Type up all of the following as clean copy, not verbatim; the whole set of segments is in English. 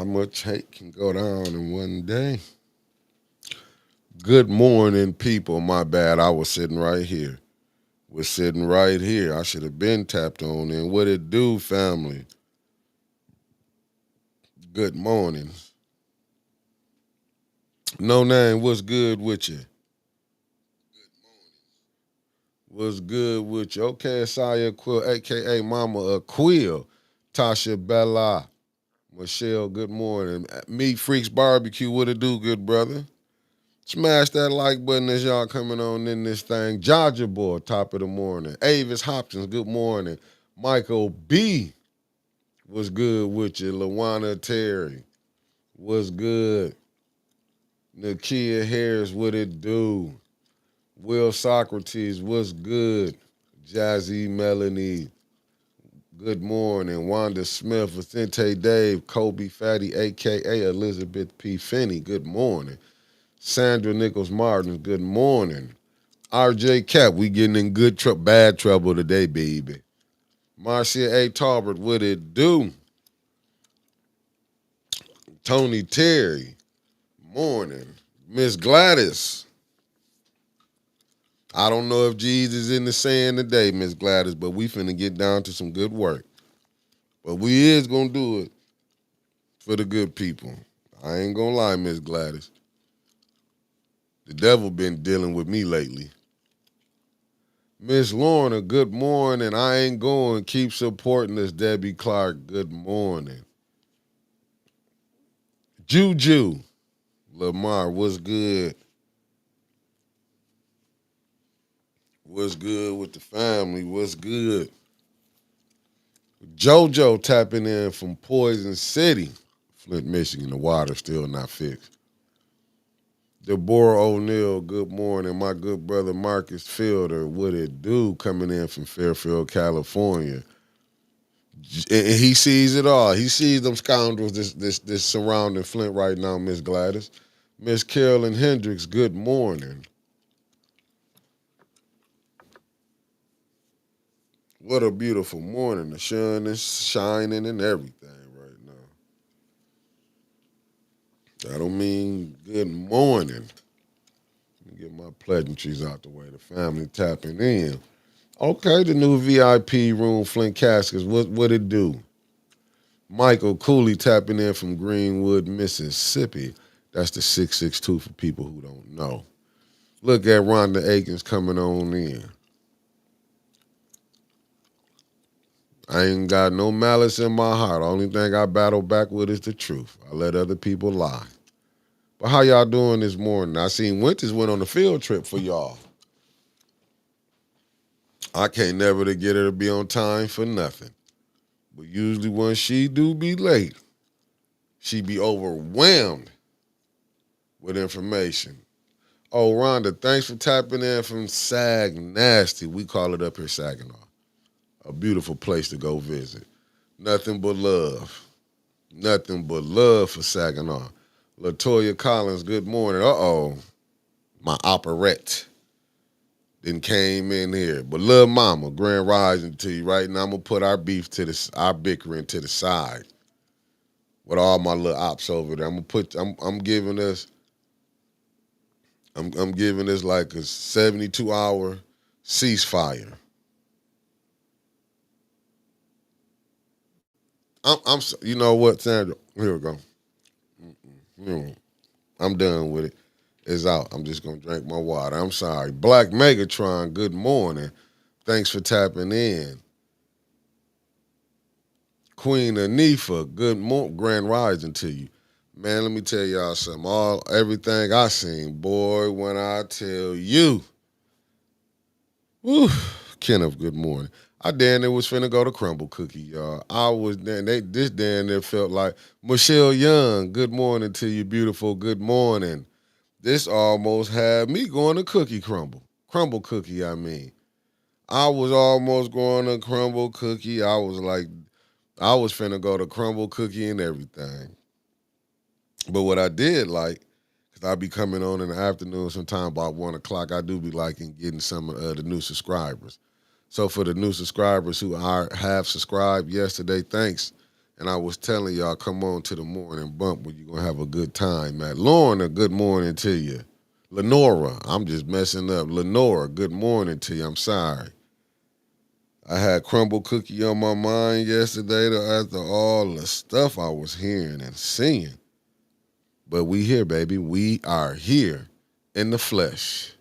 How much hate can go down in one day? Good morning, people. My bad. I was sitting right here. Was sitting right here. I should have been tapped on in. What it do, family? Good morning. No name. What's good with you? What's good with you? Okay, Saya Quill, aka Mama Quill. Tasha Bella. Michelle, good morning. Meat Freaks Barbecue, what it do, good brother? Smash that like button as y'all coming on in this thing. Georgia Boy, top of the morning. Avis Hopkins, good morning. Michael B, what's good with you? Lawana Terry, what's good? Nakia Harris, what it do? Will Socrates, what's good? Jazzy Melanie, good morning. Wanda Smith, Vicente Dave, Kobe Fatty, a.k.a. Elizabeth P. Finney, good morning. Sandra Nichols Martin, good morning. RJ Cap, we getting in bad trouble today, baby. Marcia A. Talbert, what it do? Tony Terry, morning. Miss Gladys, I don't know if Jesus is in the saying today, Miss Gladys, but we finna get down to some good work. But we is gonna do it for the good people. I ain't gonna lie, Miss Gladys. The devil been dealing with me lately. Miss Lorna, good morning. I ain't going. Keep supporting us, Debbie Clark. Good morning. Juju, Lamar, what's good? What's good with the family? What's good? JoJo tapping in from Poison City, Flint, Michigan. The water still not fixed. Deborah O'Neill, good morning. My good brother Marcus Fielder, what it do? Coming in from Fairfield, California. And he sees it all. He sees them scoundrels this surrounding Flint right now, Miss Gladys. Miss Carolyn Hendricks, good morning. What a beautiful morning. The sun is shining and everything right now. I don't mean good morning. Let me get my pleasantries out the way. The family tapping in. Okay, the new VIP room, Flint Caskets. What it do? Michael Cooley tapping in from Greenwood, Mississippi. That's the 662 for people who don't know. Look at Rhonda Akins coming on in. I ain't got no malice in my heart. The only thing I battle back with is the truth. I let other people lie. But how y'all doing this morning? I seen Winters went on a field trip for y'all. I can't never to get her to be on time for nothing. But usually when she do be late, she be overwhelmed with information. Oh, Rhonda, thanks for tapping in from Sag Nasty. We call it up here Saginaw. A beautiful place to go visit. Nothing but love. Nothing but love for Saginaw. Latoya Collins, good morning. Uh-oh. My operette then came in here. But little mama, grand rising to you right now. I'm gonna put our beef our bickering to the side with all my little ops over there. I'm giving us like a 72-hour ceasefire. You know what, Sandra? Here we go. I'm done with it. It's out. I'm just gonna drink my water. I'm sorry. Black Megatron, good morning. Thanks for tapping in. Queen Anifa, grand rising to you. Man, let me tell y'all something. Everything I seen, boy, when I tell you. Woo. Kenneth, good morning. I damn near was finna go to Crumble Cookie, y'all. I was this damn near felt like Michelle Young, good morning to you, beautiful. Good morning. This almost had me going to Cookie Crumble. Crumble Cookie, I mean. I was almost going to Crumble Cookie. I was like, I was finna go to Crumble Cookie and everything. But what I did like, because I be coming on in the afternoon sometime about 1 o'clock, I do be liking getting some of the new subscribers. So for the new subscribers who have subscribed yesterday, thanks. And I was telling y'all, come on to the morning bump where you're going to have a good time, man. Lorna, good morning to you. Lenora, I'm just messing up. Lenora, good morning to you. I'm sorry. I had crumble cookie on my mind yesterday after all the stuff I was hearing and seeing. But we here, baby. We are here in the flesh.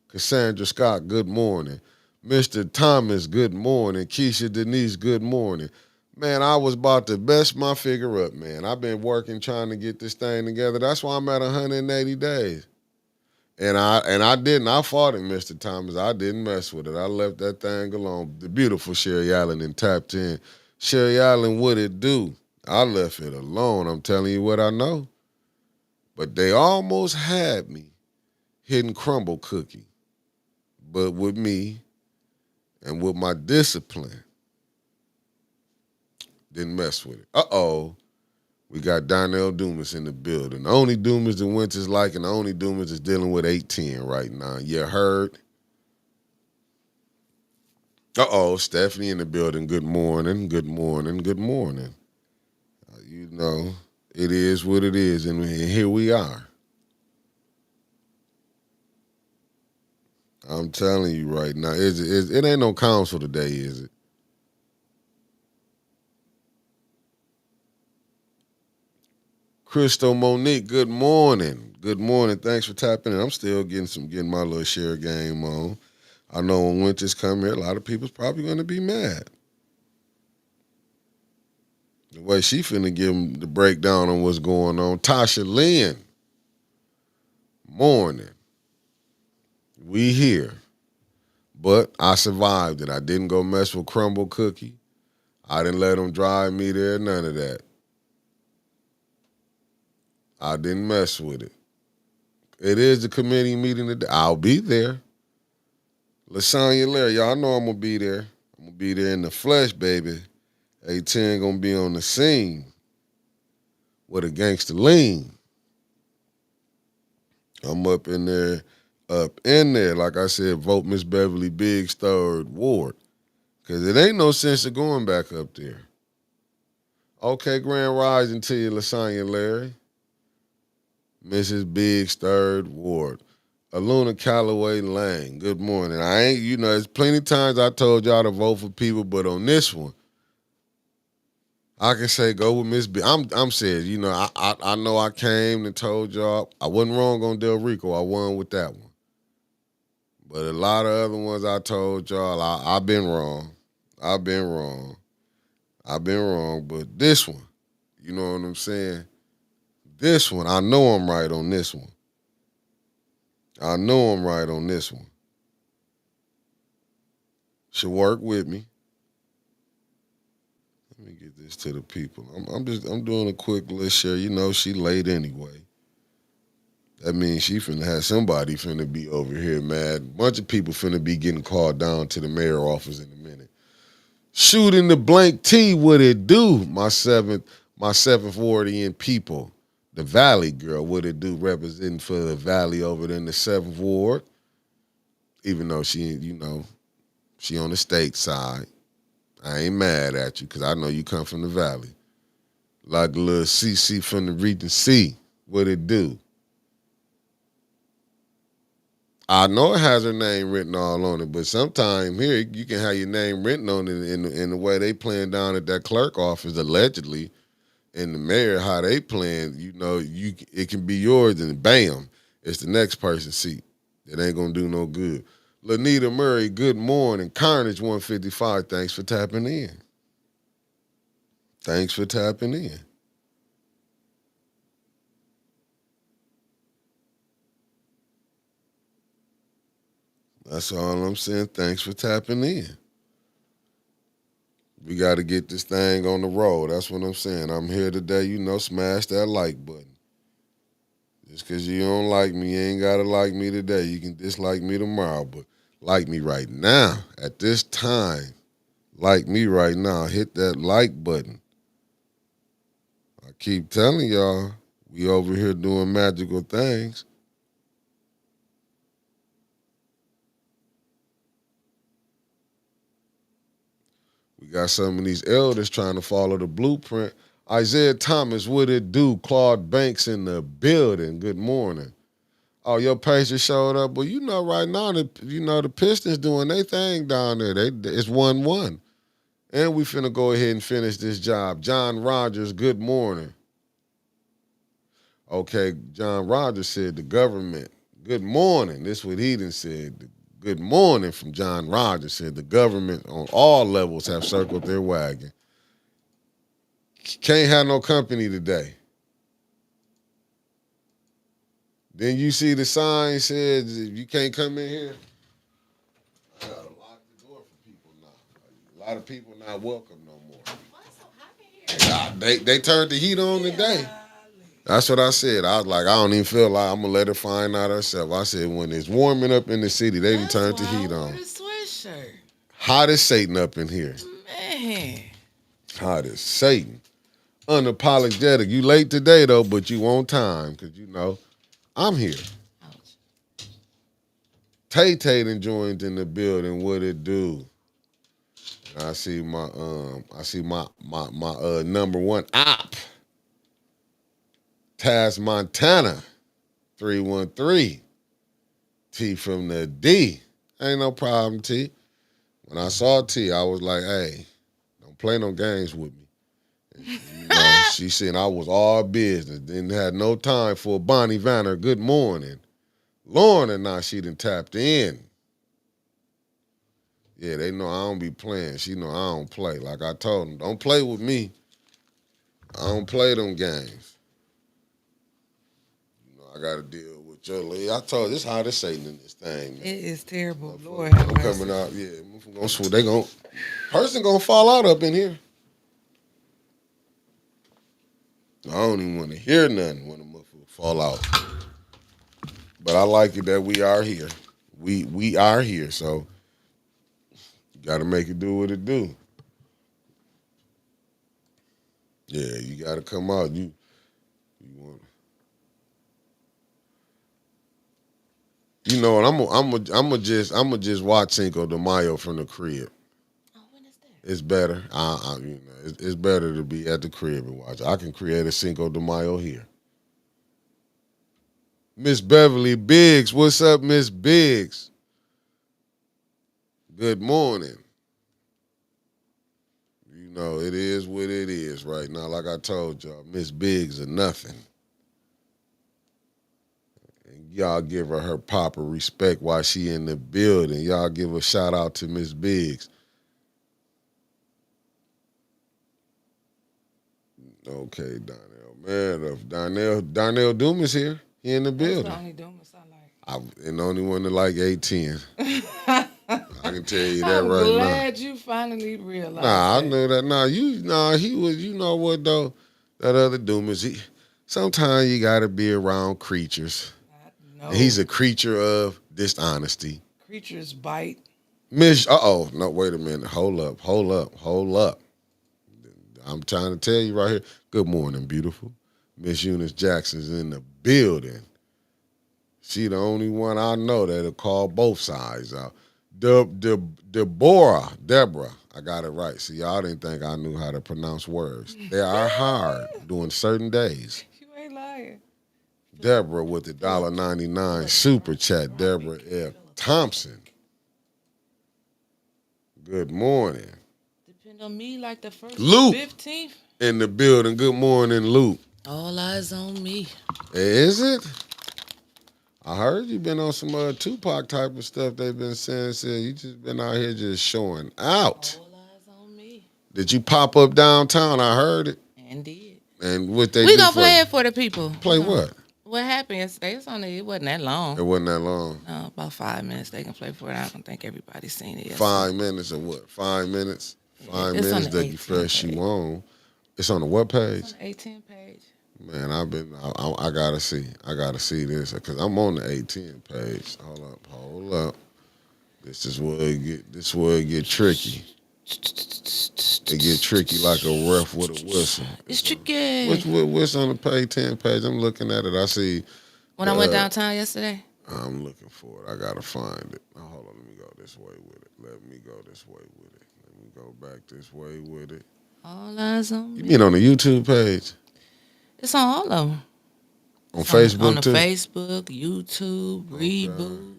Cassandra Scott, good morning. Mr. Thomas, good morning. Keisha Denise, good morning. Man, I was about to best my figure up, man. I've been working trying to get this thing together. That's why I'm at 180 days. And I didn't. I fought it, Mr. Thomas. I didn't mess with it. I left that thing alone. The beautiful Sherry Allen and tapped in. Sherry Allen, what it do? I left it alone. I'm telling you what I know. But they almost had me hitting crumble cookie. But with me and with my discipline, didn't mess with it. Uh-oh. We got Darnell Dumas in the building. The only Dumas the winter's like, and the only Dumas is dealing with 810 right now. You heard? Uh-oh, Stephanie in the building. Good morning, good morning, good morning. You know, it is what it is, and here we are. I'm telling you right now, it ain't no council today, is it? Crystal Monique, good morning. Good morning. Thanks for tapping in. I'm still getting my little share game on. I know when winters come here, a lot of people's probably going to be mad. The way she finna give them the breakdown on what's going on. Tasha Lynn, morning. We here. But I survived it. I didn't go mess with Crumble Cookie. I didn't let them drive me there, none of that. I didn't mess with it. It is the committee meeting today. I'll be there. LaShanya Larry, y'all know I'm going to be there. I'm going to be there in the flesh, baby. A10 going to be on the scene with a gangster lean. I'm up in there. Like I said, vote Miss Beverly Biggs' third ward. Because it ain't no sense of going back up there. Okay, Grand Rising to you, LaShanya Larry. Mrs. Biggs' third ward. Aluna Calloway Lang, good morning. There's plenty of times I told y'all to vote for people, but on this one, I can say go with Miss B. I'm serious. I know I came and told y'all I wasn't wrong on Del Rico. I won with that one. But a lot of other ones I told y'all, I've been wrong. I've been wrong. But this one, you know what I'm saying? This one, I know I'm right on this one. Should work with me. Let me get this to the people. I'm doing a quick list share. You know, she late anyway. That means she finna have somebody finna be over here mad. Bunch of people finna be getting called down to the mayor office in a minute. Shooting the blank T, what it do? My seventh ward in people. The Valley girl, what it do, representing for the Valley over there in the 7th Ward. Even though she on the state side. I ain't mad at you because I know you come from the Valley. Like a little CC from the region C, what it do? I know it has her name written all on it, but sometime here you can have your name written on it in the way they playing down at that clerk office, allegedly, and the mayor, how they playing, it can be yours and bam, it's the next person's seat. It ain't gonna do no good. Lanita Murray, good morning. Carnage 155, thanks for tapping in. That's all I'm saying. Thanks for tapping in. We got to get this thing on the road. That's what I'm saying. I'm here today, smash that like button. Just because you don't like me, you ain't got to like me today. You can dislike me tomorrow, but like me right now, at this time. Like me right now. Hit that like button. I keep telling y'all, we over here doing magical things. We got some of these elders trying to follow the blueprint. Isaiah Thomas, what it do? Claude Banks in the building. Good morning. Oh, your Pacers showed up. Well, right now, the Pistons doing their thing down there. It's 1-1. And we finna go ahead and finish this job. John Rogers, good morning. Okay, John Rogers said the government. Good morning. This is what he done said. Good morning from John Rogers said the government on all levels have circled their wagon. Can't have no company today. Then you see the sign says you can't come in here. I gotta lock the door for people now. A lot of people not welcome no more. Why so hot in here? They turned the heat on today. That's what I said. I was like, I don't even feel like I'm gonna let her find out herself. I said when it's warming up in the city, they done turned the heat on. That's why I wore the sweatshirt. Hot as Satan up in here. Man. Hot as Satan. Unapologetic. You late today though, but you on time because I'm here. Ouch. Tay done joined in the building. What it do? I see my number one op. Taz Montana, 313. T from the D. Ain't no problem, T. When I saw T, I was like, hey, don't play no games with me. And, she said I was all business. Didn't have no time for Bonnie Vanner. Good morning. Lorna, now she done tapped in. Yeah, they know I don't be playing. She know I don't play. Like I told them, don't play with me. I don't play them games. I got to deal with your lady. I told you, it's hot as Satan in this thing. Man. It is terrible. Lord have mercy. Coming out, yeah. Person gonna fall out up in here. I don't even want to hear nothing when a motherfucker fall out. But I like it that we are here. We are here, so you got to make it do what it do. Yeah, you got to come out. You want. You know what? I'm just watch Cinco de Mayo from the crib. Oh, when is that? It's better. It's better to be at the crib and watch. I can create a Cinco de Mayo here. Miss Beverly Biggs, what's up, Miss Biggs? Good morning. It is what it is right now. Like I told y'all, Miss Biggs or nothing. Y'all give her proper respect while she in the building. Y'all give a shout out to Miss Biggs. Okay, Donnell. Man, Donnell Doom is here. He in the building. That's the only Doomas I like. And the only one that like 810. I can tell you that right now. I'm glad you finally realized that. I knew that. He was, you know what, though? That other Doomas, sometimes you got to be around creatures. He's a creature of dishonesty. Creatures bite. No, wait a minute. Hold up. I'm trying to tell you right here. Good morning, beautiful. Miss Eunice Jackson's in the building. She the only one I know that'll call both sides out. Deborah, I got it right. See, y'all didn't think I knew how to pronounce words. They are hard during certain days. You ain't lying. Deborah with the $1.99 super chat. Deborah F. Thompson. Good morning. Depend on me like the first Luke 15th. In the building. Good morning, Luke. All eyes on me. Is it? I heard you been on some Tupac type of stuff they've been saying. You just been out here just showing out. All eyes on me. Did you pop up downtown? I heard it. Indeed. And what they We gonna play it for the people. Play what? What happened yesterday? It wasn't that long. It wasn't that long. No, about 5 minutes. They can play for it. I don't think everybody's seen it yesterday. 5 minutes or what? 5 minutes? 5 minutes that you fresh you on. It's on the what page? It's on the 18 page. Man, I gotta see. I gotta see this because I'm on the 18 page. Hold up. This is where it get tricky. It get tricky like a ref with a whistle. It's tricky. What's on the page 10 page? I'm looking at it. I see. When I went downtown yesterday? I'm looking for it. I gotta find it. Hold on. Let me go this way with it. Let me go back this way with it. All eyes on You mean me. on the YouTube page? It's on all of them. On It's on Facebook the too? Facebook, YouTube, Okay. Reboot.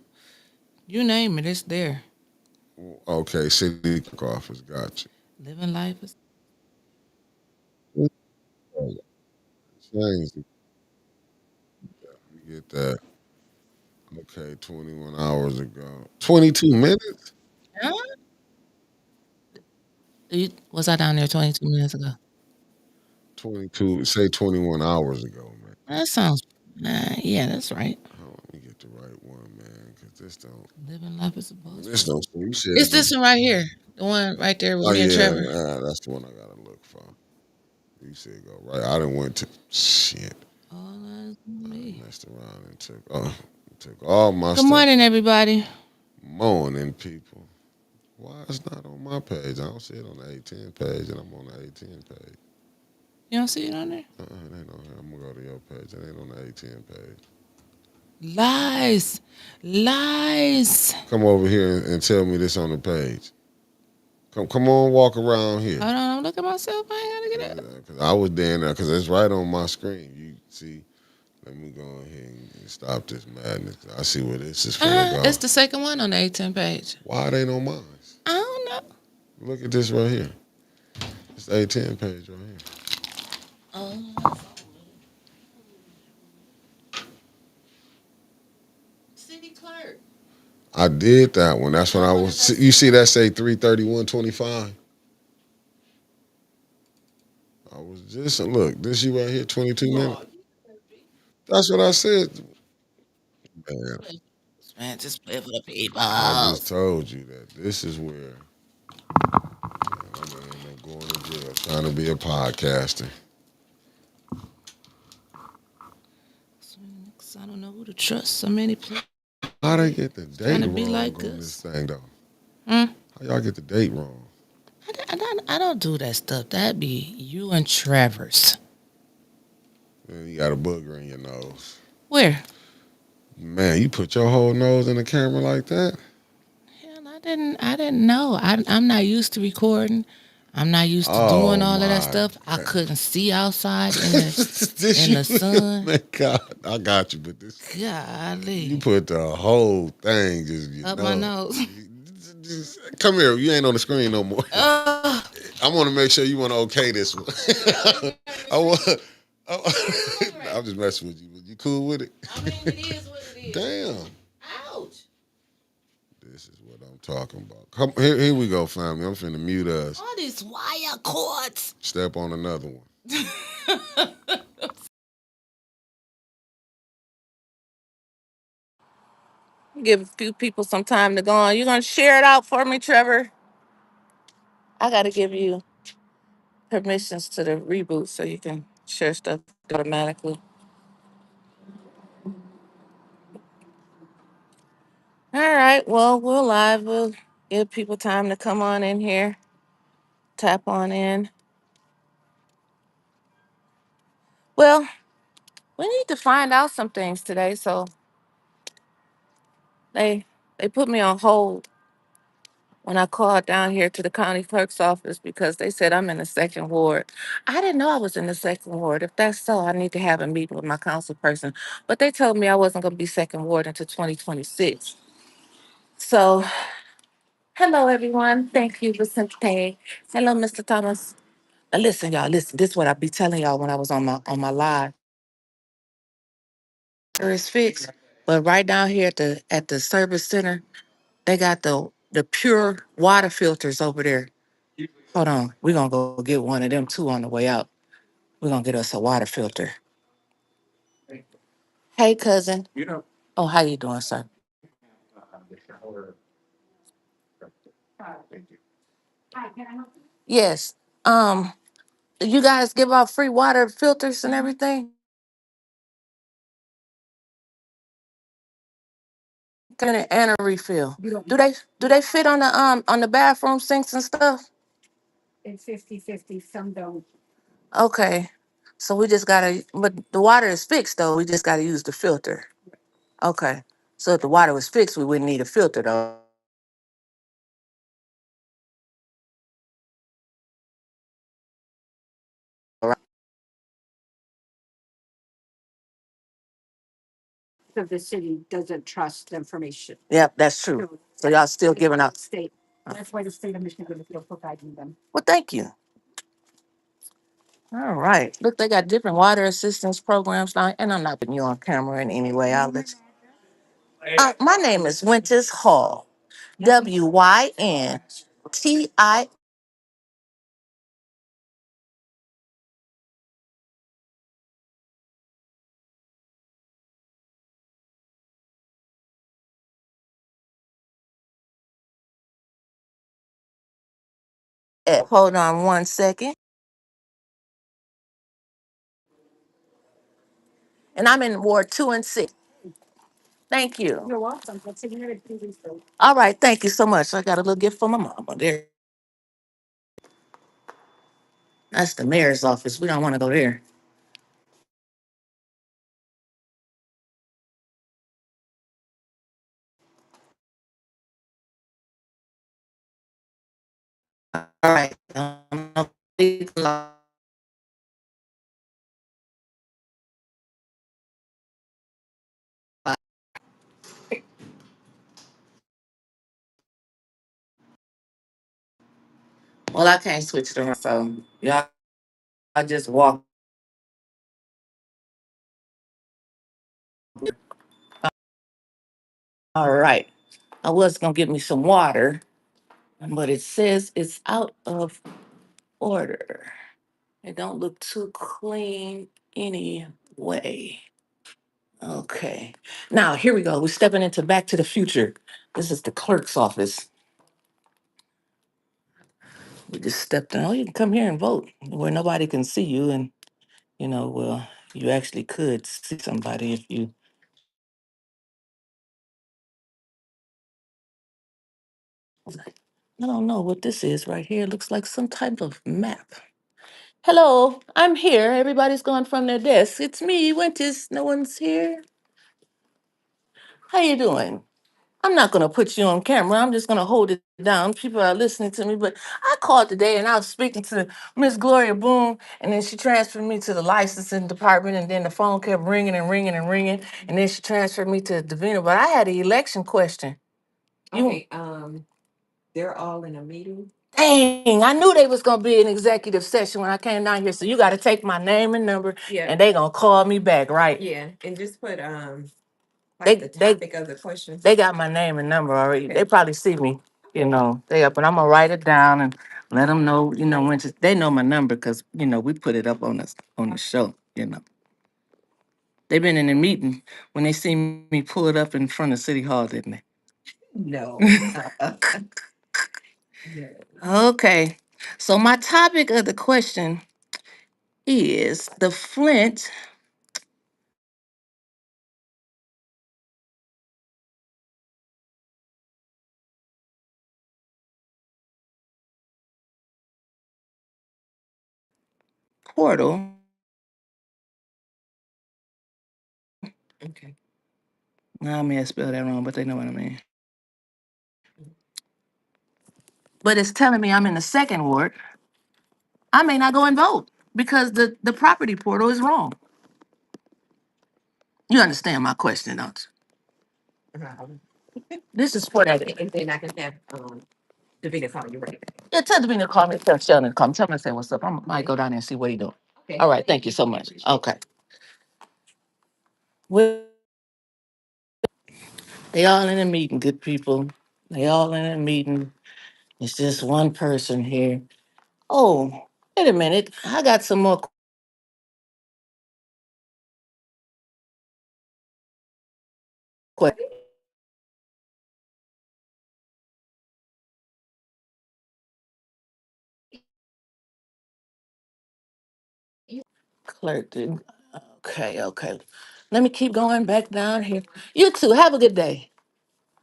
You name it, it's there. Okay, City Clerk office. Gotcha. Living life is. Change it. We get that. Okay, 21 hours ago. 22 minutes? Huh? Was I down there 22 minutes ago? 22, say 21 hours ago, man. That sounds. Yeah, that's right. Hold on, let me get the right one, man, because Living life is supposed this to. don't, you said It's the, this one right here. The one right there with oh me and yeah, Trevor. that's the one I gotta look for. You said go right. I didn't went to, shit. All eyes on I me. messed around and took all my Good stuff. morning, everybody. Morning, people. Why it's not on my page? I don't see it on the 810 page, and I'm on the 810 page. You don't see it on there? It ain't on here. I'm gonna go to your page. It ain't on the 810 page. Lies. Lies. Come over here and tell me this on the page. Come on, walk around here. Hold on, I'm looking at myself. I ain't gotta get up. Cause I was down there, cause it's right on my screen. You see, let me go ahead and stop this madness. I see where this is finna go. It's the second one on the 810 page. Why it ain't on mine? I don't know. Look at this right here. It's the 810 page right here. Oh, city clerk. I did that one. That's when I was. You see that say 331.25. I was just look. This you right here, 22 minutes. Lord, That's what I said, man. man, just play for the people. I just told you that this is where I'm gonna end up going to jail trying to be a podcaster. I don't know who to trust. So many people How they get the trying date to be wrong like on this us. thing though? Hmm? How y'all get the date wrong? I don't do that stuff. That'd be you and Trevor's. Man, you got a booger in your nose. Where? Man, you put your whole nose in the camera like that? Hell, I didn't know. I'm not used to recording. I'm not used to doing Oh all of that my stuff. I God. couldn't see outside this in the you sun. man, God, I got you, but this you Golly, put the whole thing just you up my know. nose. Come here, you ain't on the screen no more. Oh, I want to make sure you want to okay this one. I want. I'm just messing with you. But you cool with it? I mean, it is what it is. Damn. Ouch! This is what I'm talking about. Come here we go, family. I'm finna mute us. All these wire cords. Step on another one. Give a few people some time to go on. You gonna share it out for me, Trevor? I gotta give you permissions to the reboot so you can share stuff automatically. All right. Well, we're live. We'll give people time to come on in here, tap on in. Well, we need to find out some things today. So they they put me on hold when I called down here to the county clerk's office because they said I'm in the second ward. I didn't know I was in the second ward. If that's so, I need to have a meeting with my council person. But they told me I wasn't going to be second ward until 2026. So, hello everyone. Thank you, Vicente. Hello, Mr. Thomas. Now listen, y'all. Listen. This is what I be telling y'all when I was on my live. It's fixed, but right down here at the service center, they got the pure water filters over there. Hold on. We're gonna go get one of them too on the way out. We're gonna get us a water filter. Hey cousin. Oh, how you doing, sir? Yes. You guys give out free water filters and everything? And a refill. Do they fit on the bathroom sinks and stuff? Okay. So we just gotta but the water is fixed though. We just gotta use the filter. Okay. So if the water was fixed, we wouldn't need a filter though. Yep, that's true. So y'all still giving out. Well, thank you. All right. Look, they got different water assistance programs now, and I'm not putting you on camera in any way. I'll let you. My name is Winters Hall. WYNTI. Hold on one second. And I'm in Ward 2 and 6. Thank you. You're welcome. All right. Thank you so much. I got a little gift for my mama. There. That's the mayor's office. We don't want to go there. All right. Well, I can't switch it around. So, y'all, I just walk. All right. I was going to get me some water, but it says it's out of order. It don't look too clean anyway. Okay. Now, here we go. We're stepping into Back to the Future. This is the clerk's office. We just stepped in. Oh, you can come here and vote where nobody can see you. And, well, you actually could see somebody if you. I don't know what this is right here. It looks like some type of map. Hello, I'm here. Everybody's gone from their desk. It's me, Winters. No one's here. How you doing? I'm not gonna put you on camera. I'm just gonna hold it down. People are listening to me, but I called today and I was speaking to Miss Gloria Boone, and then she transferred me to the licensing department, and then the phone kept ringing and ringing and ringing, and then she transferred me to Davina. But I had an election question. You, dang, I knew they was gonna be an executive session when I came down here. So you got to take my name and number, and they gonna call me back, right? They got my name and number already. They probably see me, They up, and I'm gonna write it down and let them know, when they know my number because we put it up on the show. They've been in a meeting when they see me pull it up in front of City Hall, didn't they? Okay. So my topic of the question is the Flint portal. Now, I may have spelled that wrong, but they know what I mean. But it's telling me I'm in the second ward. I may not go and vote because the property portal is wrong. You understand my question, don't you? This is for that. Yeah, tell Davina to call me. Tell Sheldon to call me. Tell him to say what's up. I might go down there and see what he doing. All right. Thank you so much. Okay. Well, they all in a meeting, good people. They all in a meeting. It's just one person here. Oh, wait a minute. I got some more questions. Clerk did. Okay, okay. Let me keep going back down here. You too. Have a good day.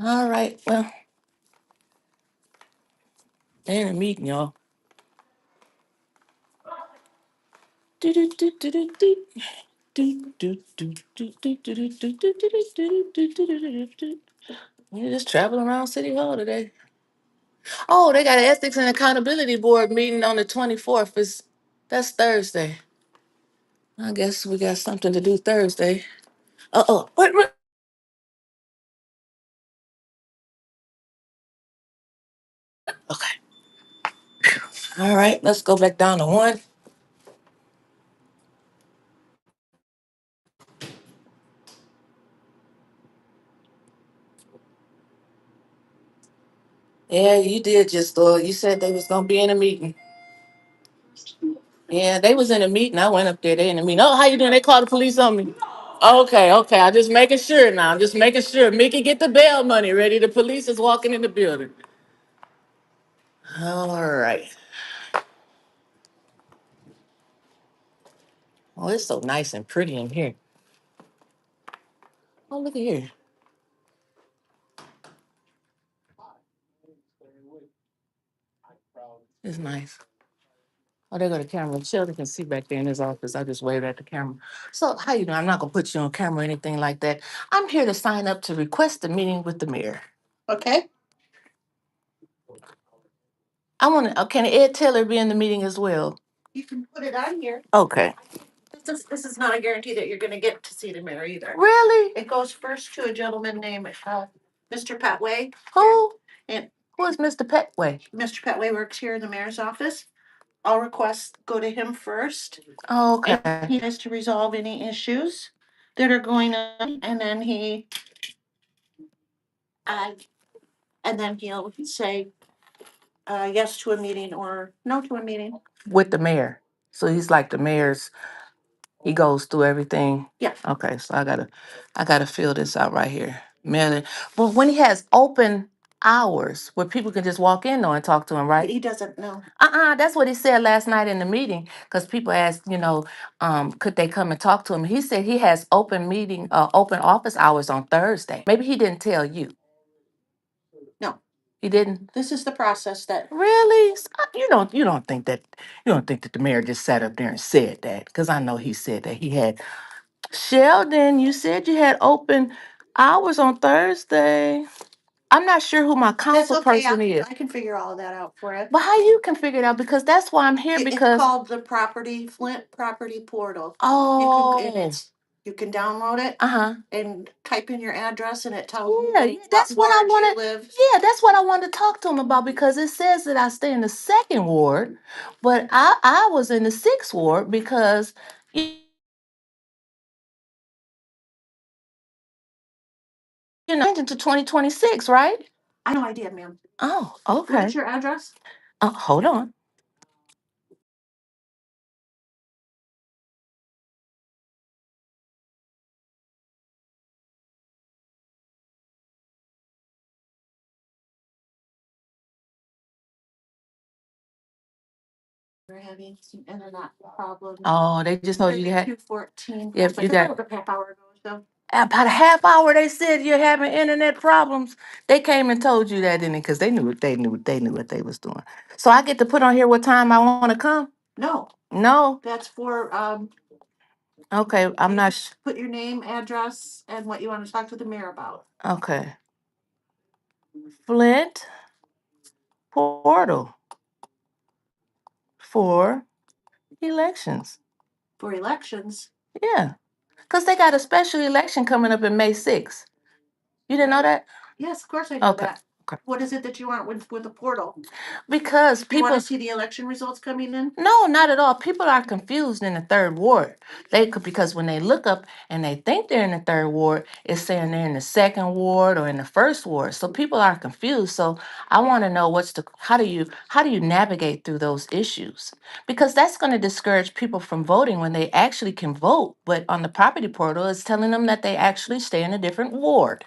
All right. Well, they're in a meeting, y'all. We're just traveling around City Hall today. Oh, they got an ethics and accountability board meeting on the 24th. That's Thursday. I guess we got something to do Thursday. Uh oh. Wait. Okay. All right, let's go back down to one. Yeah, you did just you said they was gonna be in a meeting. Yeah, they was in a meeting. I went up there, they in a meeting. Oh, how you doing? They called the police on me. Okay, okay. I'm just making sure now. I'm just making sure. Mickey, get the bail money ready. The police is walking in the building. All right. Oh, it's so nice and pretty in here. Oh, look at here. It's nice. Oh, there go the camera. Sheldon can see back there in his office. I just waved at the camera. So, how you doing? I'm not gonna put you on camera or anything like that. I'm here to sign up to request a meeting with the mayor. Okay. I want to. Can Ed Taylor be in the meeting as well? You can put it on here. Okay. This is not a guarantee that you're going to get to see the mayor either. Really? It goes first to a gentleman named Mr. Petway. Who? And who is Mr. Petway? Mr. Petway works here in the mayor's office. All requests go to him first. Okay. And he has to resolve any issues that are going on, and then uh, he'll say yes to a meeting or no to a meeting. With the mayor. So he's like the mayor's, he goes through everything. Yeah. Okay, so I gotta fill this out right here. Mayor, well, when he has open hours where people can just walk in though and talk to him, right? He doesn't know. That's what he said last night in the meeting. Because people asked, could they come and talk to him? He said he has open office hours on Thursday. Maybe he didn't tell you. No. He didn't. This is the process that. Really? You don't think that the mayor just sat up there and said that? Because I know he said that he had. Sheldon, you said you had open hours on Thursday. I'm not sure who my council person is. I can figure all of that out for you. But how you can figure it out? Because that's why I'm here. It's called the Flint Property Portal. Oh. You can download it. And type in your address, and it tells you. Yeah, that's what I wanted. Yeah, that's what I wanted to talk to him about, because it says that I stay in the second ward, but I was in the sixth ward because into 2026, right? I have no idea, ma'am. Oh, okay. What's your address? Hold on. We're having some internet problems. Oh, they just told you you had 214. If you got a half hour ago, so. About a half hour, they said you're having internet problems. They came and told you that, didn't they? Because they knew what they was doing. So I get to put on here what time I want to come. No. No. That's for Okay, I'm not. Put your name, address, and what you want to talk to the mayor about. Okay. Flint portal for elections. For elections? Yeah, because they got a special election coming up in May 6th. You didn't know that? Yes, of course I know that. Okay. What is it that you want with the portal? Because people. You want to see the election results coming in? No, not at all. People are confused in the third ward. Because when they look up and they think they're in the third ward, it's saying they're in the second ward or in the first ward. So people are confused. So I want to know how do you navigate through those issues? Because that's going to discourage people from voting when they actually can vote, but on the property portal it's telling them that they actually stay in a different ward.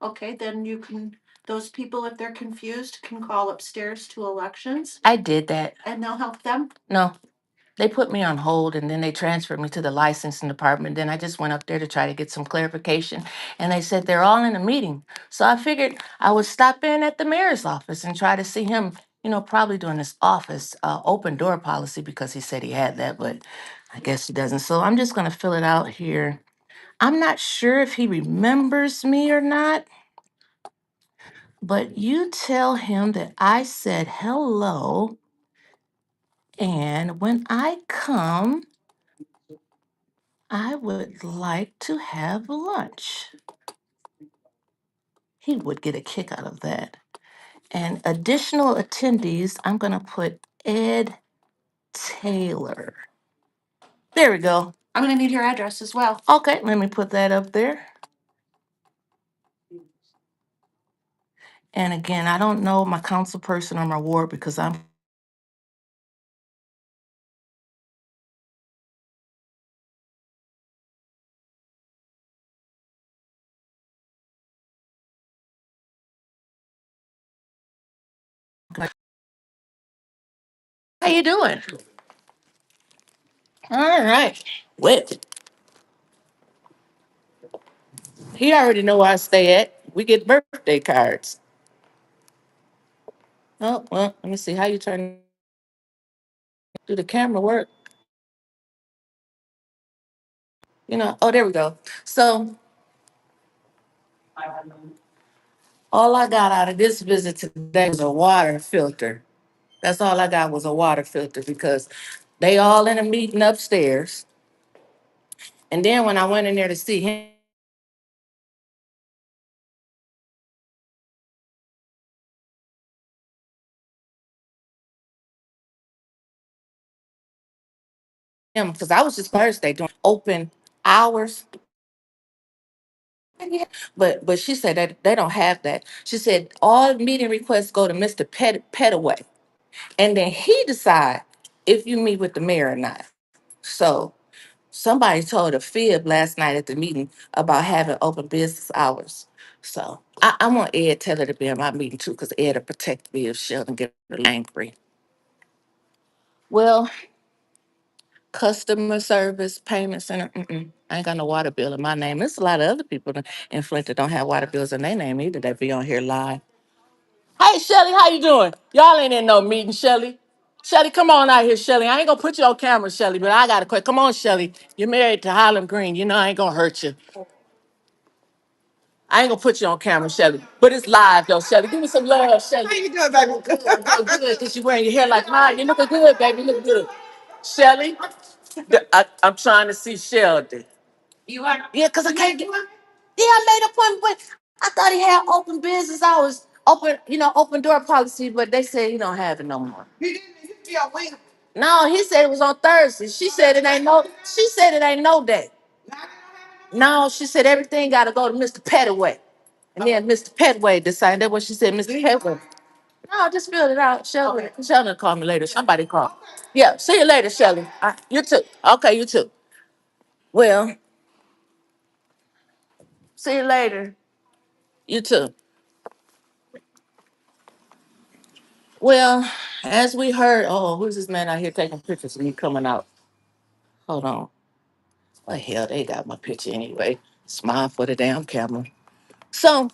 Okay, then those people, if they're confused, can call upstairs to elections. I did that. And they'll help them? No. They put me on hold and then they transferred me to the licensing department. Then I just went up there to try to get some clarification. And they said they're all in a meeting. So I figured I would stop in at the mayor's office and try to see him, probably doing his office open door policy, because he said he had that, but I guess he doesn't. So I'm just going to fill it out here. I'm not sure if he remembers me or not. But you tell him that I said hello, and when I come, I would like to have lunch. He would get a kick out of that. And additional attendees, I'm going to put Ed Taylor. There we go. I'm going to need your address as well. Okay, let me put that up there. And again, I don't know my council person or my ward because I'm how you doing? All right. Well, he already know where I stay at. We get birthday cards. Oh, well, let me see how you turn do the camera work. Oh, there we go. So all I got out of this visit today was a water filter. That's all I got was a water filter because they all in a meeting upstairs. And then when I went in there to see him, because I was just Thursday doing open hours. But she said that they don't have that. She said all meeting requests go to Mr. Petaway. And then he decide if you meet with the mayor or not. So somebody told a fib last night at the meeting about having open business hours. So I want Ed Taylor to be in my meeting too, because Ed will protect me if Sheldon get angry. Well, customer service payment center. I ain't got no water bill in my name. There's a lot of other people in Flint that don't have water bills in their name either. That be on here live. Hey Shelly, how you doing? Y'all ain't in no meeting, Shelly. Shelly, come on out here, Shelly. I ain't gonna put you on camera, Shelly, but I got a quick. Come on, Shelly. You're married to Highland Green. You know I ain't gonna hurt you. I ain't gonna put you on camera, Shelly. But it's live though, Shelly. Give me some love, Shelly. How you doing, baby? Good, good. Cause you wearing your hair like mine. You looking good, baby. You look good. Shelly, I'm trying to see Sheldon. You are? Yeah, because I can't get. Yeah, I made an appointment, but I thought he had open business hours, open door policy, but they said he don't have it no more. He didn't. He used to be on Wednesday. No, he said it was on Thursday. She said it ain't no. She said it ain't no day. No, she said everything got to go to Mr. Petaway, and then Mr. Petaway decided. That's what she said, Mr. Petaway. No, just fill it out. Sheldon, Sheldon, call me later. Somebody call. Yeah, see you later, Sheldon. You too. Okay, you too. Well, see you later. You too. Well, as we heard, oh, who's this man out here taking pictures of me coming out? Hold on. What the hell, they got my picture anyway. Smile for the damn camera. So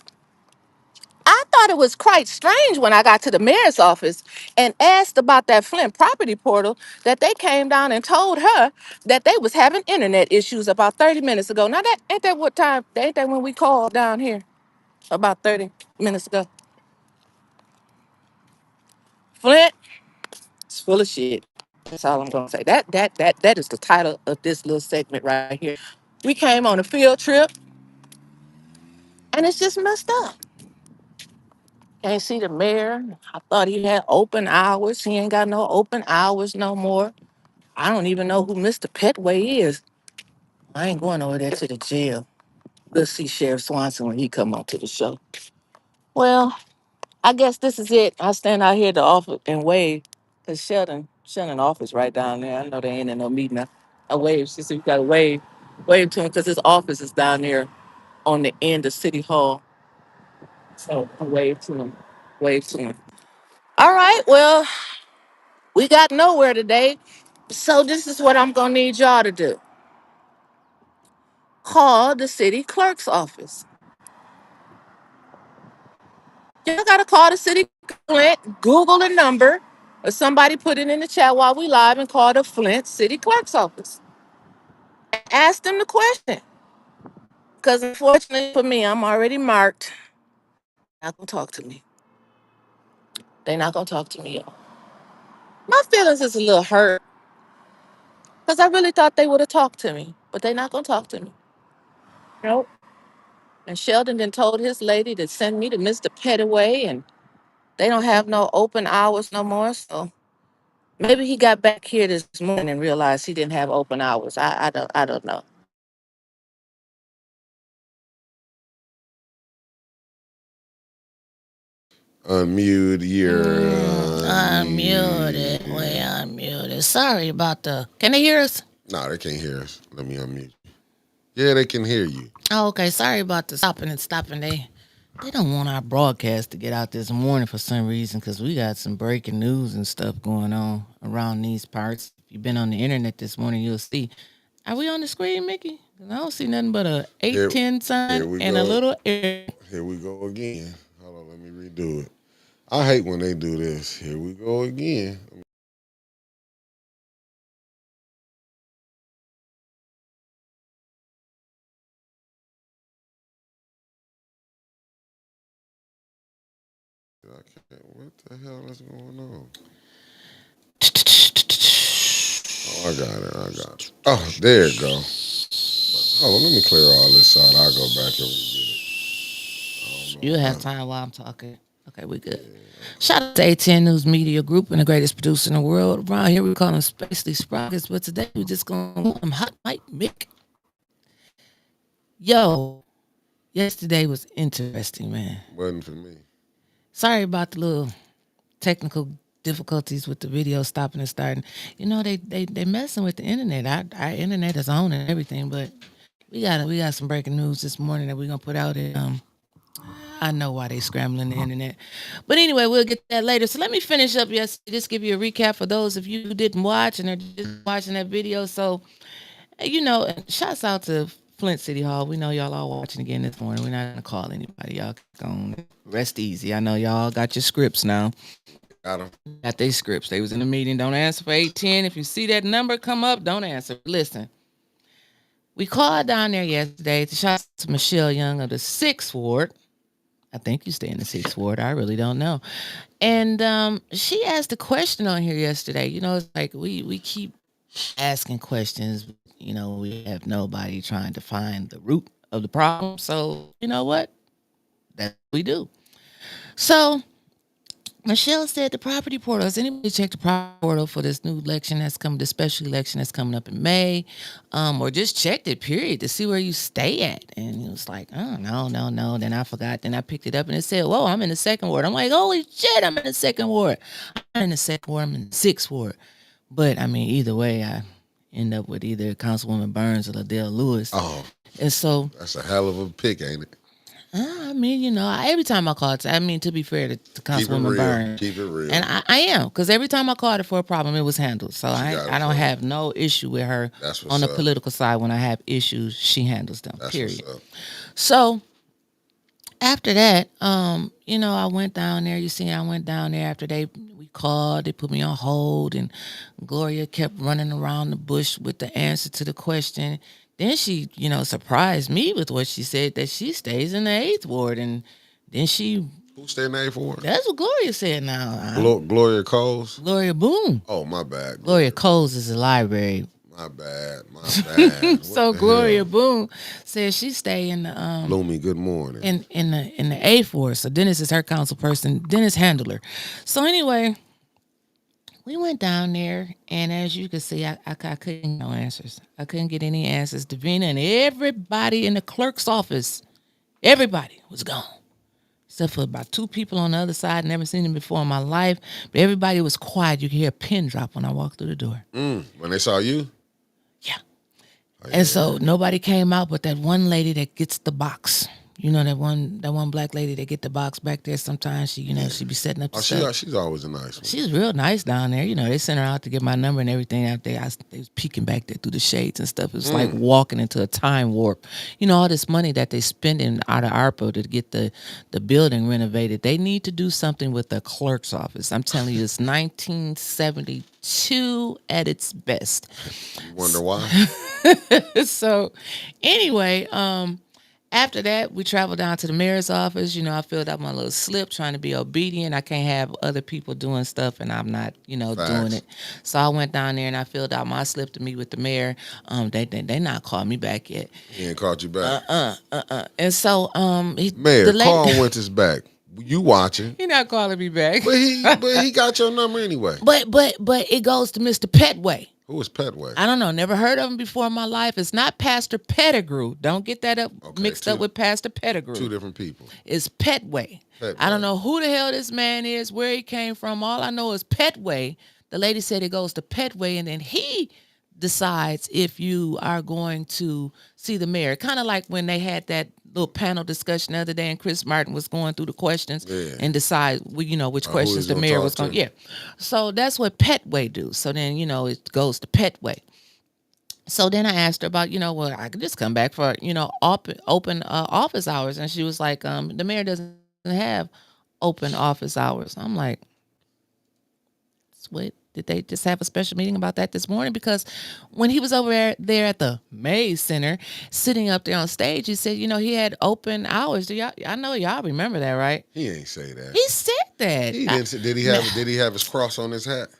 I thought it was quite strange when I got to the mayor's office and asked about that Flint property portal that they came down and told her that they was having internet issues about 30 minutes ago. Now that ain't that what time? Ain't that when we called down here about 30 minutes ago? Flint, it's full of shit. That's all I'm gonna say. That is the title of this little segment right here. We came on a field trip and it's just messed up. Can't see the mayor. I thought he had open hours. He ain't got no open hours no more. I don't even know who Mr. Petway is. I ain't going over there to the jail. We'll see Sheriff Swanson when he come onto the show. Well, I guess this is it. I stand out here at the office and wave. Cause Sheldon office right down there. I know they ain't in no meeting. I wave. She said you gotta wave to him because his office is down there on the end of City Hall. So I wave to him. Wave to him. All right, well, we got nowhere today. So this is what I'm gonna need y'all to do. Call the city clerk's office. Y'all gotta call the city Flint, Google a number, or somebody put it in the chat while we live and call the Flint City Clerk's office. Ask them the question. Because unfortunately for me, I'm already marked. They're not gonna talk to me. They're not gonna talk to me, y'all. My feelings is a little hurt because I really thought they would have talked to me, but they're not gonna talk to me. Nope. And Sheldon then told his lady to send me to Mr. Petaway, and They don't have no open hours no more. So maybe he got back here this morning and realized he didn't have open hours. I don't know. Unmute your Unmuted. We unmute. unmuted. Sorry about the. Can they hear us? Nah, they can't hear us. Let me unmute you. Yeah, they can hear you. Oh, okay. Sorry about the stopping and stopping. They don't want our broadcast to get out this morning for some reason because we got some breaking news and stuff going on around these parts. If you've been on the internet this morning, you'll see. Are we on the screen, Mickey? 'Cause I don't see nothing but a Here, 810 here sign we and a go. little air. Here we go again. Hold on, let me redo it. I hate when they do this. Here we go again. What the hell is going on? Oh, I got it. I got it. Oh, there it go. Hold on, let me clear all this out. I'll go back and re-get it. I You'll don't have know. time while I'm talking. Okay, we good. Shout out to A10 News Media Group and the greatest producer in the world. Around here we call them Spacely Sprockets, but today we just gonna call them Hot Mike Mick. Yo, yesterday was interesting, man. Wasn't for me. Sorry about the little technical difficulties with the video stopping and starting. You know they messing with the internet. Our internet is on and everything, but we got some breaking news this morning that we're gonna put out. I know why they scrambling the internet, but anyway, we'll get to that later. So let me finish up. Yes, just give you a recap for those of you who didn't watch and are just watching that video. So and shouts out to Flint City Hall. We know y'all all watching again this morning. We're not gonna call anybody. Y'all gonna rest easy. I know y'all got your scripts now. Got him. Got their scripts. They was in the meeting. Don't answer for 810. If you see that number come up, don't answer. Listen, we called down there yesterday to shout out to Michelle Young of the 6th Ward. I think you stay in the 6th Ward. I really don't know. And she asked a question on here yesterday. It's like we keep asking questions. We have nobody trying to find the root of the problem. So, you know what? That's what we do. So, Michelle said the property portal. Has anybody checked the property portal for this new election that's coming, the special election that's coming up in May? Or just checked it, period, to see where you stay at. And he was like, oh, no. Then I forgot. Then I picked it up and it said, whoa, I'm in the 2nd ward. I'm like, holy shit, I'm in the 2nd ward. I'm in the 2nd ward. I'm in the 6th ward. But, I mean, either way, I end up with either Councilwoman Burns or Liddell Lewis. Oh, And so, that's a hell of a pick, ain't it? I mean, every time I call it, to be fair to Keep it Councilwoman real. Burns, Keep it real. and I am, because every time I called her for a problem, it was handled. So She got it I don't for you. have no issue with her That's what's on the up. political side. When I have issues, she handles them. That's Period. what's up. So after that, I went down there. You see, I went down there after we called. They put me on hold, and Gloria kept running around the bush with the answer to the question. Then she, surprised me with what she said, that she stays in the 8th ward, and then Who's their name for? that's what Gloria said. Now, Gloria Coles. Gloria Boone. Oh, my bad. Gloria Coles is a library. My bad. My bad. So What the Gloria hell? Boone said she stay in the Bloomy, good morning. in the 8th ward. So Dennis is her council person. Dennis handled her. So anyway, we went down there, and as you can see, I couldn't get no answers. I couldn't get any answers. Davina and everybody in the clerk's office, everybody was gone. Except for about 2 people on the other side. Never seen them before in my life. But everybody was quiet. You could hear a pin drop when I walked through the door. When they saw you? Yeah. Oh, And so nobody came out but that one lady that gets the box. That one black lady that get the box back there. Sometimes she be setting up the stuff. She's always a nice one. She's real nice down there. They sent her out to get my number and everything out there. They was peeking back there through the shades and stuff. It was like walking into a time warp. All this money that they spending out of ARPA to get the building renovated. They need to do something with the clerk's office. I'm telling you, it's 1972 at its best. You wonder why? So anyway, after that, we traveled down to the mayor's office. I filled out my little slip trying to be obedient. I can't have other people doing stuff and I'm not, doing it. So I went down there and I filled out my slip to meet with the mayor. They not called me back yet. He ain't called you back. And so Mayor, call Winters back. You watching? He not calling me back. But he got your number anyway. But it goes to Mr. Petway. Who is Petway? I don't know. Never heard of him before in my life. It's not Pastor Pettigrew. Don't get that mixed up with Pastor Pettigrew. Two different people. It's Petway. I don't know who the hell this man is, where he came from. All I know is Petway. The lady said it goes to Petway, and then he decides if you are going to see the mayor. Kind of like when they had that little panel discussion the other day, and Chris Martin was going through the questions and decide, which questions the mayor was going to. Yeah. So that's what Petway do. So then, it goes to Petway. So then I asked her about, well, I could just come back for, open office hours. And she was like, the mayor doesn't have open office hours. I'm like, what? Did they just have a special meeting about that this morning? Because when he was over there at the May Center, sitting up there on stage, he said, he had open hours. I know y'all remember that, right? He ain't say that. He said that. He didn't. Did he have his cross on his hat?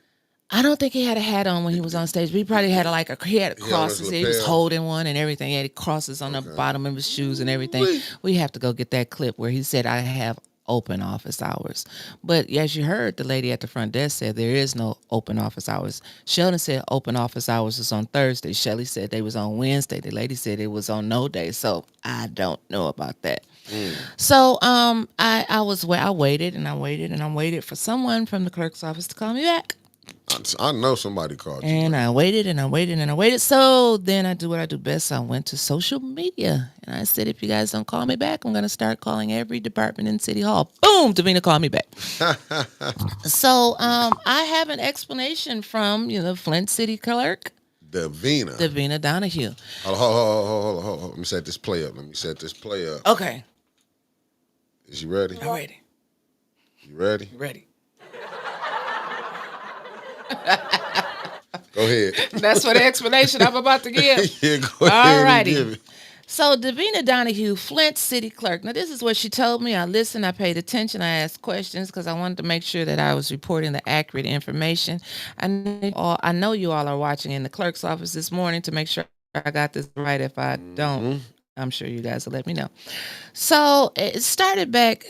I don't think he had a hat on when he was on stage, but he probably had he had crosses. He was holding one and everything. He had crosses on the bottom of his shoes and everything. We have to go get that clip where he said, I have open office hours. But as you heard, the lady at the front desk said there is no open office hours. Sheldon said open office hours is on Thursday. Shelly said they was on Wednesday. The lady said it was on no day. So I don't know about that. So I waited and I waited and I waited for someone from the clerk's office to call me back. I know somebody called you. And I waited and I waited and I waited. So then I do what I do best. I went to social media and I said, if you guys don't call me back, I'm going to start calling every department in City Hall. Boom, Davina called me back. So I have an explanation from Flint City Clerk. Davina Donahue. Hold on. Let me set this play up. Okay. Is you ready? I'm ready. You ready? Ready. Go ahead. That's for the explanation I'm about to give. Yeah, go ahead. Alrighty. And give it. So Davina Donahue, Flint City Clerk. Now this is what she told me. I listened, I paid attention, I asked questions because I wanted to make sure that I was reporting the accurate information. I know you all are watching in the clerk's office this morning to make sure I got this right. If I don't, I'm sure you guys will let me know. So it started back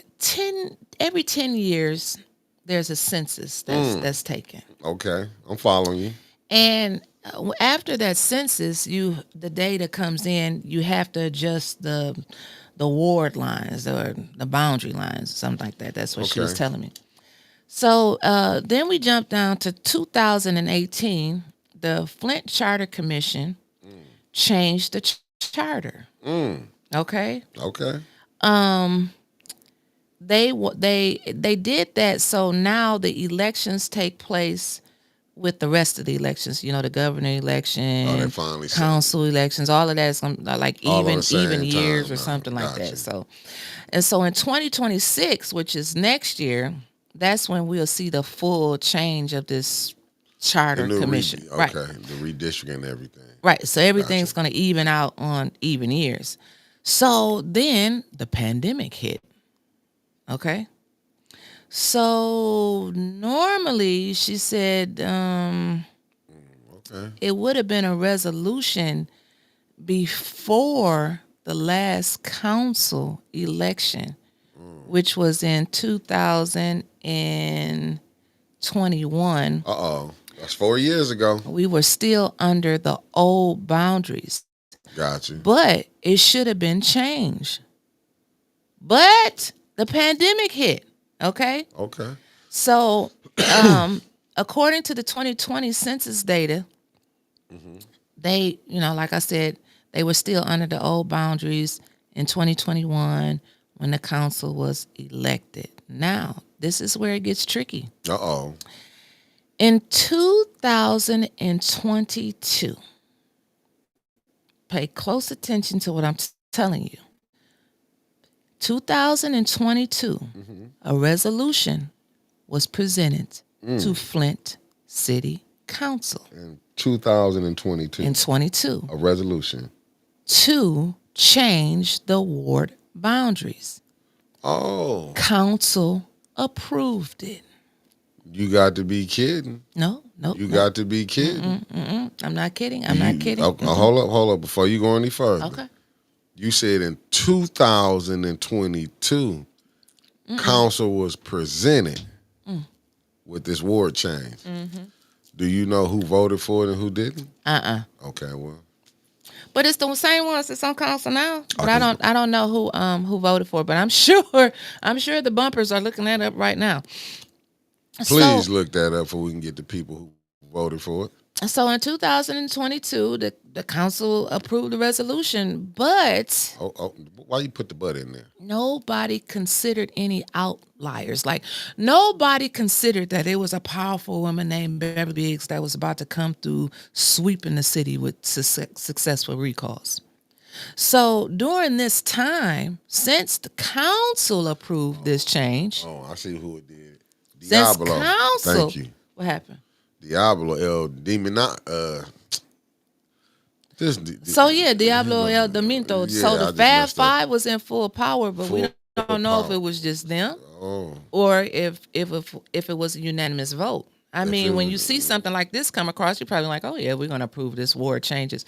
every 10 years. There's a census that's taken. Okay, I'm following you. And after that census, the data comes in. You have to adjust the ward lines or the boundary lines, something like that. That's what she was telling me. So then we jump down to 2018. The Flint Charter Commission changed the charter. Okay. Okay. They did that, so now the elections take place with the rest of the elections. The governor election, council elections, all of that is like even years or something like that. So in 2026, which is next year, that's when we'll see the full change of this charter commission. Right. The redistricting and everything. Right. So everything's going to even out on even years. So then the pandemic hit. Okay. So normally she said it would have been a resolution before the last council election, which was in 2021. That's 4 years ago. We were still under the old boundaries. Gotcha. But it should have been changed. But the pandemic hit. Okay. So, according to the 2020 census data, they, like I said, they were still under the old boundaries in 2021 when the council was elected. Now, this is where it gets tricky. In 2022, pay close attention to what I'm telling you. 2022, a resolution was presented to Flint City Council. In 2022. In 22. A resolution. To change the ward boundaries. Council approved it. You got to be kidding. No. You got to be kidding. I'm not kidding. I'm not kidding. Hold up. Before you go any further. Okay. You said in 2022, council was presented with this ward change. Do you know who voted for it and who didn't? Okay, well. But it's the same ones that's on council now. But I don't know who voted for it. But I'm sure the bumpers are looking that up right now. Please look that up so we can get the people who voted for it. So in 2022, the council approved the resolution, but why you put the but in there? Nobody considered any outliers. Like nobody considered that there was a powerful woman named Beverly Biggs that was about to come through sweeping the city with successful recalls. So during this time, since the council approved this change, I see who it did. Diablo. Since council, thank you. What happened? Diablo El Demina. Diablo El Demento. Yeah, so the Fab Five was in full power, but we don't know if it was just them or if it was a unanimous vote. I mean, when you see something like this come across, you're probably like, oh yeah, we're going to approve this ward changes.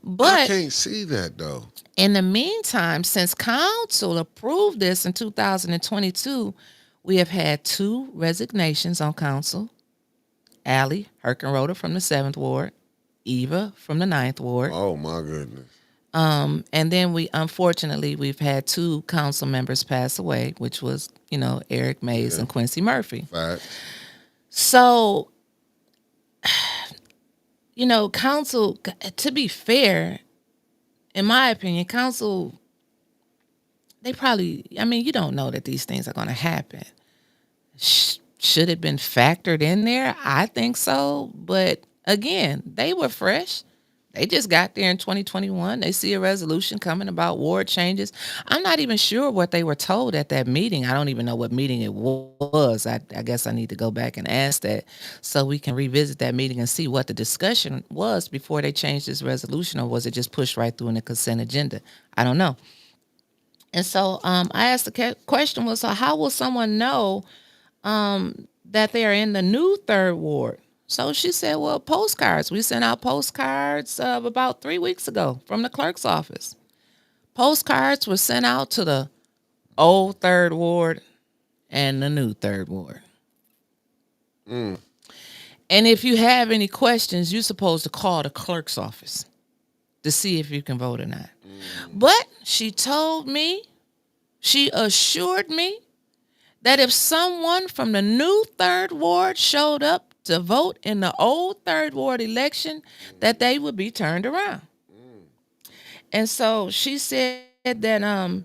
But I can't see that though. In the meantime, since council approved this in 2022, we have had 2 resignations on council. Allie Herkenroder from the 7th Ward, Eva from the 9th Ward. Oh my goodness. And then we've had 2 council members pass away, which was, Eric Mays and Quincy Murphy. Right. So, council, to be fair, in my opinion, council, they probably, you don't know that these things are going to happen. Should it have been factored in there? I think so. But again, they were fresh. They just got there in 2021. They see a resolution coming about ward changes. I'm not even sure what they were told at that meeting. I don't even know what meeting it was. I guess I need to go back and ask that so we can revisit that meeting and see what the discussion was before they changed this resolution, or was it just pushed right through in the consent agenda? I don't know. And so I asked the question was, so how will someone know that they are in the new 3rd Ward? So she said, well, postcards. We sent out postcards about 3 weeks ago from the clerk's office. Postcards were sent out to the old 3rd Ward and the new 3rd Ward. And if you have any questions, you're supposed to call the clerk's office to see if you can vote or not. But she assured me that if someone from the new 3rd Ward showed up to vote in the old 3rd Ward election, that they would be turned around. And so she said that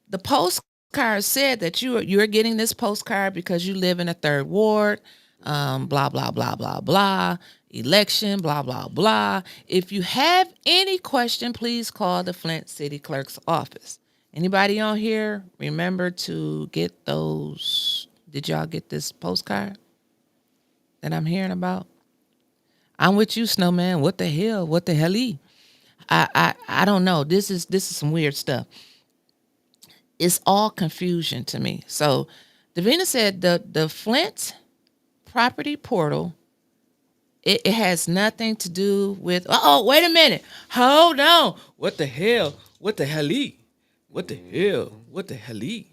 the postcard said that you're getting this postcard because you live in a 3rd Ward, blah, blah, blah, blah, blah, election, blah, blah, blah. If you have any question, please call the Flint City Clerk's office. Anybody on here remember to get those? Did y'all get this postcard that I'm hearing about? I'm with you, Snowman. What the hell? What the hell-y? I don't know. This is some weird stuff. It's all confusion to me. So Davina said the Flint property portal, it has nothing to do with, wait a minute. Hold on. What the hell? What the hell-y? What the hell? What the hell-y?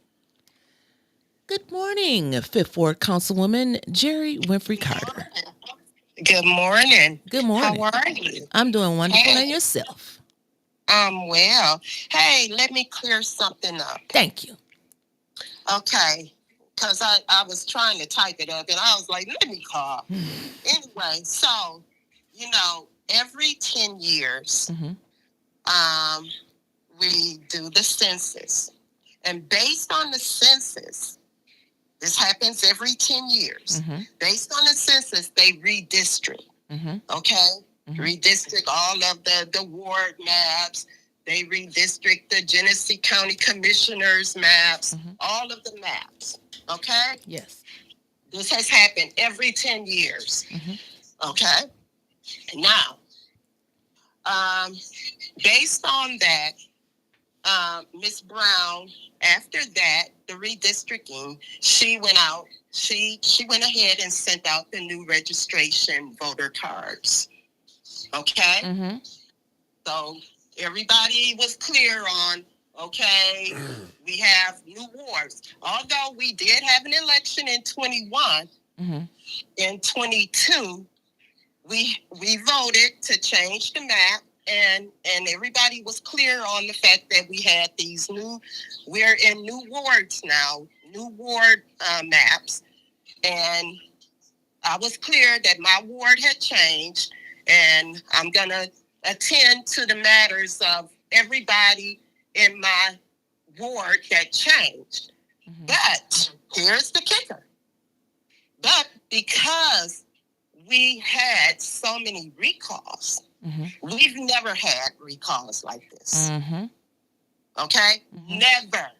Good morning, 5th Ward Councilwoman Jerry Winfrey Carter. Good morning. Good morning. How are you? I'm doing wonderful. And yourself? Well. Hey, let me clear something up. Thank you. Okay. Because I was trying to type it up and I was like, let me call. Anyway, so, every 10 years, we do the census. And based on the census, this happens every 10 years. Based on the census, they redistrict. Okay? Redistrict all of the ward maps. They redistrict the Genesee County Commissioners maps. All of the maps. Okay? Yes. This has happened every 10 years. Okay? Now, based on that, Ms. Brown, after that, the redistricting, she went out. She went ahead and sent out the new registration voter cards. Okay? So everybody was clear on Okay, we have new wards. Although we did have an election in 21, in 22, we voted to change the map, and everybody was clear on the fact that we had these we're in new wards now, new ward maps, and I was clear that my ward had changed, and I'm gonna attend to the matters of everybody in my ward that changed. But here's the kicker. But because we had so many recalls, we've never had recalls like this. Okay? Never.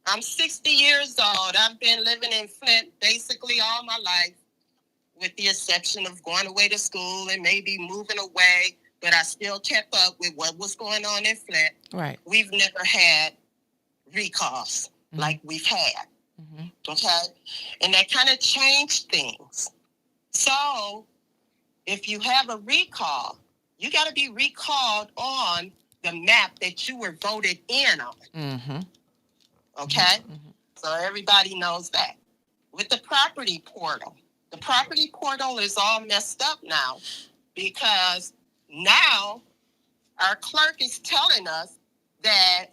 I'm 60 years old. I've been living in Flint basically all my life, with the exception of going away to school and maybe moving away, but I still kept up with what was going on in Flint. Right. We've never had recalls like we've had. Okay? And that kind of changed things. So if you have a recall, you got to be recalled on the map that you were voted in on. Okay? So everybody knows that. With the property portal is all messed up now, because now our clerk is telling us that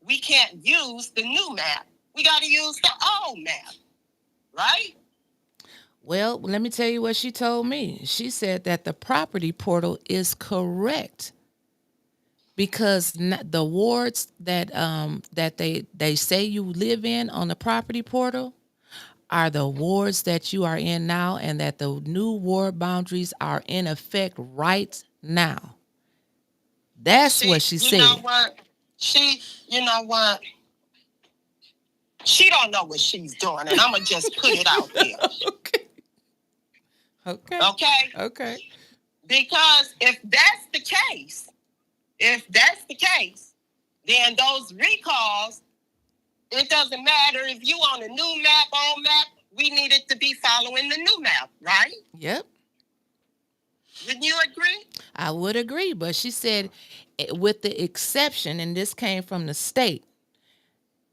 we can't use the new map. We got to use the old map, right? Well, let me tell you what she told me. She said that the property portal is correct, because the wards that they say you live in on the property portal are the wards that you are in now, and that the new ward boundaries are in effect right now. That's what she said. You know what? You know what? She don't know what she's doing, and I'm going to just put it out there. Okay. Because if that's the case, then those recalls, it doesn't matter if you on a new map, old map, we needed to be following the new map, right? Yep. Wouldn't you agree? I would agree, but she said, with the exception, and this came from the state,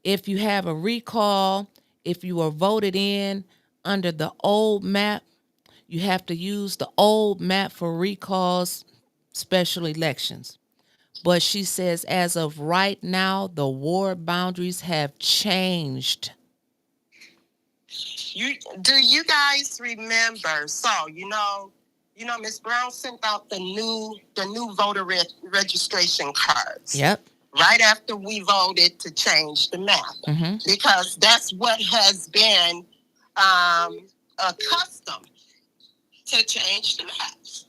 if you have a recall, if you were voted in under the old map, you have to use the old map for recalls, special elections. But she says, as of right now, the ward boundaries have changed. Do you guys remember? So Ms. Brown sent out the new voter registration cards. Yep. Right after we voted to change the map, because that's what has been accustomed to change the maps.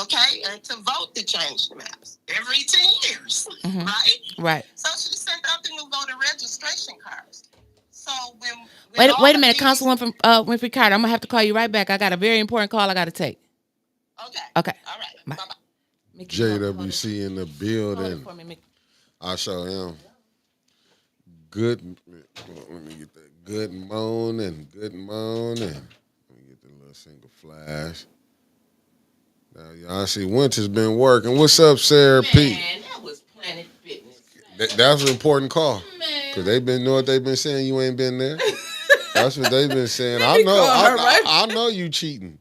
Okay, and to vote to change the maps every 10 years, right? Right. So she sent out the new voter registration cards. So wait a minute, Councilwoman from Winfrey Carter. I'm gonna have to call you right back. I got a very important call I got to take. Okay. All right. Bye-bye. JWC in the building. I sure am. Good. Let me get that. Good morning. Good morning. Let me get the little single flash. Now, y'all see Winter's been working. What's up, Sarah P? Man, that was Planet Fitness. That was an important call. Because they've been know what they've been saying. You ain't been there. That's what they've been saying. I know you cheating.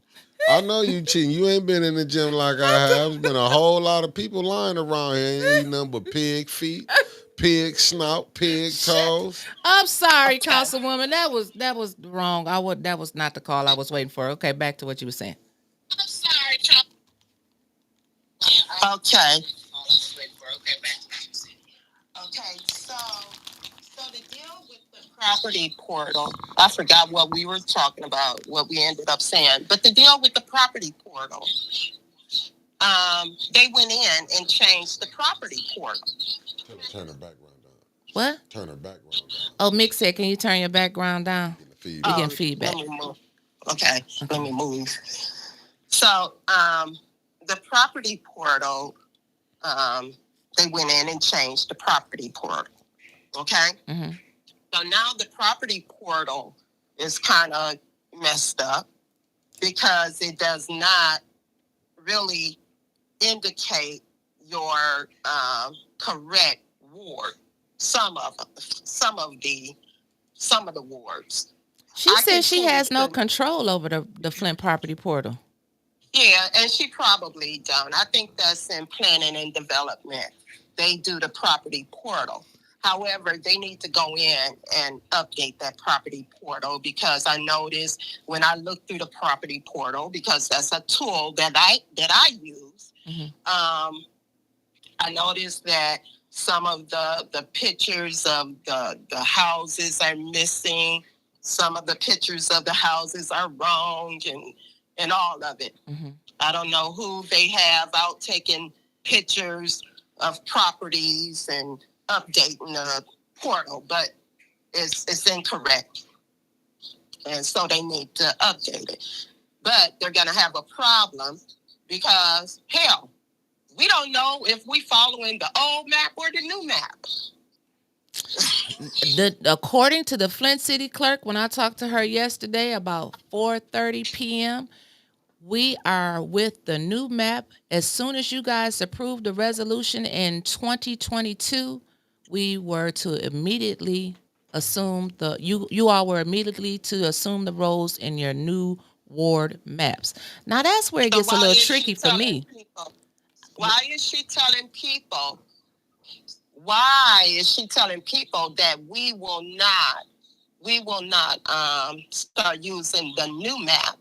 I know you cheating. You ain't been in the gym like I have. There's been a whole lot of people lying around here. Ain't eating nothing but pig feet, pig snout, pig toes. I'm sorry, Councilwoman. That was wrong. That was not the call I was waiting for. Okay, back to what you were saying. I'm sorry, Okay. Okay, so the deal with the property portal, I forgot what we were talking about, what we ended up saying, but the deal with the property portal, they went in and changed the property portal. Turn her background down. What? Turn her background down. Oh, Mick said, can you turn your background down? We getting feedback. Let me move. Okay, let me move. So, the property portal, they went in and changed the property portal. Okay? So now the property portal is kind of messed up because it does not really indicate your correct ward, some of the wards. She said she has no control over the Flint property portal. Yeah, and she probably don't. I think that's in planning and development. They do the property portal. However, they need to go in and update that property portal, because I noticed when I look through the property portal, because that's a tool that I use. I noticed that some of the pictures of the houses are missing. Some of the pictures of the houses are wrong, and all of it. I don't know who they have out taking pictures of properties and updating the portal, but it's incorrect. And so they need to update it. But they're going to have a problem because, hell, we don't know if we following the old map or the new map. According to the Flint City Clerk, when I talked to her yesterday about 4:30 p.m., we are with the new map. As soon as you guys approved the resolution in 2022, we were to immediately assume you all were immediately to assume the roles in your new ward maps. Now that's where it gets a little tricky for me. Why is she telling people? Why is she telling people that we will not start using the new map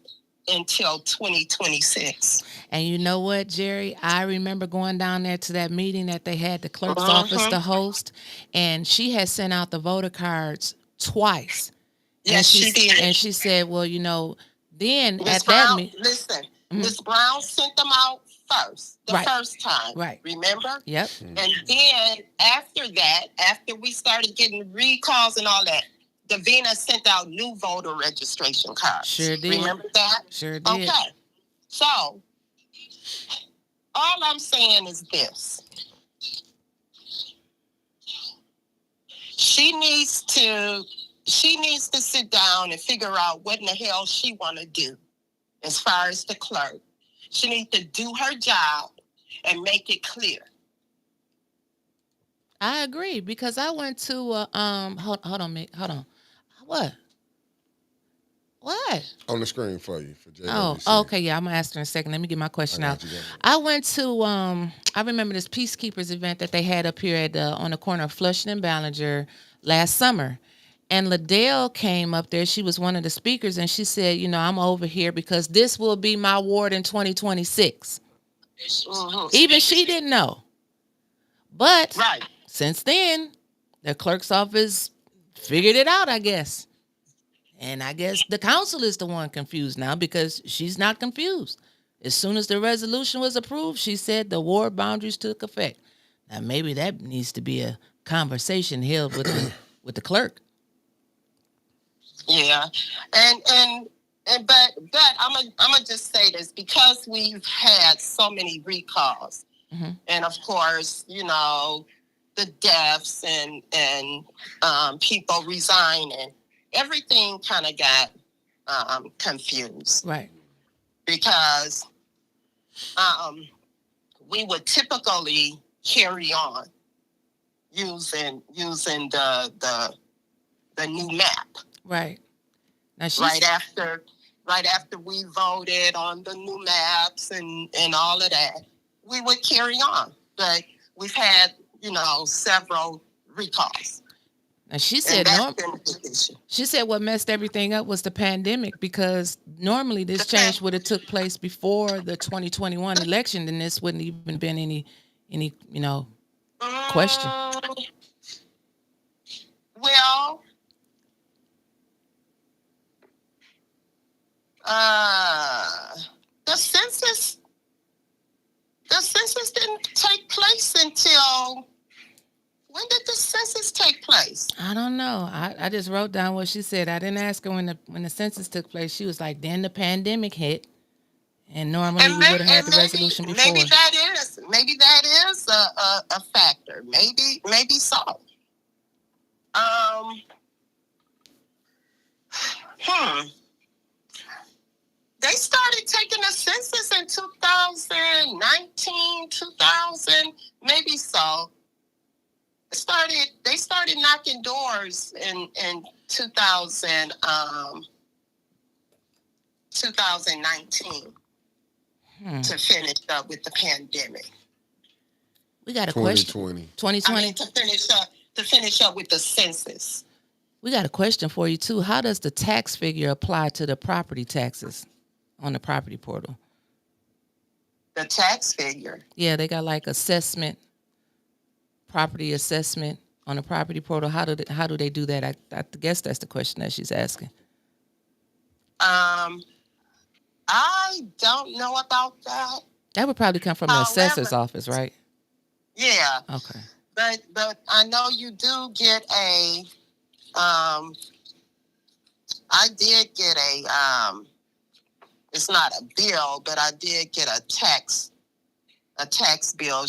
until 2026? And you know what, Jerry? I remember going down there to that meeting that they had the clerk's office to host, and she had sent out the voter cards twice. Yes, she did. And she said, well, then Ms. at Brown, that meeting. Listen, Ms. Brown sent them out first, first time. Right. Remember? Yep. And then after that, after we started getting recalls and all that, Davina sent out new voter registration cards. Sure did. Remember that? Sure did. Okay. So, all I'm saying is this. She needs to sit down and figure out what in the hell she want to do as far as the clerk. She needs to do her job and make it clear. I agree, because I went to hold on. What? On the screen for you for JWC. Oh, okay, yeah, I'm gonna ask her in a second. Let me get my question out. I went to I remember this Peacekeepers event that they had up here at on the corner of Flushing and Ballinger last summer. And Liddell came up there. She was one of the speakers, and she said, I'm over here because this will be my ward in 2026. Even she didn't know. But since then, the clerk's office figured it out, I guess. And I guess the council is the one confused now, because she's not confused. As soon as the resolution was approved, she said the ward boundaries took effect. Now, maybe that needs to be a conversation held with the clerk. Yeah, but I'm gonna just say this, because we've had so many recalls, and of course, the deaths and people resigning, everything kind of got confused, right? Because we would typically carry on using the new map. Right. Now right after we voted on the new maps and all of that, we would carry on. But we've had, several recalls. And she said she said what messed everything up was the pandemic, because normally this change would have took place before the 2021 election, and this wouldn't even been any question. Well, the census didn't take place until, when did the census take place? I don't know. I just wrote down what she said. I didn't ask her when the census took place. She was like, then the pandemic hit, and normally we would have had the resolution before. Maybe that is a factor. Maybe so. They started taking a census in 2019, 2000, maybe so. They started knocking doors in 2019 to finish up with the pandemic. We got a question. 2020. I mean, to finish up with the census. We got a question for you too. How does the tax figure apply to the property taxes on the property portal? The tax figure? Yeah, they got like assessment, property assessment on the property portal. How do they do that? I guess that's the question that she's asking. I don't know about that. That would probably come from the assessor's office, right? Yeah. Okay. But I know you do get a. I did get a. It's not a bill, but I did get a tax bill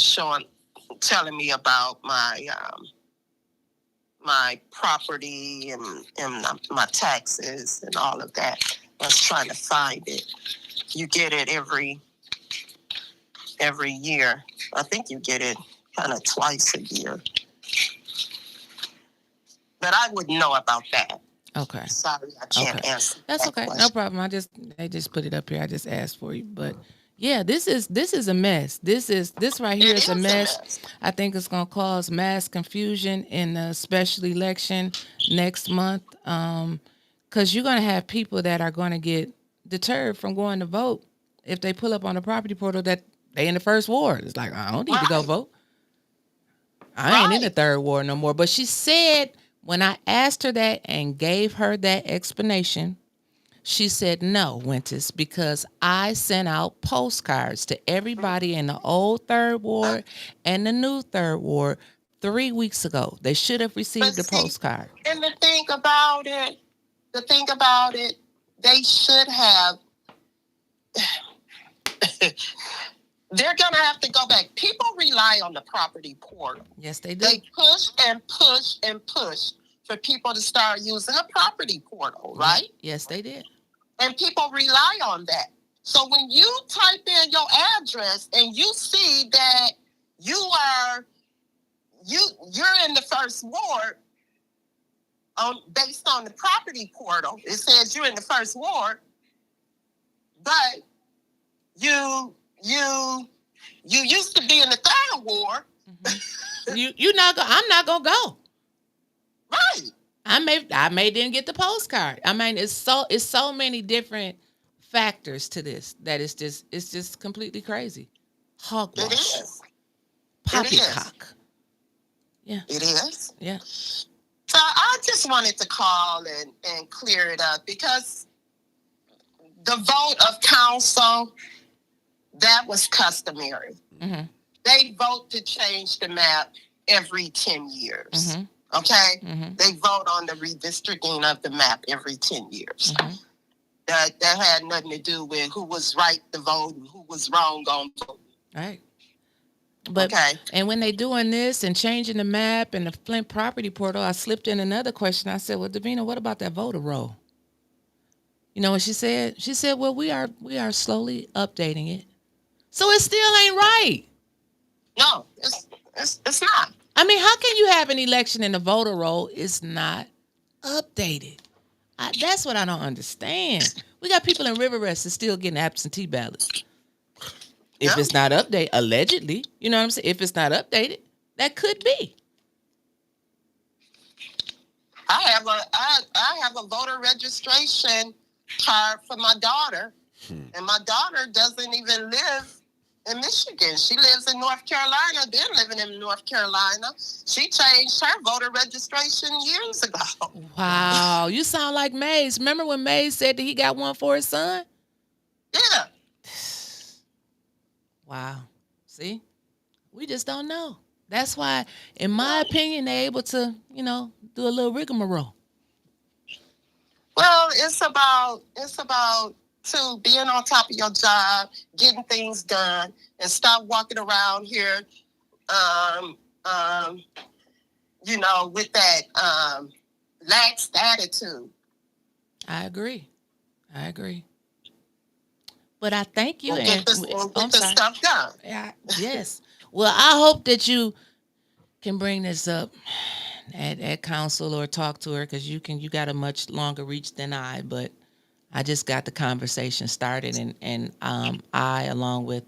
telling me about my my property and my taxes and all of that. I was trying to find it. You get it every year. I think you get it kind of twice a year. But I wouldn't know about that. Okay. Sorry, I can't answer. That's okay. Question. No problem. They just put it up here. I just asked for you. But yeah, this is a mess. This right here is a mess. I think it's gonna cause mass confusion in the special election next month. Because you're gonna have people that are gonna get deterred from going to vote if they pull up on the property portal that they in the first ward. It's like, I don't need to go vote. I ain't in the third ward no more. But she said, when I asked her that and gave her that explanation, she said, no, Winters, because I sent out postcards to everybody in the old third ward and the new third ward 3 weeks ago. They should have received a postcard. And the thing about it, they should have. They're going to have to go back. People rely on the property portal. Yes, they do. They push and push and push for people to start using a property portal, right? Yes, they did. And people rely on that. So when you type in your address and you see that you're in the first ward, based on the property portal, it says you're in the first ward, but you used to be in the third ward. Mm-hmm. I'm not gonna go. Right. I may didn't get the postcard. I mean, it's so many different factors to this that it's just completely crazy. Hogwash. It is. Poppycock. Yeah. It is. Yeah. So I just wanted to call and clear it up because the vote of council, that was customary. Mm-hmm. They vote to change the map every 10 years. Mm-hmm. Okay? Mm-hmm. They vote on the redistricting of the map every 10 years. Mm-hmm. That had nothing to do with who was right to vote and who was wrong on vote. Right. But and when they doing this and changing the map and the Flint property portal, I slipped in another question. I said, well, Davina, what about that voter roll? You know what she said? She said, well, we are slowly updating it. So it still ain't right. No, it's not. I mean, how can you have an election and the voter roll is not updated? That's what I don't understand. We got people in River Rest that's still getting absentee ballots. If it's not updated, allegedly, you know what I'm saying? If it's not updated, that could be. I have a voter registration card for my daughter, and my daughter doesn't even live in Michigan. She lives in North Carolina. Been living in North Carolina. She changed her voter registration years ago. Wow, you sound like Mays. Remember when Mays said that he got one for his son? Yeah. Wow. See, we just don't know. That's why, in my opinion, they're able to, do a little rigmarole. Well, it's about being on top of your job, getting things done, and stop walking around here, with that lax attitude. I agree. But I thank you. Get the stuff done. Yeah, yes. Well, I hope that you can bring this up at council or talk to her, because you got a much longer reach than I, but I just got the conversation started, and I, along with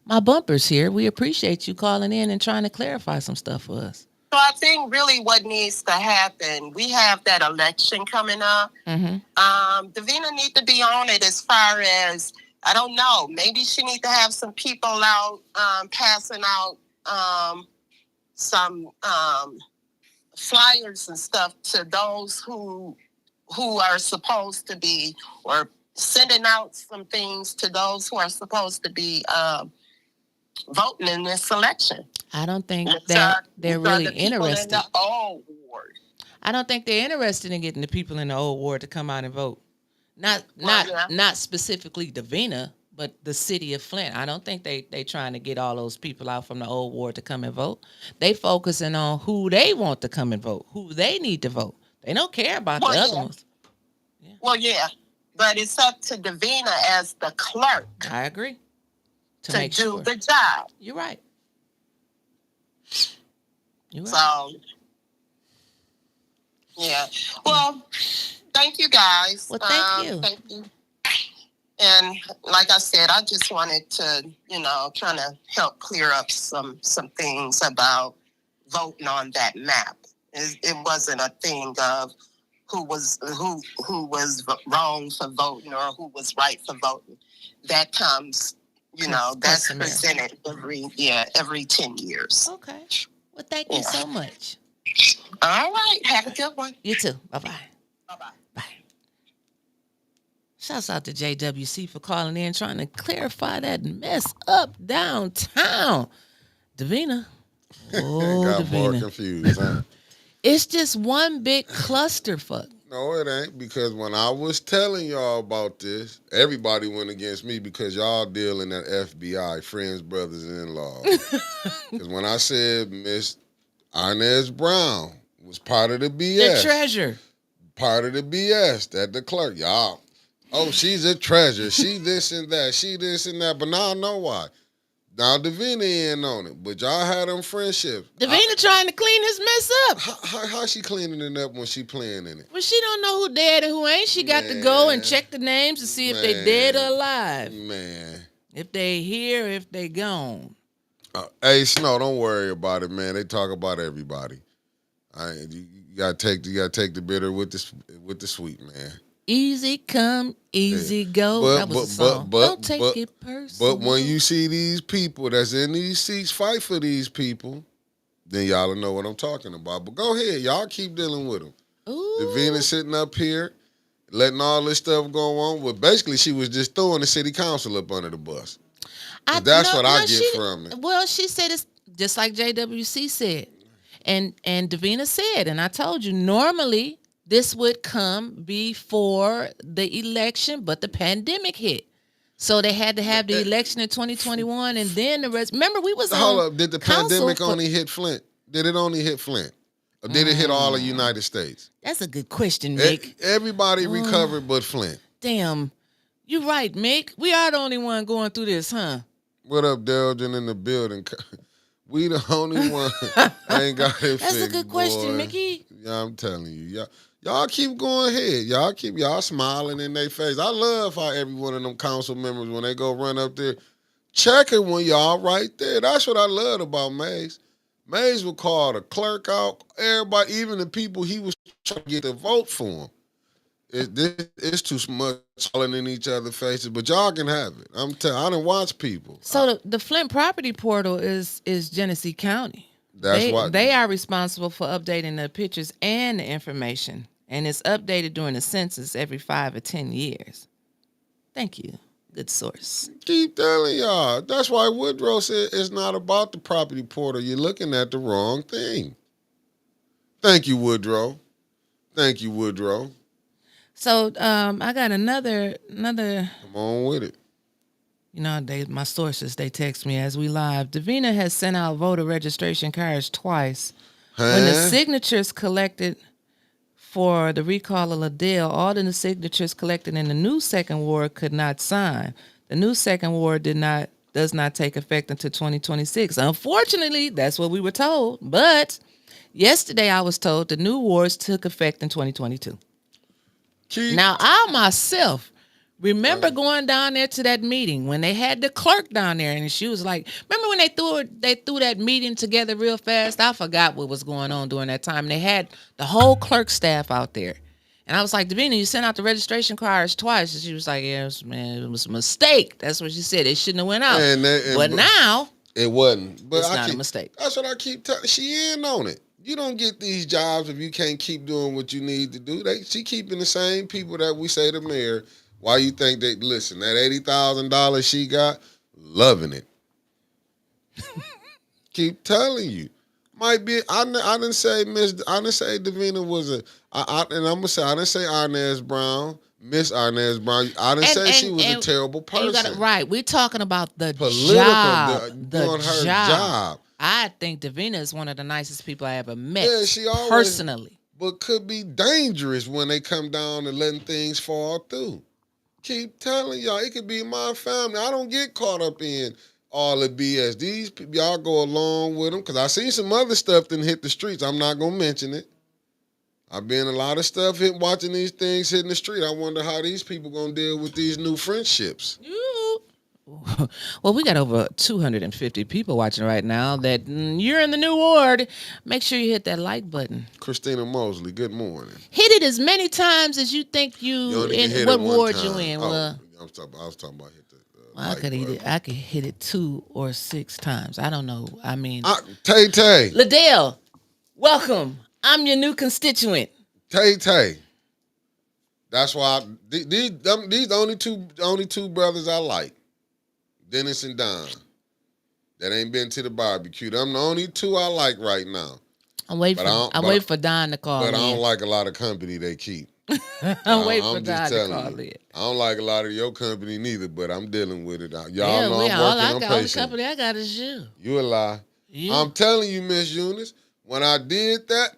my bumpers here, we appreciate you calling in and trying to clarify some stuff for us. So I think really what needs to happen, we have that election coming up. Mm-hmm. Davina need to be on it as far as, I don't know, maybe she need to have some people out passing out some flyers and stuff to those who are supposed to be, or sending out some things to those who are supposed to be voting in this election. I don't think that they're really interested. In the old ward. I don't think they're interested in getting the people in the old ward to come out and vote. Not specifically Davina, but the city of Flint. I don't think they trying to get all those people out from the old ward to come and vote. They focusing on who they want to come and vote, who they need to vote. They don't care about the other ones. Yeah. Well, yeah, but it's up to Davina as the clerk. I agree. To make do the job. You're right. So, yeah. Well, thank you guys. Well, thank you. Thank you. And like I said, I just wanted to, kind of help clear up some things about voting on that map. It wasn't a thing of who was wrong for voting or who was right for voting. That comes, that's presented every 10 years. Okay. Well, thank you so much. All right. Have a good one. You too. Bye-bye. Bye-bye. Bye. Shouts out to JWC for calling in, trying to clarify that mess up downtown. Davina. Oh, got Davina. more confused, huh? It's just one big clusterfuck. No, it ain't, because when I was telling y'all about this, everybody went against me because y'all deal in that FBI, friends, brothers, and in-laws. Because when I said Miss Inez Brown was part of the BS. The treasure. Part of the BS, that the clerk, y'all. Oh, she's a treasure. She this and that. She this and that. But now I know why. Now Davina in on it, but y'all had them friendships. Davina trying to clean this mess up. How she cleaning it up when she playing in it? Well, she don't know who dead and who ain't. She got to go and check the names to see if they dead or alive. Man. If they here, if they gone. Hey, Snow, don't worry about it, man. They talk about everybody. You gotta take the bitter with the sweet, man. Easy come, easy go. That was a song. Don't take it personal. But when you see these people that's in these seats fight for these people, then y'all will know what I'm talking about. But go ahead. Y'all keep dealing with them. Ooh. Davina sitting up here, letting all this stuff go on. Well, basically, she was just throwing the city council up under the bus. That's what I get from it. Well, she said it's just like JWC said. And Davina said, and I told you, normally this would come before the election, but the pandemic hit. So they had to have the election in 2021, and then the rest. Remember, we was Hold up. Did the pandemic only hit Flint? Did it only hit Flint? Or did it hit all the United States? That's a good question, Mick. Everybody recovered but Flint. Damn. You're right, Mick. We are the only one going through this, huh? What up, Delgin in the building? We the only one ain't got it That's fixed, a good question, Mickey. Yeah, I'm telling you. Y'all keep going ahead. Y'all smiling in their face. I love how every one of them council members, when they go run up there, checking when y'all right there. That's what I loved about Mays. Mays would call the clerk out, everybody, even the people he was trying to get to vote for him. It's too much calling in each other's faces, but y'all can have it. I done watch people. So the Flint property portal is Genesee County. They are responsible for updating the pictures and the information, and it's updated during the census every 5 or 10 years. Thank you. Good source. Keep telling y'all. That's why Woodrow said it's not about the property portal. You're looking at the wrong thing. Thank you, Woodrow. Thank you, Woodrow. So I got another. Come on with it. You know, my sources, they text me as we live. Davina has sent out voter registration cards twice. When the signatures collected for the recall of Liddell, all the signatures collected in the new second ward could not sign. The new second ward did not does not take effect until 2026. Unfortunately, that's what we were told. But yesterday I was told the new awards took effect in 2022. Now, I myself remember going down there to that meeting when they had the clerk down there, and she was like, remember when they threw that meeting together real fast? I forgot what was going on during that time. They had the whole clerk staff out there. And I was like, Davina, you sent out the registration cards twice. And she was like, yes, man, it was a mistake. That's what she said. It shouldn't have went out. But now it wasn't. But it's not a mistake. That's what I keep telling. She in on it. You don't get these jobs if you can't keep doing what you need to do. She keeping the same people that we say the mayor. Why you think they listen? That $80,000 she got, loving it. Keep telling you. Might be. I didn't say Davina was and I'm gonna say I didn't say Inez Brown, Miss Inez Brown. I didn't say she was a terrible person. You got it right. We're talking about the political job. Doing her job. I think Davina is one of the nicest people I ever met. Yeah, she always personally. But could be dangerous when they come down and letting things fall through. Keep telling y'all, it could be my family. I don't get caught up in all the BS. These people, y'all go along with them because I seen some other stuff that hit the streets. I'm not gonna mention it. I've been a lot of stuff watching these things hitting the street. I wonder how these people gonna deal with these new friendships. Well, we got over 250 people watching right now. That you're in the new ward. Make sure you hit that like button. Christina Mosley, good morning. Hit it as many times as you think you in. What ward you in? Well, I was talking about hit the. I could hit it 2 or 6 times. I don't know. I mean, Tay Liddell, welcome. I'm your new constituent. Tay. That's why these the only two brothers I like. Dennis and Don. That ain't been to the barbecue. Them the only two I like right now. I'm waiting for Don to call. But I don't like a lot of company they keep. I'm waiting for Don to call in. I don't like a lot of your company neither, but I'm dealing with it. Y'all know I'm working on patience. All the company I got is you. You a lie. I'm telling you, Miss Eunice, when I did that,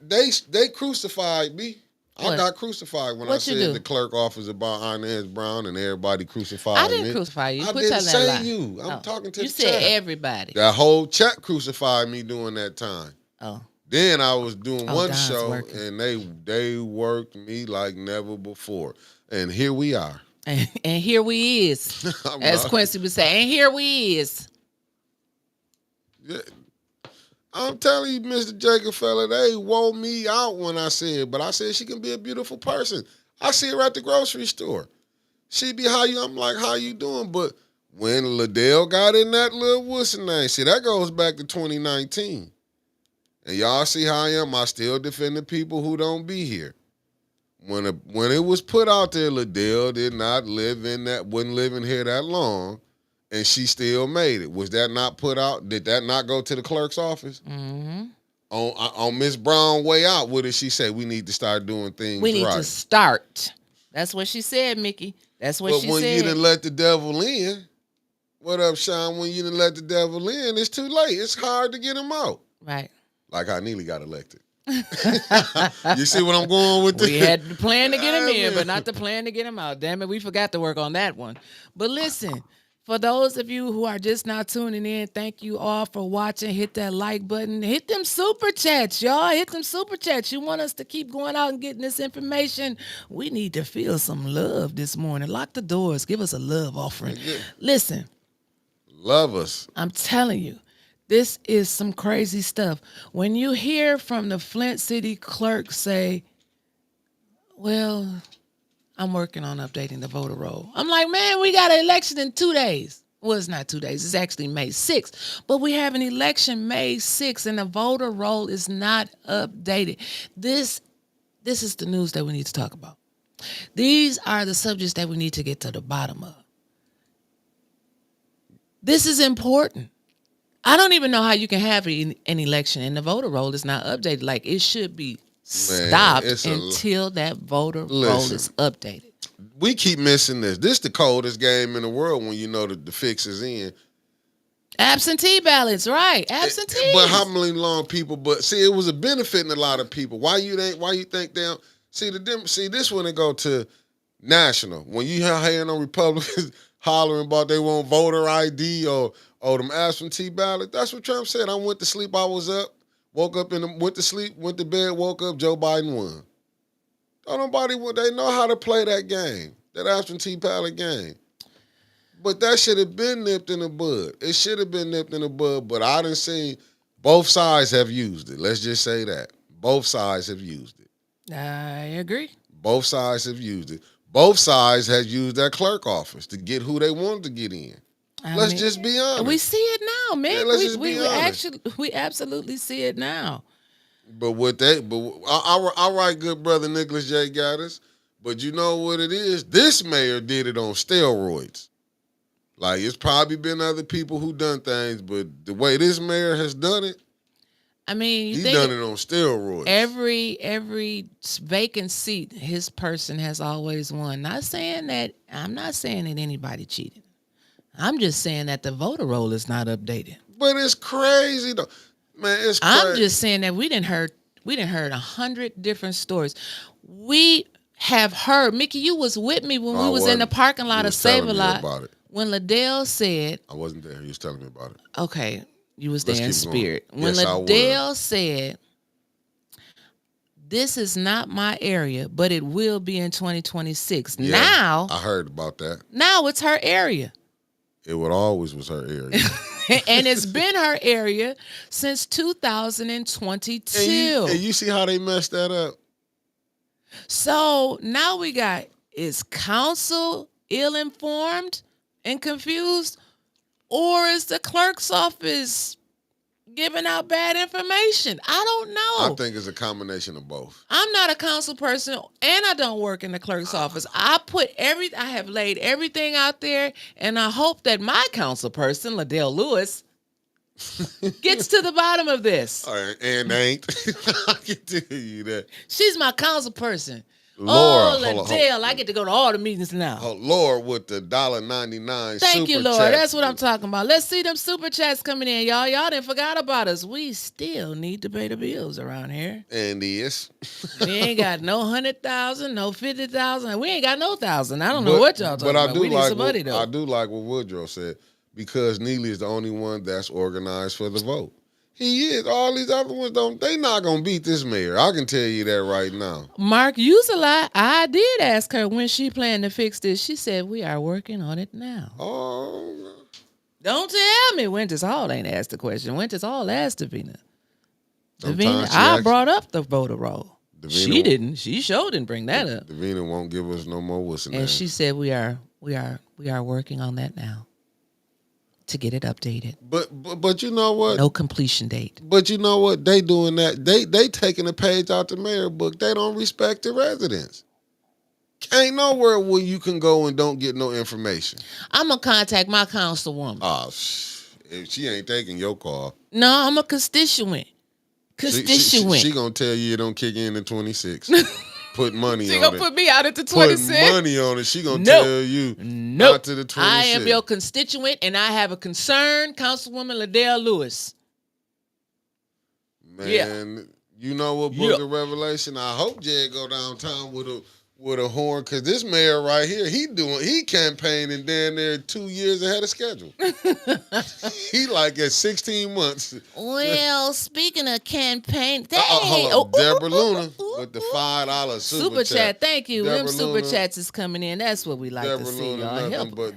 they crucified me. I got crucified when I said the clerk office about Inez Brown and everybody crucified me. I didn't crucify you. I didn't say you. I'm talking to the chat. You said everybody. That whole chat crucified me during that time. Oh. Then I was doing one Don's show working. and they worked me like never before. And here we are. And here we is. As Quincy would say, and here we is. Yeah. I'm telling you, Mr. Jacob fella, they wore me out when I said, but I said she can be a beautiful person. I see her at the grocery store. She be I'm like, how you doing? But when Liddell got in that little wussy name, see, that goes back to 2019. And y'all see how I am. I still defend the people who don't be here. When it was put out there, Liddell did not wasn't living here that long. And she still made it. Was that not put out? Did that not go to the clerk's office? Mm-hmm. On Miss Brown way out, what did she say? We need to start doing things right. We need to start. That's what she said, Mickey. That's what she said. But when you didn't let the devil in, what up, Sean? When you didn't let the devil in, it's too late. It's hard to get him out. Right. Like how Neely got elected. You see what I'm going with this? We had the plan to get him in, but not the plan to get him out. Damn it, we forgot to work on that one. But listen, for those of you who are just now tuning in, thank you all for watching. Hit that like button. Hit them super chats, y'all. Hit them super chats. You want us to keep going out and getting this information? We need to feel some love this morning. Lock the doors. Give us a love offering. Yeah. Listen. Love us. I'm telling you, this is some crazy stuff. When you hear from the Flint City Clerk say, well, I'm working on updating the voter roll. I'm like, man, we got an election in 2 days. Well, it's not 2 days. It's actually May 6th. But we have an election May 6th, and the voter roll is not updated. This is the news that we need to talk about. These are the subjects that we need to get to the bottom of. This is important. I don't even know how you can have an election and the voter roll is not updated. Like, it should be stopped until that voter roll is updated. We keep missing this. This is the coldest game in the world when you know that the fix is in. Absentee ballots, right? Absentee. But how many long people? But see, it was a benefit in a lot of people. Why you think they don't see the difference? See, this when it go to national. When you hearing on Republicans hollering about they want voter ID or them absentee ballot, that's what Trump said. I went to sleep, I was up, woke up went to sleep, went to bed, woke up, Joe Biden won. Don't nobody, they know how to play that game, that absentee ballot game. But that should have been nipped in the bud. It should have been nipped in the bud, but I done seen both sides have used it. Let's just say that. Both sides have used it. I agree. Both sides have used it. Both sides has used that clerk office to get who they wanted to get in. Let's just be honest. We see it now, man. Yeah, let's just be honest. We absolutely see it now. But I write good brother Nicholas J. Gaddis, but you know what it is? This mayor did it on steroids. Like, it's probably been other people who done things, but the way this mayor has done it, I mean, he done it on steroids. Every vacant seat, his person has always won. I'm not saying that anybody cheated. I'm just saying that the voter roll is not updated. But it's crazy though. Man, it's crazy. I'm just saying that we didn't heard 100 different stories. We have heard, Mickey, you was with me when we was in the parking lot of Save-A-Lot. When Liddell said, I wasn't there. He was telling me about it. Okay, you was there in spirit. Going. When yes, Liddell said, this is not my area, but it will be in 2026. Yeah, now, I heard about that. Now it's her area. It always was her area. And it's been her area since 2022. And you see how they messed that up? So now we got, is council ill-informed and confused, or is the clerk's office giving out bad information? I don't know. I think it's a combination of both. I'm not a council person, and I don't work in the clerk's office. I have laid everything out there, and I hope that my council person, Liddell Lewis, gets to the bottom of this. All right, and ain't. I can tell you that. She's my council person. Laura, Liddell, I get to go to all the meetings now. Laura with the $1.99 Thank you, Laura. chat. That's what I'm talking about. Let's see them super chats coming in, y'all. Y'all didn't forgot about us. We still need to pay the bills around here. And yes. We ain't got no 100,000, no 50,000. We ain't got no 1,000. I don't know what y'all talking about. We need some money, though. I do like what Woodrow said, because Neely is the only one that's organized for the vote. He is. All these other ones they not gonna beat this mayor. I can tell you that right now. Mark Usalai, I did ask her when she planned to fix this. She said, we are working on it now. Oh. Don't tell me Winters Hall ain't asked the question. Winters Hall asked Davina. I brought up the voter roll. She didn't. She sure didn't bring that up. Davina won't give us no more what's in there. And she said we are working on that now to get it updated. But you know what? No completion date. But you know what? They doing that. They taking a page out the mayor book. They don't respect the residents. Ain't nowhere where you can go and don't get no information. I'm gonna contact my councilwoman. Oh, if she ain't taking your call. No, I'm a constituent. She gonna tell you it don't kick in 26. Put money on it. She gonna put me out at the 26. Put money on it. She gonna tell you not to the 26. I am your constituent, and I have a concern, Councilwoman Liddell Lewis. Man, you know what book of Revelation? I hope Jed go downtown with a horn, because this mayor right here, he campaigning down there 2 years ahead of schedule. He like at 16 months. Well, speaking of campaign, Deborah Luna with the $5 super chat. Thank you. Them super chats is coming in. That's what we like to see, y'all. Help us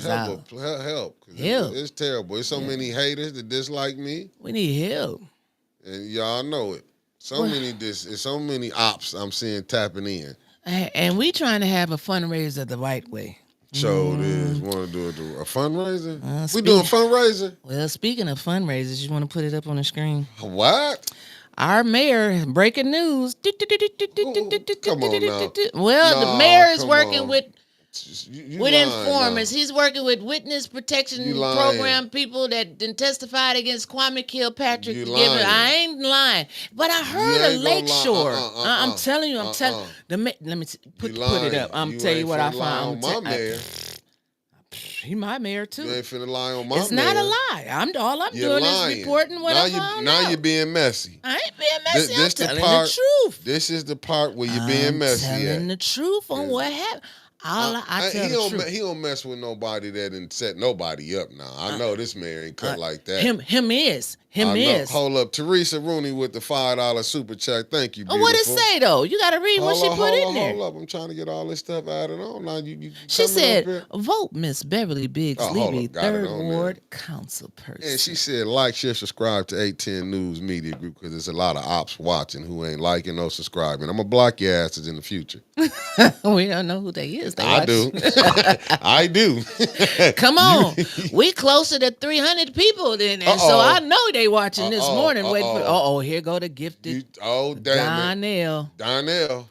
out. Help. It's terrible. There's so many haters that dislike me. We need help. And y'all know it. So many ops I'm seeing tapping in. And we trying to have a fundraiser the right way. So it is. Want to do a fundraiser? We doing a fundraiser? Well, speaking of fundraisers, you want to put it up on the screen? What? Our mayor, breaking news. Come on now. Well, the mayor is working with with informers. He's working with witness protection program people that testified against Kwame Kilpatrick. I ain't lying, but I heard a Lakeshore. I'm telling you. Let me put it up. I'm telling you what I found. He my mayor too. You ain't finna lie on my mayor. It's not a lie. I'm doing is reporting what I found now out. You're being messy. I ain't being messy. I'm telling the truth. This is the part where you're being messy. Telling the truth on what happened. I tell the truth. He don't mess with nobody that didn't set nobody up now. I know this man ain't cut like that. Him is. Hold up. Teresa Rooney with the $5 super chat. Thank you, beautiful. What it say, though? You got to read what she put in there. Hold up. I'm trying to get all this stuff added on. Now, she said, vote Miss Beverly Biggs Levy, 3rd Ward Council person. And she said, like, share, subscribe to 810 News Media Group because there's a lot of ops watching who ain't liking or subscribing. I'm going to block your asses in the future. We don't know who they is. I do. I do. Come on. We closer to 300 people than that. So I know they watching this morning. Waiting for, here go the gifted. Damn Donnell.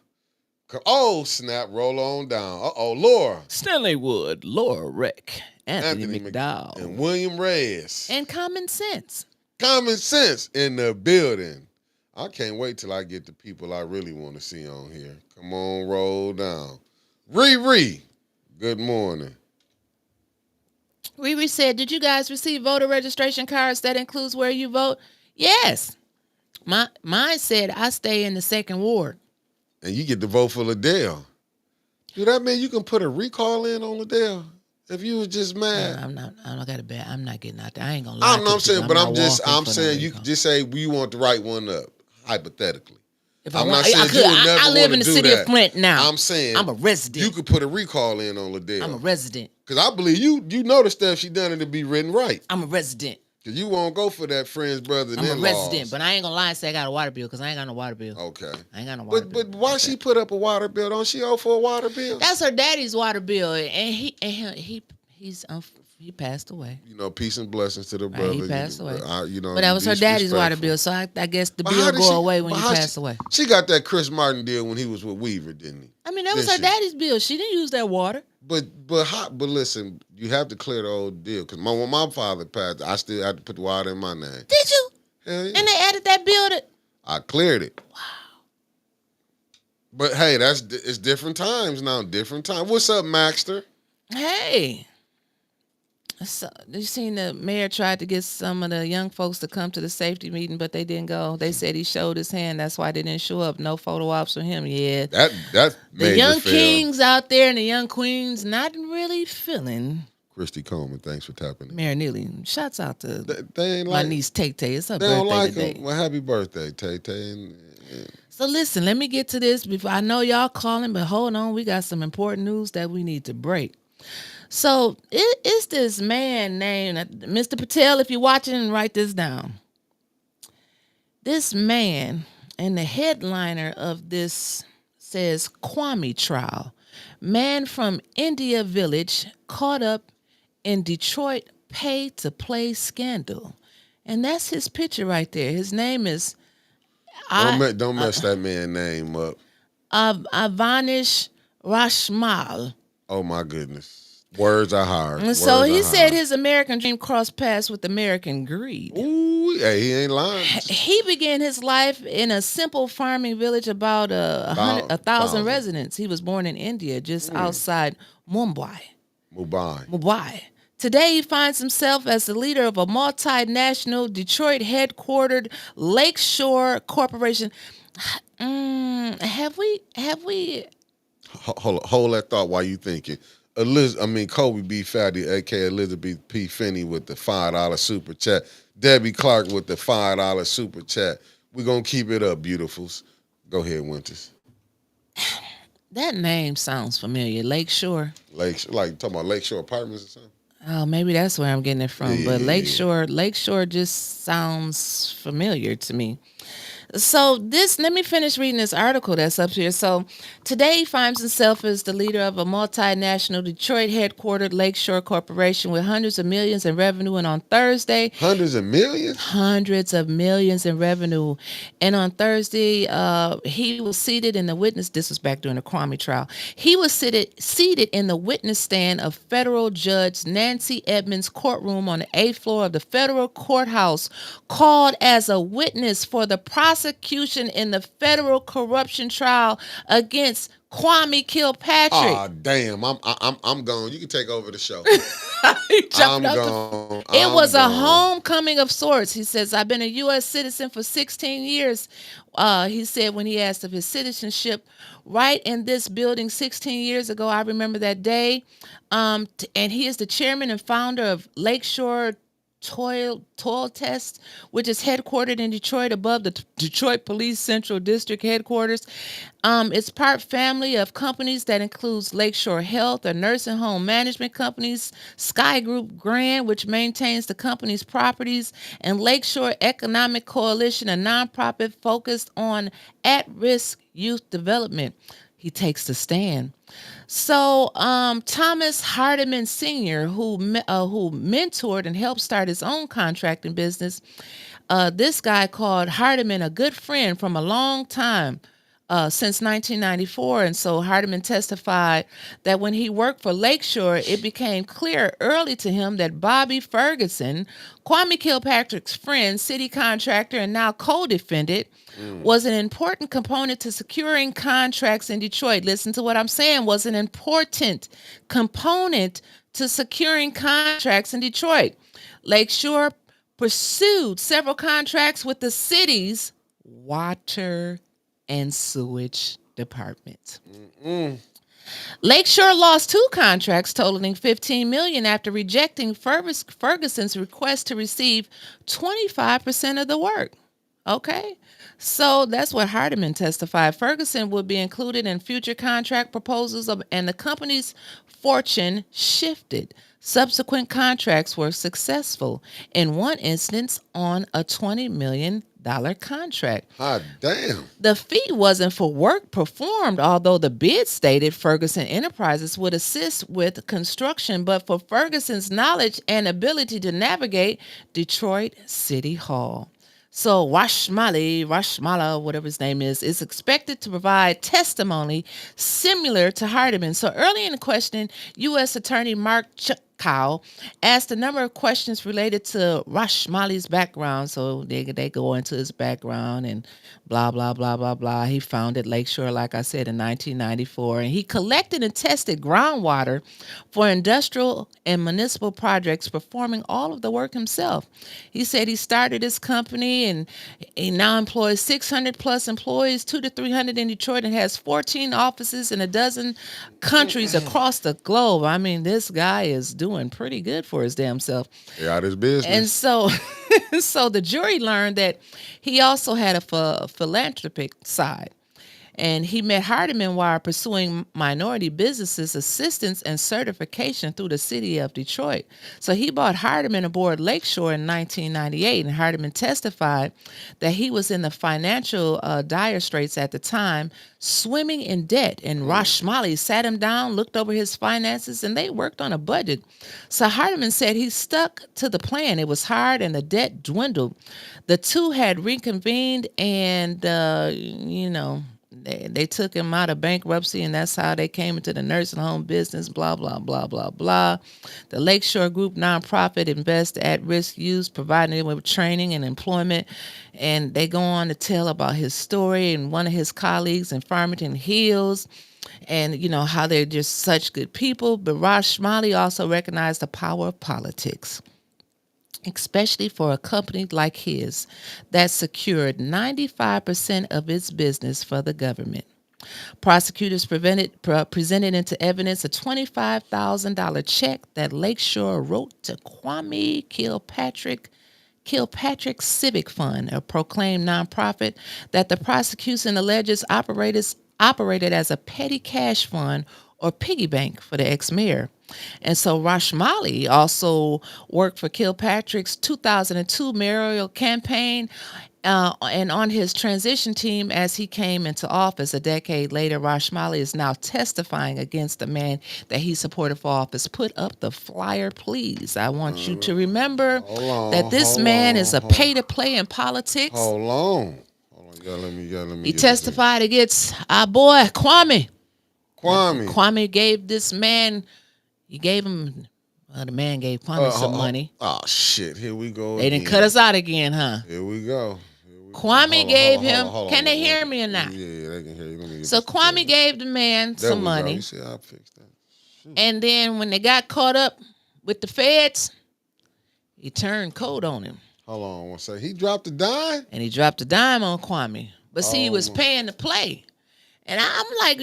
Oh, snap. Roll on down. Laura. Stanley Wood, Laura Rick, Anthony McDowell. And William Reyes. And Common Sense. Common Sense in the building. I can't wait till I get the people I really want to see on here. Come on, roll down. Riri, good morning. Riri said, did you guys receive voter registration cards that includes where you vote? Yes. Mine said I stay in the 2nd Ward. And you get to vote for Liddell. Do that mean you can put a recall in on Liddell? If you was just mad. I don't got a bad. I'm not getting out there. I ain't gonna lie. I know I'm saying, but I'm saying you could just say we want to write one up, hypothetically. I'm not saying I live in the city of Flint now. I'm saying I'm a resident. You could put a recall in on Liddell. I'm a resident. Because I believe you know the stuff she done it to be written right. I'm a resident. Because you won't go for that friend's brother. I'm a resident, but I ain't gonna lie and say I got a water bill because I ain't got no water bill. Okay. I ain't got no water bill. But why she put up a water bill? Don't she owe for a water bill? That's her daddy's water bill, and he passed away. You know, peace and blessings to the brother. He passed away. But that was her daddy's water bill, so I guess the bill go away when you pass away. She got that Chris Martin deal when he was with Weaver, didn't he? I mean, that was her daddy's bill. She didn't use that water. But listen, you have to clear the old deal. Because when my father passed, I still had to put the water in my name. Did you? Hell yeah. And they added that bill I cleared it. Wow. But hey, it's different times now. Different time. What's up, Maxter? Hey. So, you seen the mayor tried to get some of the young folks to come to the safety meeting, but they didn't go. They said he showed his hand. That's why they didn't show up. No photo ops for him. Yeah. That the young kings out there and the young queens not really feeling. Christy Coleman, thanks for tapping in. Mayor Neely, shouts out to they ain't my niece Tay Tay. It's her they birthday don't like today. Him. Well, happy birthday, Tay Tay. So listen, let me get to this before I know y'all calling, but hold on, we got some important news that we need to break. So it's this man named Mr. Patel. If you're watching, write this down. This man, and the headliner of this says Kwame trial. Man from India Village caught up in Detroit pay to play scandal. And that's his picture right there. His name is... Don't mess that man's name up. Avanish Rashmal. Oh, my goodness. Words are hard. And so he said his American dream crossed paths with American greed. Ooh, yeah, he ain't lying. He began his life in a simple farming village about 1,000 residents. He was born in India, just outside Mumbai. Today, he finds himself as the leader of a multinational Detroit-headquartered Lakeshore Corporation. Have we? Hold that thought while you thinking. Kobe B. Fatty, a.k.a. Elizabeth P. Finney with the $5 super chat. Debbie Clark with the $5 super chat. We're going to keep it up, beautifuls. Go ahead, Winters. That name sounds familiar. Lakeshore. Like talking about Lakeshore Apartments or something? Oh, maybe that's where I'm getting it from. But Lakeshore just sounds familiar to me. So let me finish reading this article that's up here. So today he finds himself as the leader of a multinational Detroit-headquartered Lakeshore Corporation with hundreds of millions in revenue. And on Thursday... Hundreds of millions? Hundreds of millions in revenue. And on Thursday, he was seated in the witness... This was back during the Kwame trial. He was seated in the witness stand of federal judge Nancy Edmonds' courtroom on the 8th floor of the federal courthouse, called as a witness for the prosecution in the federal corruption trial against Kwame Kilpatrick. Oh damn! I'm gone. You can take over the show. I'm gone. It was a homecoming of sorts. He says, I've been a U.S. citizen for 16 years. He said when he asked of his citizenship, right in this building 16 years ago, I remember that day. And he is the chairman and founder of Lakeshore Toil Test, which is headquartered in Detroit above the Detroit Police Central District headquarters. It's part family of companies that includes Lakeshore Health, a nursing home management companies, Sky Group Grand, which maintains the company's properties, and Lakeshore Economic Coalition, a nonprofit focused on at-risk youth development. He takes the stand. So Thomas Hardiman Sr., who mentored and helped start his own contracting business, this guy called Hardiman a good friend from a long time, since 1994. And so Hardiman testified that when he worked for Lakeshore, it became clear early to him that Bobby Ferguson, Kwame Kilpatrick's friend, city contractor, and now co-defendant, was an important component to securing contracts in Detroit. Listen to what I'm saying, was an important component to securing contracts in Detroit. Lakeshore pursued several contracts with the city's water and sewage department. Lakeshore lost 2 contracts totaling $15 million after rejecting Ferguson's request to receive 25% of the work. Okay, so that's what Hardiman testified. Ferguson would be included in future contract proposals, and the company's fortune shifted. Subsequent contracts were successful, in one instance on a $20 million contract. Ah, damn. The fee wasn't for work performed, although the bid stated Ferguson Enterprises would assist with construction, but for Ferguson's knowledge and ability to navigate Detroit City Hall. So Rashmala, whatever his name is expected to provide testimony similar to Hardiman. So early in the questioning, U.S. Attorney Mark Chukkow asked a number of questions related to Rashmali's background. So they go into his background and blah, blah, blah, blah, blah. He founded Lakeshore, like I said, in 1994. And he collected and tested groundwater for industrial and municipal projects, performing all of the work himself. He said he started his company and he now employs 600 plus employees, 200 to 300 in Detroit, and has 14 offices in a dozen countries across the globe. I mean, this guy is doing pretty good for his damn self. Yeah, his business. And so, so the jury learned that he also had a philanthropic side. And he met Hardiman while pursuing minority businesses assistance and certification through the city of Detroit. So he brought Hardiman aboard Lakeshore in 1998, and Hardiman testified that he was in the financial dire straits at the time, swimming in debt. And Rashmali sat him down, looked over his finances, and they worked on a budget. So Hardiman said he stuck to the plan. It was hard, and the debt dwindled. The two had reconvened, and They took him out of bankruptcy, and that's how they came into the nursing home business, blah, blah, blah, blah, blah. The Lakeshore Group nonprofit invests at-risk youth, providing them with training and employment. And they go on to tell about his story and one of his colleagues in Farmington Hills, and, how they're just such good people. But Rashmali also recognized the power of politics, especially for a company like his that secured 95% of its business for the government. Prosecutors presented into evidence a $25,000 check that Lakeshore wrote to Kwame Kilpatrick Civic Fund, a proclaimed nonprofit that the prosecution alleges operated as a petty cash fund or piggy bank for the ex-mayor. And so Rashmali also worked for Kilpatrick's 2002 mayoral campaign and on his transition team as he came into office. A decade later, Rashmali is now testifying against the man that he supported for office. Put up the flyer, please. I want you to remember that this man is a pay-to-play in politics. Hold on. Let me. He testified against our boy Kwame. Kwame gave this man, the man gave Kwame some money. Oh, shit. Here we go. They didn't cut us out again, huh? Here we go. Kwame gave him, can they hear me or not? Yeah, they can hear you. So Kwame gave the man some money. You see, I fixed that. Shoot. And then when they got caught up with the feds, he turned cold on him. Hold on one second. He dropped a dime? And he dropped a dime on Kwame. But see, he was paying to play. And I'm like,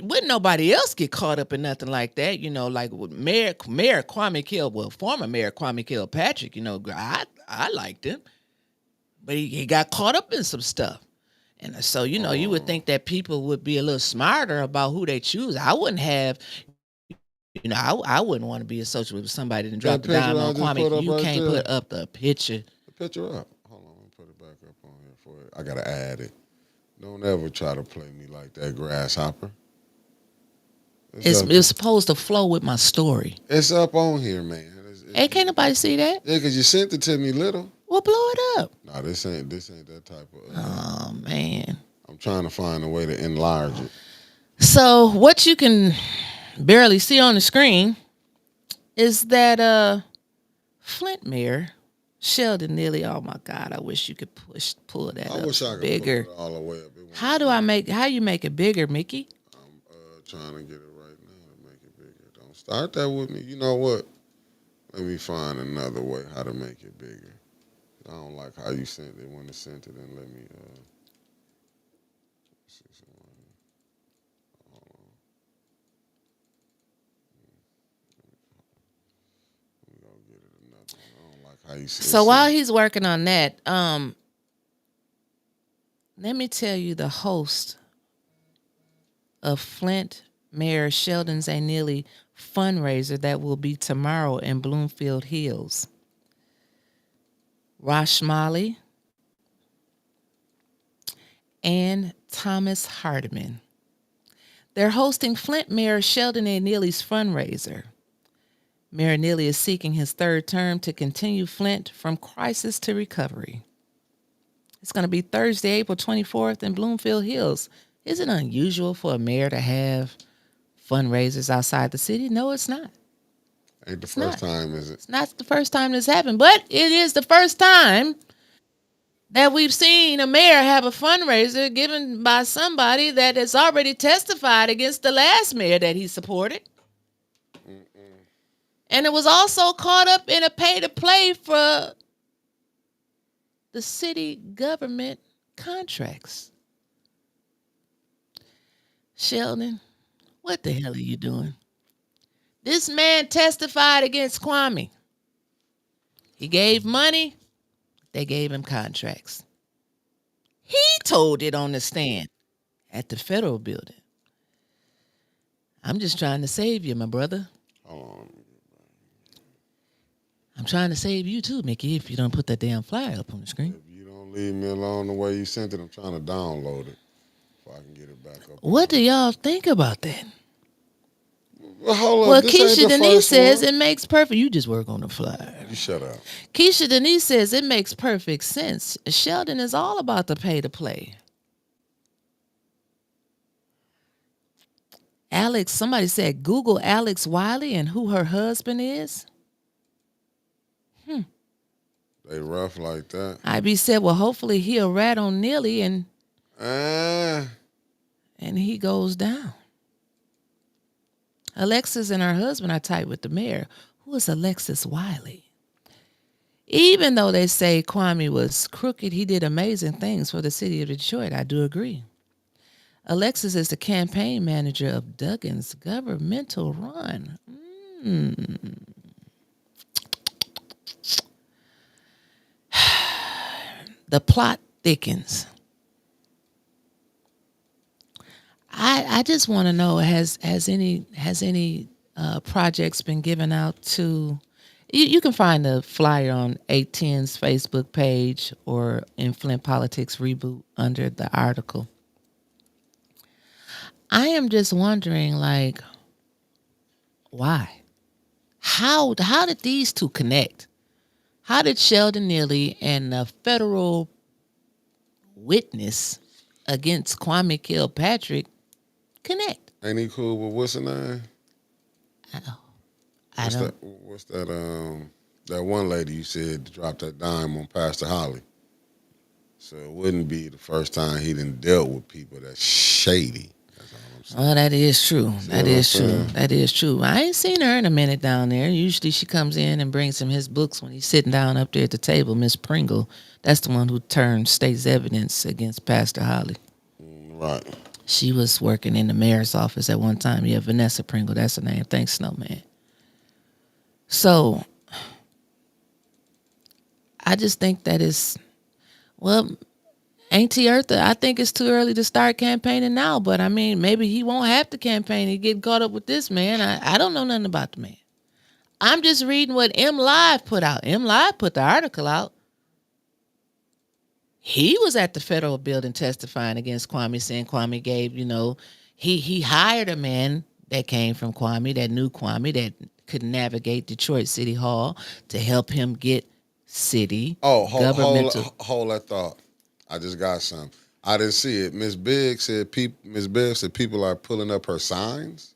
wouldn't nobody else get caught up in nothing like that? Like Mayor Kwame former Mayor Kwame Kilpatrick, I liked him. But he got caught up in some stuff. And so, you would think that people would be a little smarter about who they choose. I wouldn't have, I wouldn't want to be associated with somebody that dropped a dime on Kwame. You can't put up the picture. The picture up. Hold on, let me put it back up on here for it. I got to add it. Don't ever try to play me like that, grasshopper. It's supposed to flow with my story. It's up on here, man. Hey, can't nobody see that? Yeah, because you sent it to me little. Well, blow it up. Nah, this ain't that type of. Oh man. I'm trying to find a way to enlarge it. So what you can barely see on the screen is that Flint Mayor Sheldon Neely. Oh my God! I wish you could pull that up. I wish I could bigger. pull it all the way up. How you make it bigger, Mickey? I'm trying to get it right now to make it bigger. Don't start that with me. You know what? Let me find another way how to make it bigger. I don't like how you sent it when it sent it, and let me see something. Hold on. Let me go get it another one. I don't like how you sent it. So while he's working on that, let me tell you the host of Flint Mayor Sheldon A. Neely fundraiser that will be tomorrow in Bloomfield Hills. Rosh Mali and Thomas Hardiman. They're hosting Flint Mayor Sheldon A. Neely's fundraiser. Mayor Neely is seeking his third term to continue Flint from crisis to recovery. It's going to be Thursday, April 24th in Bloomfield Hills. Is it unusual for a mayor to have fundraisers outside the city? No, it's not. Ain't the first time, is it? It's not the first time this happened, but it is the first time that we've seen a mayor have a fundraiser given by somebody that has already testified against the last mayor that he supported. And it was also caught up in a pay-to-play for the city government contracts. Sheldon, what the hell are you doing? This man testified against Kwame. He gave money. They gave him contracts. He told it on the stand at the federal building. I'm just trying to save you, my brother. I'm trying to save you too, Mickey, if you don't put that damn flyer up on the screen. If you don't leave me alone the way you sent it, I'm trying to download it so I can get it back up. What do y'all think about that? Well, hold Well, up. Keisha Denise says it makes perfect. You just work on the flyer. You shut up. Keisha Denise says it makes perfect sense. Sheldon is all about the pay to play. Alex, somebody said Google Alex Wiley and who her husband is. They rough like that. IB said, well, hopefully he'll rat on Neely and he goes down. Alexis and her husband are tight with the mayor. Who is Alexis Wiley? Even though they say Kwame was crooked, he did amazing things for the city of Detroit. I do agree. Alexis is the campaign manager of Duggan's governmental run. The plot thickens. I just want to know, has any projects been given out to? You can find the flyer on 810's Facebook page or in Flint Politics Reboot under the article. I am just wondering, like, why? How did these two connect? How did Sheldon Neely and a federal witness against Kwame Kilpatrick connect? Ain't he cool with what's her name? What's that one lady you said dropped that dime on Pastor Holly? So it wouldn't be the first time he done dealt with people that shady. That's all I'm saying. Oh, that is true. That is true. saying? That is true. I ain't seen her in a minute down there. Usually she comes in and brings him his books when he's sitting down up there at the table. Miss Pringle, that's the one who turned state's evidence against Pastor Holly. Right. She was working in the mayor's office at one time. Yeah, Vanessa Pringle, that's her name. Thanks, Snowman. So, I just think that is, well, Auntie Eartha, I think it's too early to start campaigning now, but I mean, maybe he won't have to campaign. He get caught up with this man. I don't know nothing about the man. I'm just reading what M Live put out. M Live put the article out. He was at the federal building testifying against Kwame, saying Kwame gave, he hired a man that came from Kwame, that knew Kwame, that could navigate Detroit City Hall to help him get city governmental. Hold that thought. I just got some. I didn't see it. Miss Biggs said people are pulling up her signs.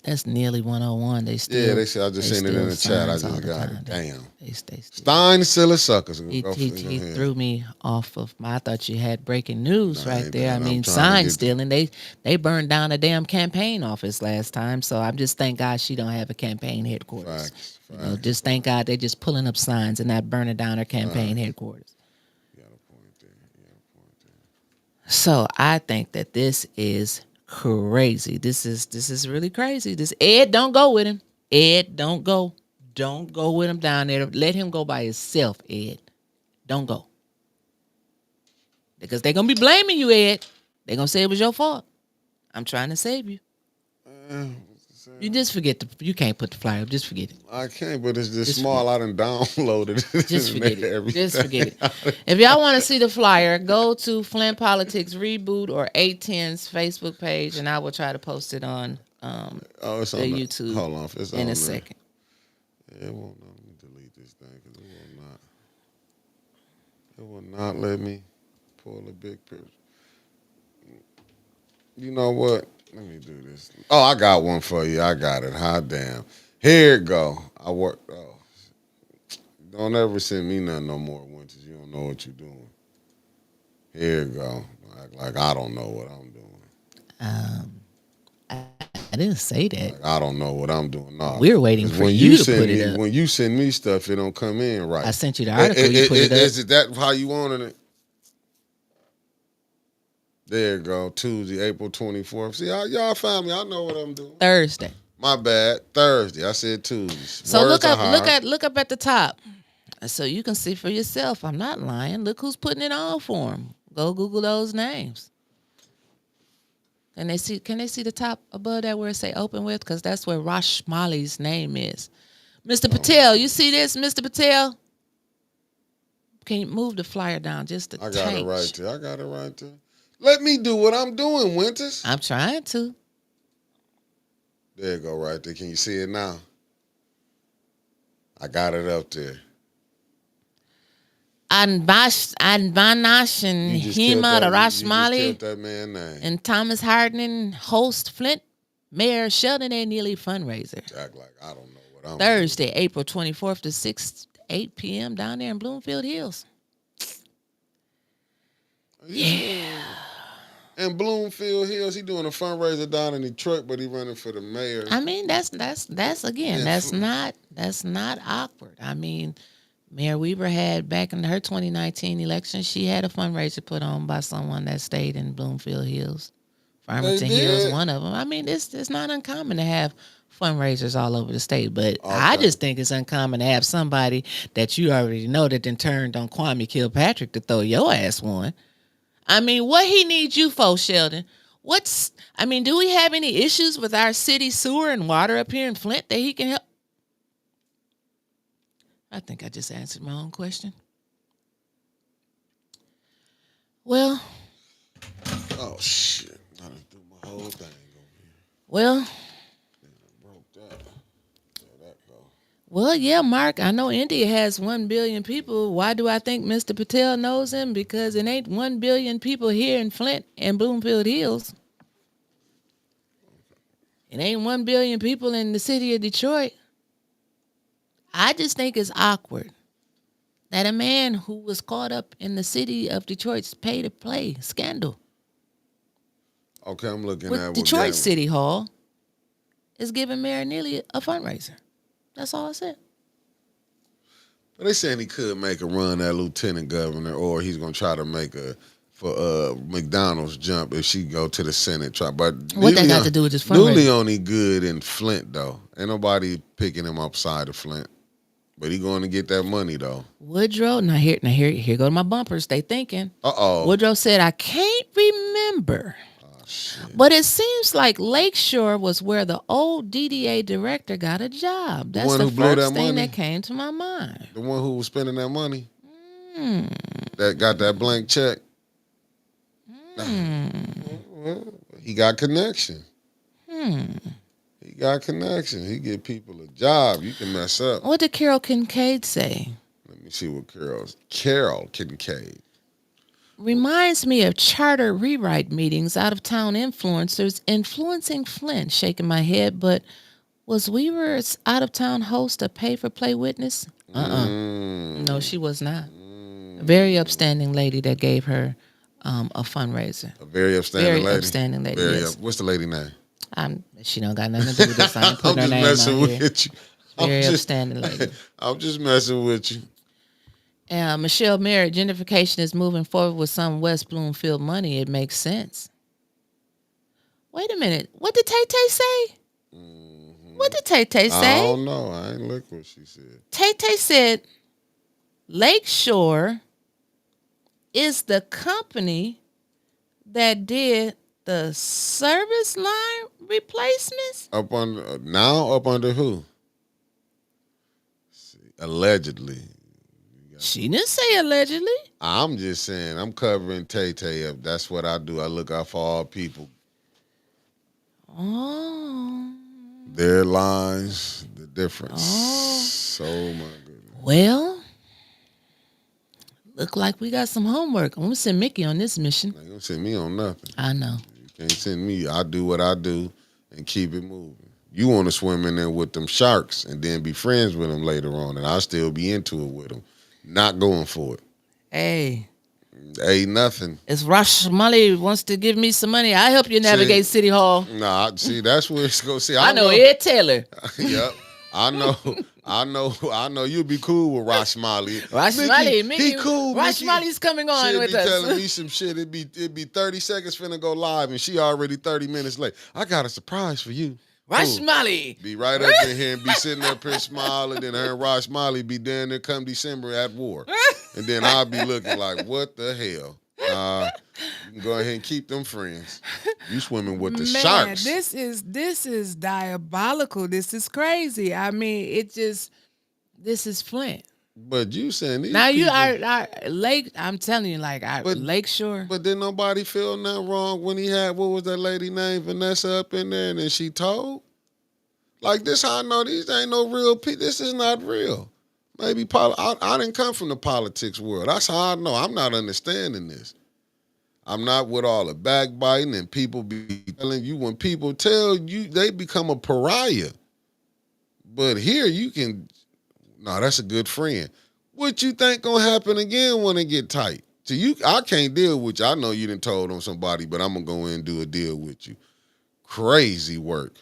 That's nearly 101. They still. Yeah, they said I just seen it in the chat. I just got it. Damn. They Stein silly suckers. He threw me off of I thought you had breaking news right there. I mean, sign stealing. They burned down a damn campaign office last time. So I'm just thank God she don't have a campaign headquarters. Facts. Just thank God they just pulling up signs and not burning down her campaign headquarters. You got a point there. So I think that this is crazy. This is really crazy. This Ed, don't go with him. Ed, don't go. Don't go with him down there. Let him go by himself, Ed. Don't go. Because they're going to be blaming you, Ed. They're going to say it was your fault. I'm trying to save you. You just forget you can't put the flyer up. Just forget it. I can't, but it's just small. I done downloaded it. Just forget it. Just forget it. If y'all want to see the flyer, go to Flint Politics Reboot or 810's Facebook page, and I will try to post it on it's the YouTube hold on, it's in on a second. Yeah, it won't let me delete this thing because it will not let me pull a big picture. You know what? Let me do this. Oh, I got one for you. I got it. Hot damn. Here it go. Don't ever send me nothing no more, Winters. You don't know what you're doing. Here it go. Like I don't know what I'm doing. I didn't say that. Like, I don't know what I'm doing. No. We're waiting for you to put it up. When you send me stuff, it don't come in right. I sent you the article. You put it up. Is that how you wanted it? There you go. Tuesday, April 24th. See, y'all found me. I know what I'm doing. Thursday. My bad. Thursday. I said Tuesday. So look up at the top, so you can see for yourself. I'm not lying. Look who's putting it on for him. Go Google those names. Can they see the top above that where it say open with? Because that's where Rosh Mali's name is. Mr. Patel, you see this, Mr. Patel? Can you move the flyer down just a I got it right there. Let me do what I'm doing, Winters. I'm trying to. There you go, right there. Can you see it now? I got it up there. Anbanash and Hema, the Rashmali, that man's name. And Thomas Hardin, host Flint, Mayor Sheldon A. Neely fundraiser. Act like I don't know what I'm Thursday, doing. April 24th to 8 p.m. down there in Bloomfield Hills. Yeah. In Bloomfield Hills, he doing a fundraiser down in Detroit, but he running for the mayor. I mean, that's not awkward. I mean, Mayor Weaver had back in her 2019 election, she had a fundraiser put on by someone that stayed in Bloomfield Hills. Farmington Hills, one of them. I mean, it's not uncommon to have fundraisers all over the state, but okay. I just think it's uncommon to have somebody that you already know that then turned on Kwame Kilpatrick to throw your ass one. I mean, what he needs you for, Sheldon? Do we have any issues with our city sewer and water up here in Flint that he can help? I think I just answered my own question. Well. Oh, shit. I done threw my whole thing over here. Well. I broke that. There that go. Well, yeah, Mark, I know India has 1 billion people. Why do I think Mr. Patel knows him? Because it ain't 1 billion people here in Flint and Bloomfield Hills. It ain't 1 billion people in the city of Detroit. I just think it's awkward that a man who was caught up in the city of Detroit's pay-to-play scandal Okay, I'm looking with at Detroit what City Hall is giving Mayor Neely a fundraiser. That's all I said. But they saying he could make a run at lieutenant governor, or he's gonna try to make a for McDonald's jump if she go to the Senate. But What that got to do with this Newly fundraiser? only good in Flint though. Ain't nobody picking him outside of Flint. But he going to get that money though. Woodrow, now here go to my bumpers. They thinking. Uh-oh. Woodrow said, I can't remember. But it seems like Lakeshore was where the old DDA director got a job. That's one the who blew first that thing money? that came to my mind. The one who was spending that money? That got that blank check? Well, he got connection. He got connection. He get people a job. You can mess up. What did Carol Kincaid say? Let me see what Carol Kincaid. Reminds me of charter rewrite meetings, out-of-town influencers influencing Flint. Shaking my head, but was Weaver's out-of-town host a pay-for-play witness? No, she was not. A very upstanding lady that gave her a fundraiser. A very upstanding lady. Upstanding lady. Yes. What's the lady name? She don't got nothing to do with this. I ain't putting her I'm name just out messing here. with you. Very upstanding lady. I'm just messing with you. Michelle Merritt, gentrification is moving forward with some West Bloomfield money. It makes sense. Wait a minute. What did Tay-Tay say? What did Tay-Tay say? I don't know. I ain't look what she said. Tay-Tay said Lakeshore is the company that did the service line replacements. Up under who? Allegedly. She didn't say allegedly. I'm just saying, I'm covering Tay-Tay up. That's what I do. I look out for all people. Oh. Their lines, the difference. Oh. So my goodness. Well, look like we got some homework. I'm going to send Mickey on this mission. They gonna send me on nothing. I know. You can't send me. I do what I do and keep it moving. You want to swim in there with them sharks and then be friends with them later on, and I'll still be into it with them. Not going for it. Hey. Ain't nothing. If Rush Mully wants to give me some money, I'll help you navigate City Hall. Nah, see, that's where it's going to see. I know Ed Taylor. Yep. I know you'll be cool with Rosh Smiley. Mickey, he cool. Rosh Smiley's coming on She'll with be us. telling me some shit. It'd be 30 seconds finna go live, and she already 30 minutes late. I got a surprise for you. Rosh Smiley. Be right up in here and be sitting up here smiling, and her and Rosh Smiley be down there come December at war. And then I'll be looking like, what the hell? You can go ahead and keep them friends. You swimming with the sharks. This is diabolical. This is crazy. I mean, This is Flint. But you saying these now people, you are Lake. I'm telling you, Lakeshore. But did nobody feel nothing wrong when he had, what was that lady named Vanessa up in there, and then she told? Like, this how I know these ain't no real people. This is not real. Maybe I didn't come from the politics world. That's how I know. I'm not understanding this. I'm not with all the backbiting and people be telling you. When people tell you, they become a pariah. But here you can, no, that's a good friend. What you think gonna happen again when it get tight? So I can't deal with you. I know you done told on somebody, but I'm gonna go in and do a deal with you. Crazy work.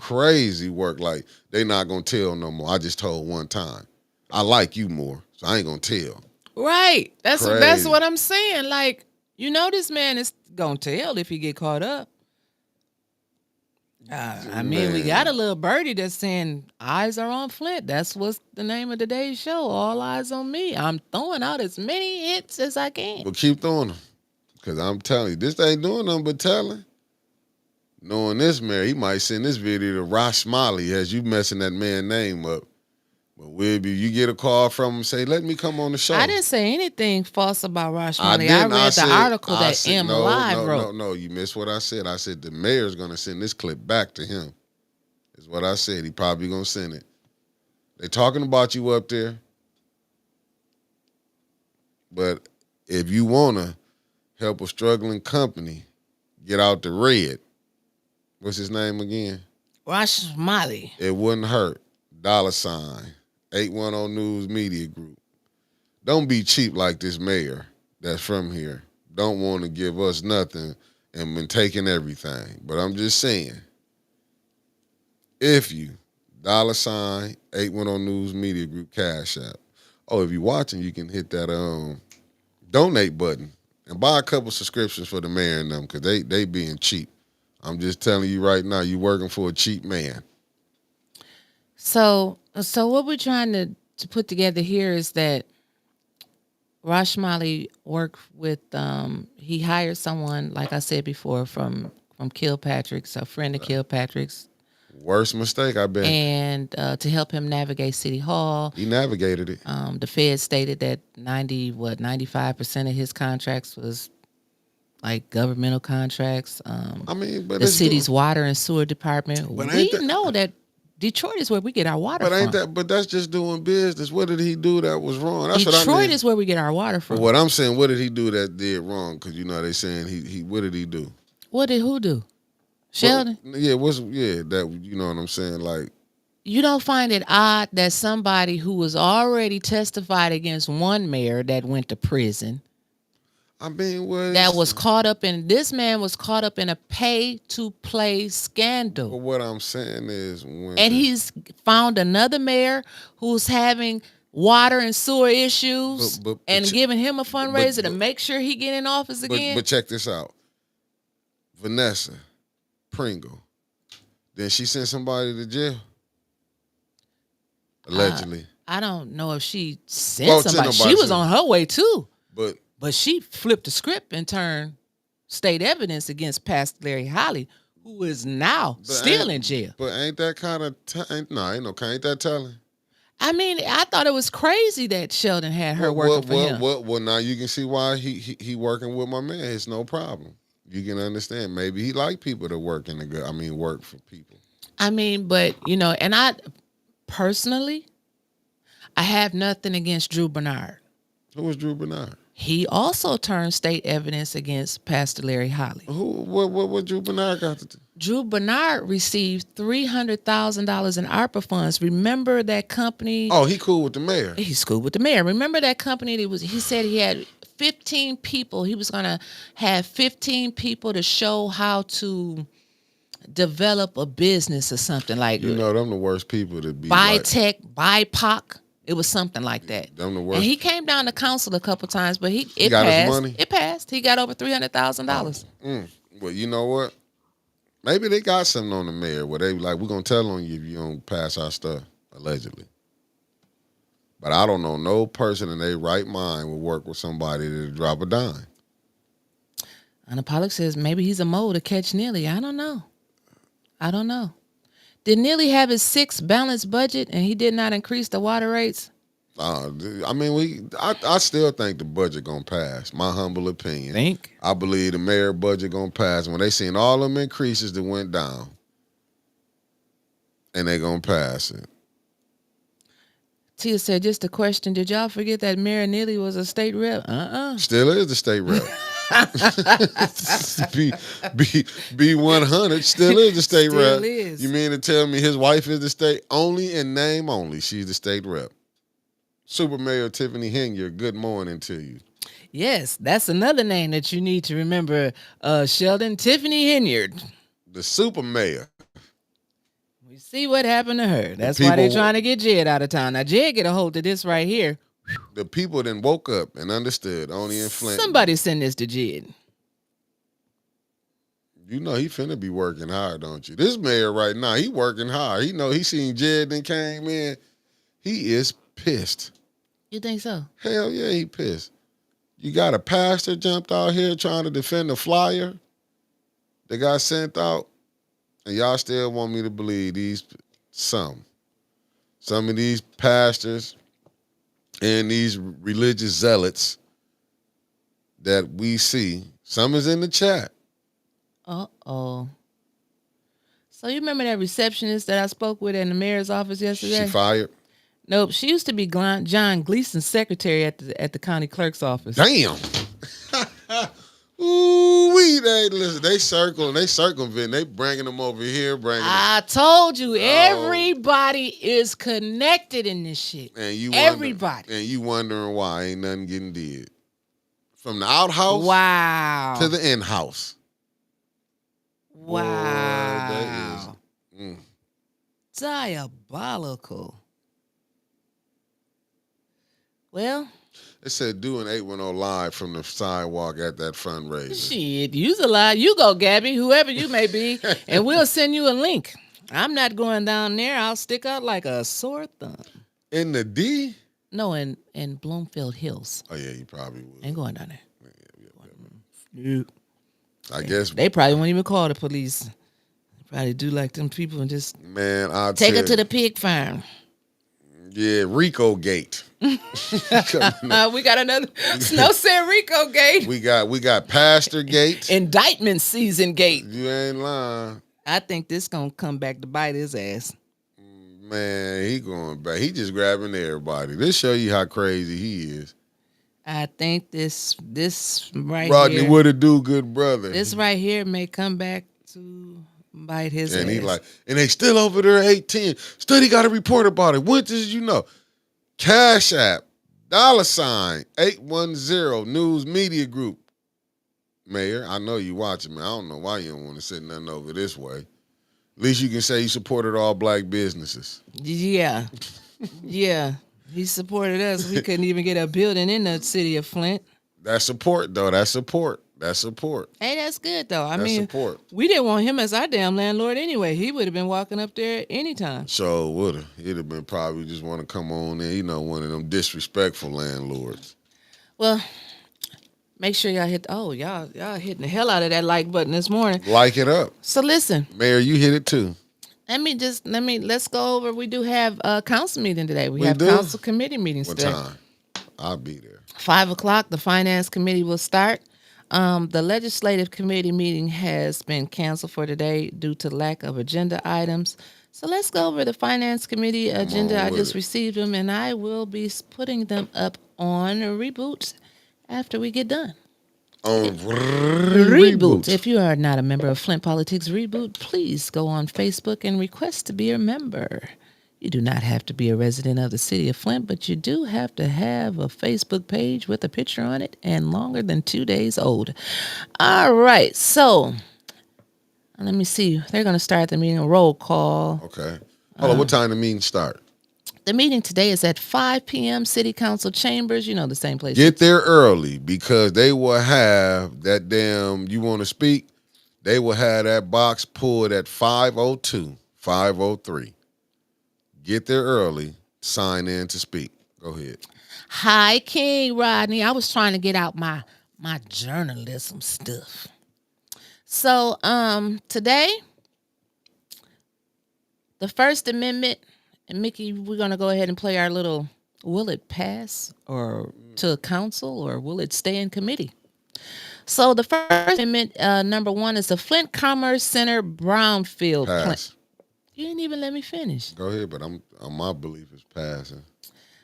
Crazy work. Like, they not gonna tell no more. I just told one time. I like you more, so I ain't gonna tell. Right. That's Crazy. what I'm saying. Like, this man is gonna tell if he get caught up. I mean, we got a little birdie that's saying eyes are on Flint. That's what's the name of today's show. All eyes on me. I'm throwing out as many hits as I can. But keep throwing them, because I'm telling you, this ain't doing nothing but telling. Knowing this man, he might send this video to Rosh Smiley as you messing that man's name up. But you get a call from him, say, let me come on the show. I didn't say anything false about Rosh Mully. I read the article that M Live wrote. No, you missed what I said. I said the mayor's going to send this clip back to him. Is what I said. He probably going to send it. They talking about you up there. But if you want to help a struggling company get out the red, what's his name again? Rosh Mully. It wouldn't hurt. $, 810 News Media Group. Don't be cheap like this mayor that's from here. Don't want to give us nothing and been taking everything. But I'm just saying, if you $810 News Media Group Cash App. Oh, if you're watching, you can hit that donate button and buy a couple subscriptions for the mayor and them, because they being cheap. I'm just telling you right now, you working for a cheap man. So what we're trying to put together here is that Rashmali worked with, he hired someone, like I said before, from Kilpatrick's, a friend of Kilpatrick's. Worst mistake, I bet. And to help him navigate City Hall. He navigated it. The Fed stated that 95% of his contracts was like governmental contracts. But the city's water and sewer department. We know that Detroit is where we get our water from. But that's just doing business. What did he do that was wrong? That's Detroit is where we get our water from. But what I'm saying, what did he do that did wrong? Because they saying he what did he do? What did who do? Sheldon? That you know what I'm saying? Like, you don't find it odd that somebody who was already testified against one mayor that went to prison, this man was caught up in a pay-to-play scandal. But what I'm saying is, he's found another mayor who's having water and sewer issues and giving him a fundraiser to make sure he get in office again. But check this out. Vanessa Pringle, then she sent somebody to jail? Allegedly. I don't know if she sent somebody. She was on her way too. But she flipped the script and turned state evidence against Pastor Larry Holly, who is now still in jail. But ain't that kind of ain't that telling? I thought it was crazy that Sheldon had her working for him. Well, now you can see why he working with my man. It's no problem. You can understand. Maybe he like people that work work for people. But and I personally, I have nothing against Drew Bernard. Who was Drew Bernard? He also turned state evidence against Pastor Larry Holly. What Drew Bernard got to do? Drew Bernard received $300,000 in ARPA funds. Remember that company? Oh, he cool with the mayor. He's cool with the mayor. Remember that company that he said he had 15 people. He was going to have 15 people to show how to develop a business or something like that. Them the worst people to be Tech, BIPOC. It was something like that. Them the worst. And he came down to council a couple times, but it got passed. His money? It passed. He got over $300,000. Well, you know what? Maybe they got something on the mayor where they like, we're going to tell on you if you don't pass our stuff, allegedly. But I don't know no person in their right mind will work with somebody to drop a dime. Unapologetic says maybe he's a mole to catch Neely. I don't know. Did Neely have his 6th balanced budget and he did not increase the water rates? I still think the budget gonna pass. My humble opinion. I believe the mayor budget gonna pass. When they seen all them increases that went down, and they gonna pass it. Tia said, just a question. Did y'all forget that Mayor Neely was a state rep? Still is the state rep. B 100 still is the state rep. Is. You mean to tell me his wife is the state only in name only? She's the state rep. Super Mayor Tiffany Hinyard, good morning to you. Yes, that's another name that you need to remember, Sheldon. Tiffany Hinyard. The super mayor. We see what happened to her. That's why they're trying to get Jed out of town. Now, Jed get a hold of this right here. The people then woke up and understood only in Flint. Somebody send this to Jed. He finna be working hard, don't you? This mayor right now, he working hard. He seen Jed and came in. He is pissed. You think so? Hell yeah, he pissed. You got a pastor jumped out here trying to defend the flyer that got sent out, and y'all still want me to believe some of these pastors and these religious zealots that we see. Some is in the chat. Uh-oh. So you remember that receptionist that I spoke with in the mayor's office yesterday? She fired? Nope, she used to be John Gleason's secretary at the county clerk's office. Damn. Ooh, listen, they circumvent, they bringing them over here, I told you, everybody is connected in this shit. And everybody. And you wondering why ain't nothing getting did. From the outhouse to the in-house. Wow. That is. Diabolical. Well, It said do an 810 live from the sidewalk at that fundraiser. shit, you's a lie. You go, Gabby, whoever you may be, and we'll send you a link. I'm not going down there. I'll stick out like a sore thumb. In the D? No, in Bloomfield Hills. Oh yeah, you probably would. Ain't going down there. I guess They probably won't even call the police. They probably do like them people and just man, I'll take her tell to you. the pig farm. Yeah, Rico Gate. We got another Snow said Rico Gate. We got Pastor Gate. Indictment season gate. You ain't lying. I think this gonna come back to bite his ass. Man, he going back. He just grabbing everybody. This show you how crazy he is. I think this right Rodney, here. what it do, good brother? This right here may come back to bite his ass. And he like, and they still over there at 810. Study got a report about it. When did you know? Cash App, $ 810 News Media Group. Mayor, I know you watching me. I don't know why you don't want to send nothing over this way. At least you can say you supported all black businesses. Yeah. Yeah. He supported us. We couldn't even get a building in the city of Flint. That's support, though. That's support. That's support. Hey, that's good, though. I That's mean, support. we didn't want him as our damn landlord anyway. He would have been walking up there anytime. So would have. He'd have been probably just want to come on in, one of them disrespectful landlords. Well, make sure y'all y'all hitting the hell out of that like button this morning. Like it up. So listen. Mayor, you hit it too. Let's go over. We do have a council meeting today. We have do? council committee meetings What today. time? I'll be there. 5:00, the finance committee will start. The legislative committee meeting has been canceled for today due to lack of agenda items. So let's go over the finance committee agenda. I just received them, and I will be putting them up on Reboot after we get done. On Reboot. If you are not a member of Flint Politics Reboot, please go on Facebook and request to be a member. You do not have to be a resident of the city of Flint, but you do have to have a Facebook page with a picture on it and longer than 2 days old. All right, so let me see. They're going to start the meeting. Roll call. Okay. Hold on. What time the meeting start? The meeting today is at 5 p.m. City Council Chambers. You know, the same place. Get there early because they will have that damn, you want to speak? They will have that box pulled at 5:02, 5:03. Get there early, sign in to speak. Go ahead. Hi, King Rodney. I was trying to get out my journalism stuff. So, today, the First Amendment, and Mickey, we're going to go ahead and play our little, will it pass or to council or will it stay in committee? So the First Amendment, number 1 is the Flint Commerce Center Brownfield plan. You didn't even let me finish. Go ahead, but my belief is passing.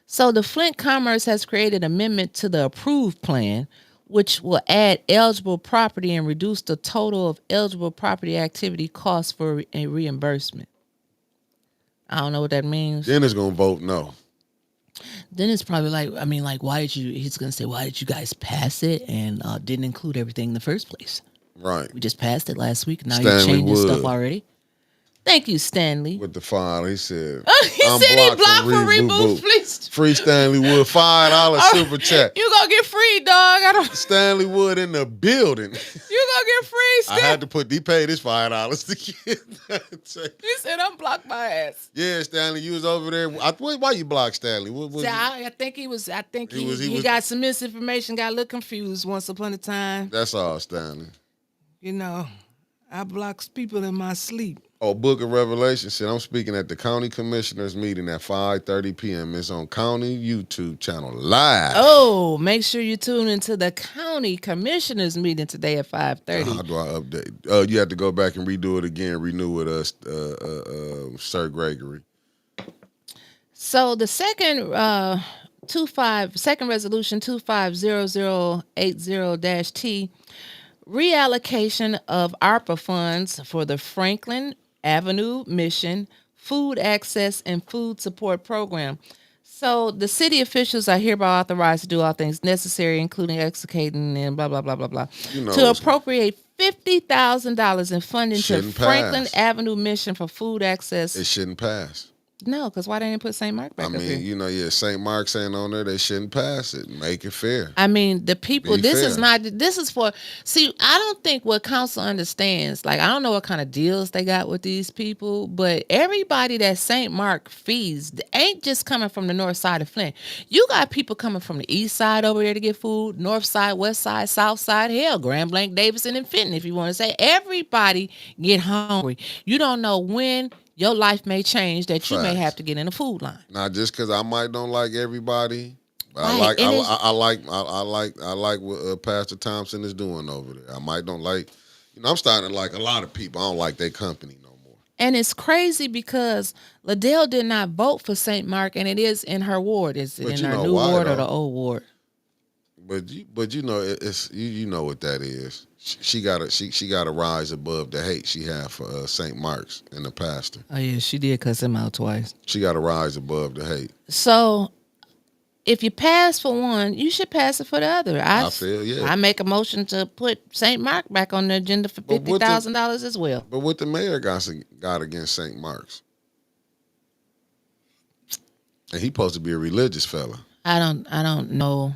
So the Flint Commerce has created an amendment to the approved plan, which will add eligible property and reduce the total of eligible property activity costs for a reimbursement. I don't know what that means. Then it's going to vote no. Then it's probably he's going to say, why did you guys pass it and didn't include everything in the first place? Right. We just passed it last week. Now Stanley you're changing Wood. stuff already. Thank you, Stanley. With the file, he said, he blocked for reboot. Please. Free Stanley Wood, $5 super chat. You gonna get free, dog. Stanley Wood in the building. You gonna get free, I had to he paid his $5 to get that. He said, I'm blocked my ass. Yeah, Stanley, you was over there. Why you blocked Stanley? I think he got some misinformation, got a little confused once upon a time. That's all, Stanley. You know, I blocks people in my sleep. Oh, Book of Revelation said, I'm speaking at the county commissioners meeting at 5:30 p.m. It's on county YouTube channel live. Oh, make sure you tune into the county commissioners meeting today at 5:30. How do I update? You have to go back and redo it again, renew it, Sir Gregory. So the second second resolution 250080-T, reallocation of ARPA funds for the Franklin Avenue Mission Food Access and Food Support Program. So the city officials are hereby authorized to do all things necessary, including executing and blah, blah, blah, blah, blah, to appropriate $50,000 in funding Shouldn't to Franklin pass. Avenue Mission for food access. It shouldn't pass. No, because why they didn't put St. Mark back I up here? mean, St. Mark's ain't on there. They shouldn't pass it. Make it fair. I mean, the people, Be this is fair. not, this is for, see, I don't think what council understands, like, I don't know what kind of deals they got with these people, but everybody that St. Mark feeds ain't just coming from the north side of Flint. You got people coming from the east side over there to get food, north side, west side, south side, hell, Grand Blanc, Davidson, and Fenton, if you want to say. Everybody get hungry. You don't know when your life may change that you may Facts. have to get in a food line. Not just because I might don't like everybody, but Right, I like what Pastor Thompson is doing over there. I might don't like, I'm starting to like a lot of people. I don't like their company no more. And it's crazy because Liddell did not vote for St. Mark, and it is in her ward. Is it But in you her know new why, ward or though? the old ward? But it's you know what that is. She gotta rise above the hate she had for St. Mark's and the pastor. Oh yeah, she did cuss him out twice. She gotta rise above the hate. So if you pass for one, you should pass it for the other. I feel, yeah. I make a motion to put St. Mark back on the agenda for $50,000 as well. But what the mayor got against St. Mark's? And he supposed to be a religious fella. I don't know.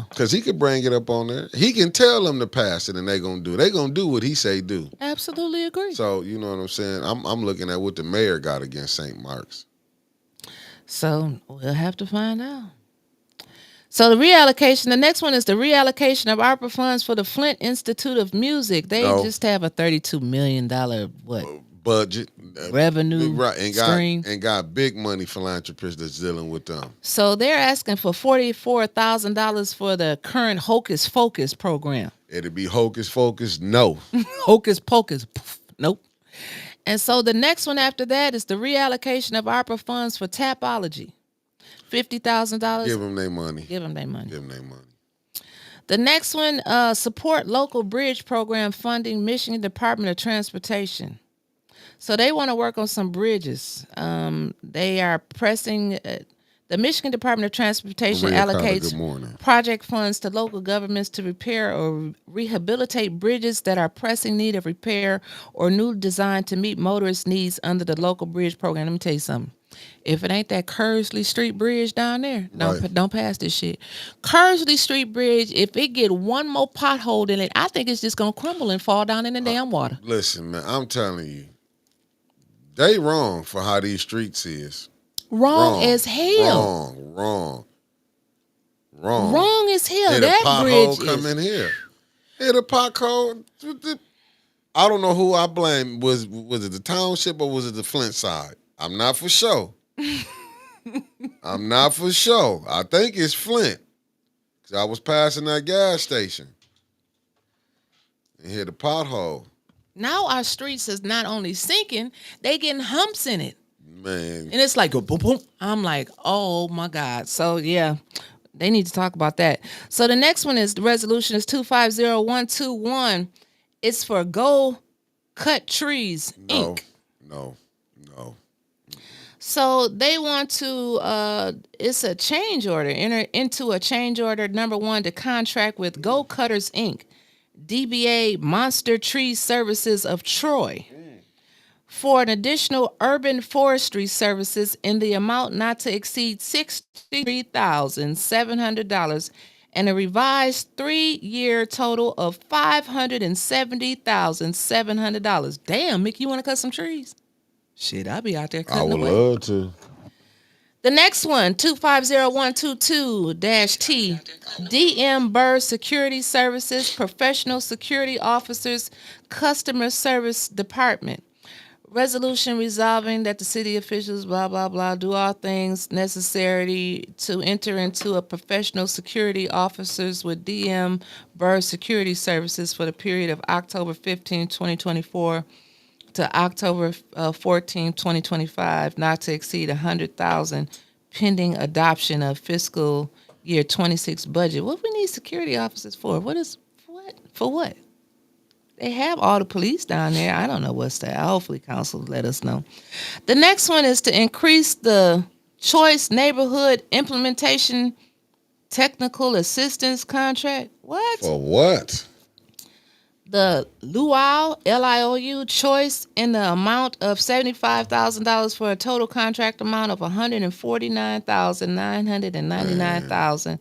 Because he could bring it up on there. He can tell them to pass it and they gonna do what he say do. Absolutely agree. So, you know what I'm saying? I'm looking at what the mayor got against St. Mark's. So we'll have to find out. So the reallocation, the next one is the reallocation of ARPA funds for the Flint Institute of Music. They just have a $32 million budget, revenue right, stream. and got big money philanthropists that's dealing with them. So they're asking for $44,000 for the current Hocus Focus program. It'll be Hocus Focus, no. Hocus Pocus, nope. And so the next one after that is the reallocation of ARPA funds for Tapology. $50,000. Give them their money. Give them their money. Give them their money. The next one, support local bridge program funding, Michigan Department of Transportation. So they want to work on some bridges. They are pressing, the Michigan Department of Transportation Maria allocates project funds to local governments to repair or rehabilitate bridges that are pressing need of repair or new design to meet motorist needs under the local bridge program. Let me tell you something. If it ain't that Kersley Street Bridge down there, don't pass this shit. Kersley Street Bridge, if it get one more pothole in it, I think it's just going to crumble and fall down in the damn water. Listen, man, I'm telling you, they wrong for how these streets is. Wrong as hell. Wrong as hell. Hit That a pothole bridge come in here. Hit a pothole. I don't know who I blame. Was it the township or was it the Flint side? I'm not for sure. I think it's Flint. Because I was passing that gas station and hit a pothole. Now our streets is not only sinking, they getting humps in it. Man. And it's like, boom, boom. I'm like, oh my God. So yeah, they need to talk about that. So the next one is, the resolution is 250121. It's for Go Cut Trees, Inc. No. So they want to, it's a change order, enter into a change order number 1 to contract with Go Cutters, Inc., DBA Monster Tree Services of Troy, for an additional urban forestry services in the amount not to exceed $63,700 and a revised 3-year total of $570,700. Damn, Mick, you want to cut some trees? Shit, I'll be out there cutting I would love to. The next one, 250122-T, DM Burr Security Services, Professional Security Officers, Customer Service Department. Resolution resolving that the city officials, blah, blah, blah, do all things necessary to enter into a professional security officers with DM Burr Security Services for the period of October 15, 2024 to October 14, 2025, not to exceed $100,000, pending adoption of fiscal year 26 budget. What we need security officers for? For what? They have all the police down there. I don't know what's that. Hopefully council will let us know. The next one is to increase the Choice Neighborhood Implementation Technical Assistance Contract. What? For what? The Luau, LIOU choice in the amount of $75,000 for a total contract amount of $149,999,000.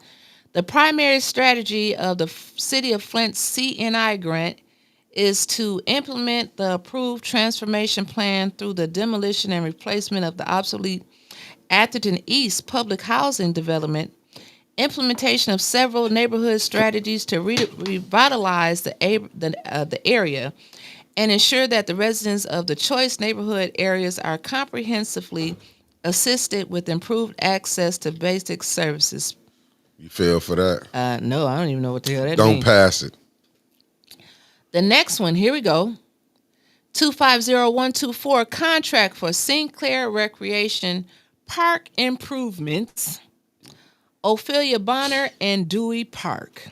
The primary strategy of the City of Flint CNI grant is to implement the approved transformation plan through the demolition and replacement of the obsolete Atherton East public housing development, implementation of several neighborhood strategies to revitalize the area, and ensure that the residents of the choice neighborhood areas are comprehensively assisted with improved access to basic services. You fell for that? No, I don't even know what the hell that Don't means. pass it. The next one, here we go. 250124, contract for Sinclair Recreation Park Improvements, Ophelia Bonner and Dewey Park.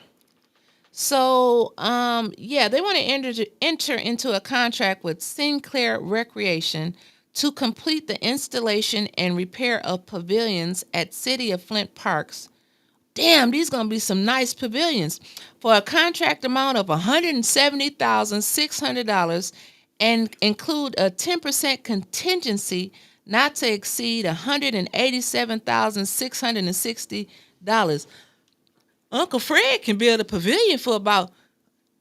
So, they want to enter into a contract with Sinclair Recreation to complete the installation and repair of pavilions at City of Flint Parks. Damn, these gonna be some nice pavilions for a contract amount of $170,600 and include a 10% contingency not to exceed $187,660. Uncle Fred can build a pavilion for about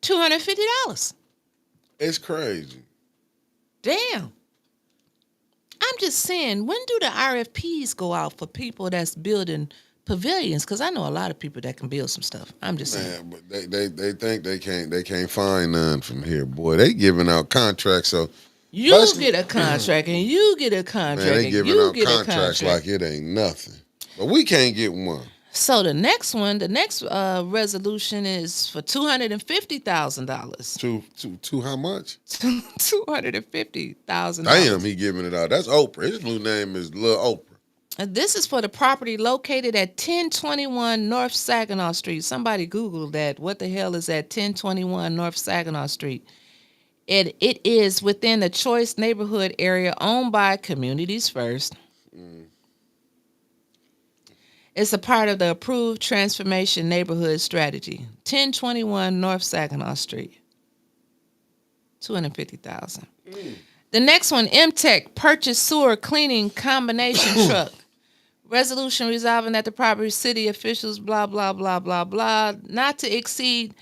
$250. It's crazy. Damn. I'm just saying, when do the RFPs go out for people that's building pavilions? Because I know a lot of people that can build some stuff. I'm just saying. But they think they can't find none from here. Boy, they giving out contracts. So you get a contract and you get a contract. Man, they and giving you out get contracts a contract. like it ain't nothing. But we can't get one. So the next resolution is for $250,000. Two how much? $250,000. Damn, he giving it out. That's Oprah. His new name is Lil Oprah. This is for the property located at 1021 North Saginaw Street. Somebody Googled that. What the hell is at 1021 North Saginaw Street? It is within the Choice neighborhood area owned by Communities First. It's a part of the approved transformation neighborhood strategy. 1021 North Saginaw Street. $250,000. The next one, MTech purchase sewer cleaning combination truck. Resolution resolving that the property city officials blah blah blah blah blah not to exceed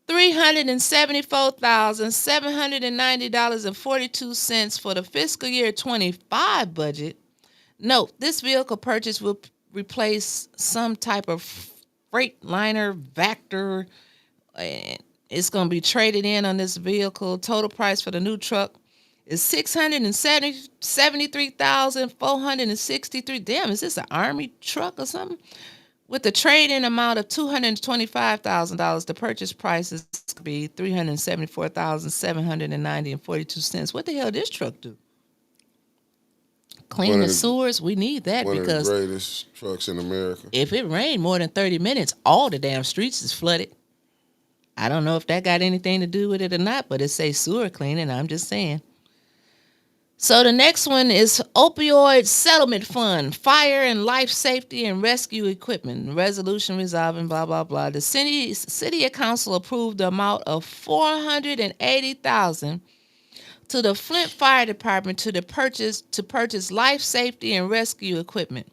$374,790.42 for the fiscal year 25 budget. Note, this vehicle purchase will replace some type of Freightliner Vector. It's going to be traded in on this vehicle. Total price for the new truck is $673,463. Damn, is this an Army truck or something? With the trade-in amount of $225,000, the purchase price is going to be $374,790.42. What the hell did this truck do? Clean the sewers? We need that because one of the greatest trucks in America. If it rained more than 30 minutes, all the damn streets is flooded. I don't know if that got anything to do with it or not, but it says sewer cleaning. I'm just saying. So the next one is Opioid Settlement Fund, Fire and Life Safety and Rescue Equipment. Resolution resolving blah, blah, blah. The city council approved the amount of $480,000 to the Flint Fire Department to purchase life safety and rescue equipment.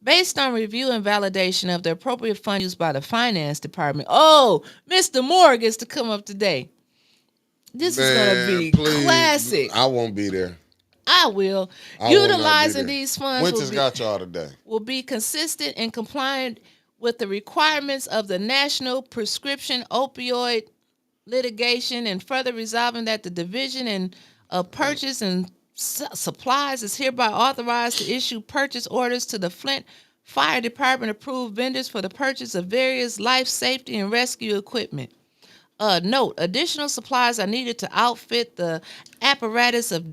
Based on review and validation of the appropriate funds used by the finance department. Oh, Mr. Moore gets to come up today. This is going to be classic. I won't be there. I will. Utilizing these funds Winter's got y'all today. Will be consistent and compliant with the requirements of the National Prescription Opioid Litigation and further resolving that the division and purchase and supplies is hereby authorized to issue purchase orders to the Flint Fire Department approved vendors for the purchase of various life safety and rescue equipment. Note, additional supplies are needed to outfit the apparatus of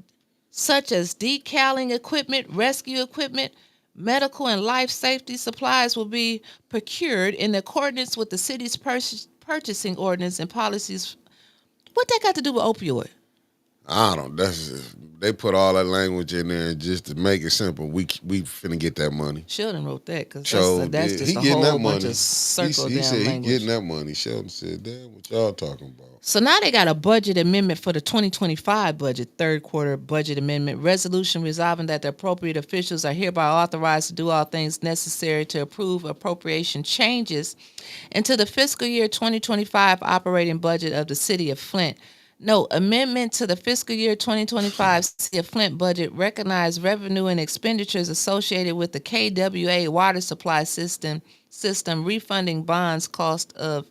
such as decaling equipment, rescue equipment, medical and life safety supplies will be procured in accordance with the city's purchasing ordinance and policies. What that got to do with opioid? I don't. They put all that language in there just to make it simple. We finna get that money. Sheldon wrote that because that's He just a getting that whole bunch money. of circle He said damn he language. getting that money. Sheldon said, "Damn, what y'all talking about?" So now they got a budget amendment for the 2025 budget, third quarter budget amendment resolution resolving that the appropriate officials are hereby authorized to do all things necessary to approve appropriation changes into the fiscal year 2025 operating budget of the City of Flint. No, amendment to the fiscal year 2025 City of Flint budget recognized revenue and expenditures associated with the KWA water supply system refunding bonds cost of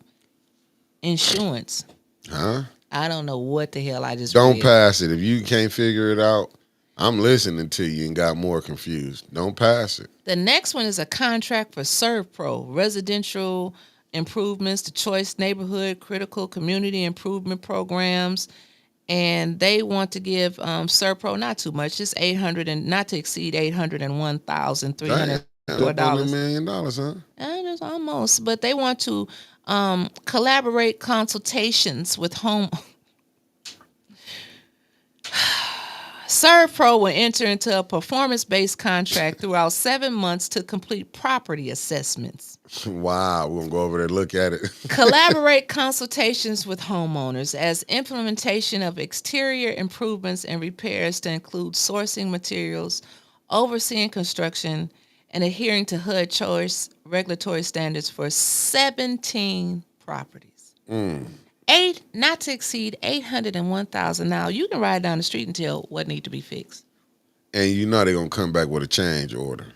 insurance. Huh? I don't know what the hell I just Don't read. pass it. If you can't figure it out, I'm listening to you and got more confused. Don't pass it. The next one is a contract for ServPro, residential improvements to choice neighborhood critical community improvement programs. And they want to give ServPro not too much, just $800 and not to exceed $801,304. $1 million, huh? Just almost, but they want to collaborate consultations with home. ServPro will enter into a performance-based contract throughout 7 months to complete property assessments. Wow, we're gonna go over there and look at it. Collaborate consultations with homeowners as implementation of exterior improvements and repairs to include sourcing materials, overseeing construction, and adhering to HUD choice regulatory standards for 17 properties. Not to exceed $801,000. Now you can ride down the street and tell what need to be fixed. And you know they're gonna come back with a change order.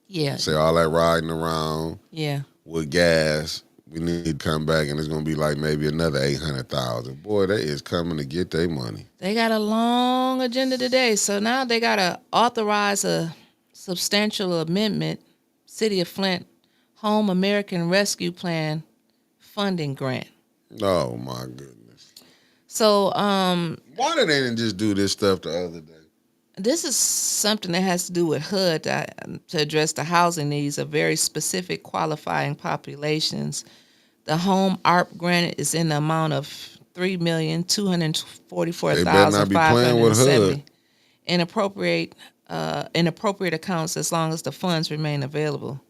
Yeah. Say all that riding around. Yeah. With gas, we need to come back, and it's gonna be like maybe another 800,000. Boy, they is coming to get their money. They got a long agenda today, so now they gotta authorize a substantial amendment. City of Flint Home American Rescue Plan funding grant. Oh my goodness. So why did they didn't just do this stuff the other day? This is something that has to do with HUD to address the housing needs of very specific qualifying populations. The home ARP grant is in the amount of $3,244,570 in appropriate accounts as long as the funds remain available.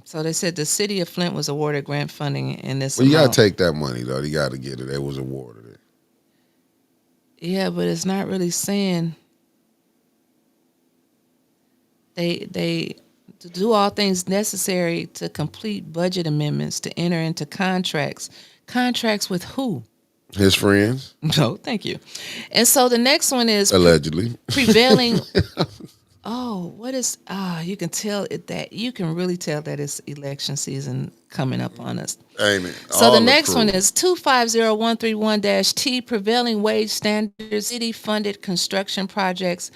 So they said the City of Flint was awarded grant funding in this amount. You gotta take that money though. You gotta get it. They was awarded it. Yeah, but it's not really saying they to do all things necessary to complete budget amendments to enter into contracts. Contracts with who? His friends. No, thank you. And so the next one is allegedly prevailing. What is? You can tell it that you can really tell that it's election season coming up on us. Ain't it? So the next one is 250131-T prevailing wage standards city funded construction projects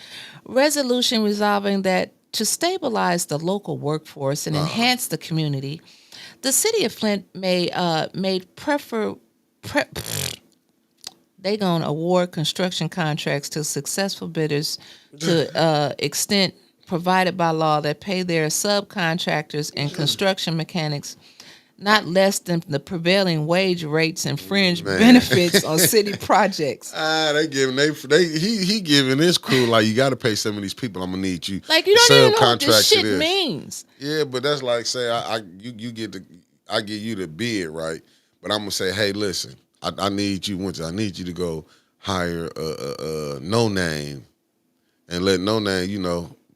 resolution resolving that to stabilize the local workforce and enhance the community, the City of Flint made they gonna award construction contracts to successful bidders to extent provided by law that pay their subcontractors and construction mechanics not less than the prevailing wage rates and fringe benefits on city projects. They giving he giving his crew like you got to pay some of these people. I'm gonna need you. Like you don't even know what this shit means. Yeah, but that's like say I give you the bid, right? But I'm gonna say, hey, listen, I need you. I need you to go hire a No Name and let No Name,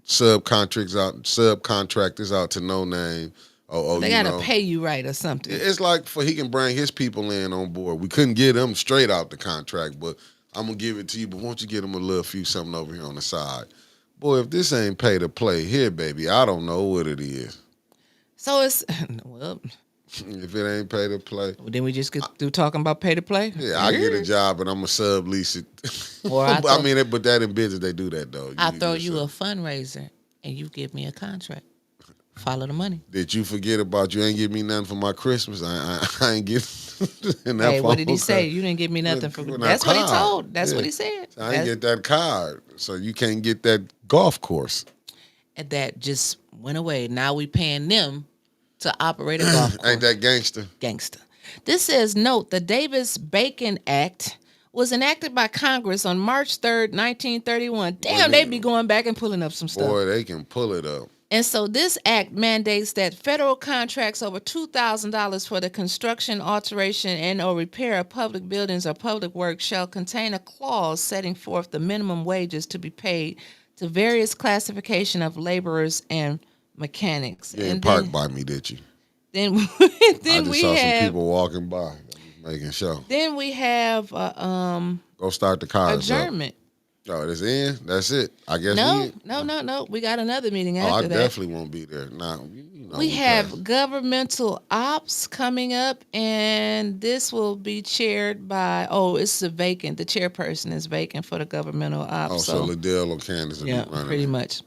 subcontractors out to No Name. They gotta pay you right or something. It's like he can bring his people in on board. We couldn't get them straight out the contract, but I'm gonna give it to you. But won't you get them a little few something over here on the side? Boy, if this ain't pay to play here, baby, I don't know what it is. So it's well. If it ain't pay to play, then we just get through talking about pay to play. Yeah, I get a job and I'm a sublease it. But that in business they do that though. I throw you a fundraiser and you give me a contract. Follow the money. Did you forget about you ain't give me nothing for my Christmas? I ain't give. Hey, what did he say? You didn't give me nothing for. That's what he told. That's what he said. I ain't get that card, so you can't get that golf course. And that just went away. Now we paying them to operate a golf course. Ain't that gangster? Gangster. This says, note, the Davis-Bacon Act was enacted by Congress on March 3rd, 1931. Damn, they be going back and pulling up some stuff. Boy, they can pull it up. And so this act mandates that federal contracts over $2,000 for the construction, alteration, and or repair of public buildings or public works shall contain a clause setting forth the minimum wages to be paid to various classification of laborers and mechanics. You didn't park by me, did you? Then I just saw some people walking by. I'm just making sure. Then we have go start the cars adjournment. Oh, it's in? That's it? I guess No. We got another meeting after that. I definitely won't be there. Now, we have governmental ops coming up, and this will be chaired by, it's a vacant. The chairperson is vacant for the governmental ops. Oh, so Liddell or Candace will be running. Pretty much.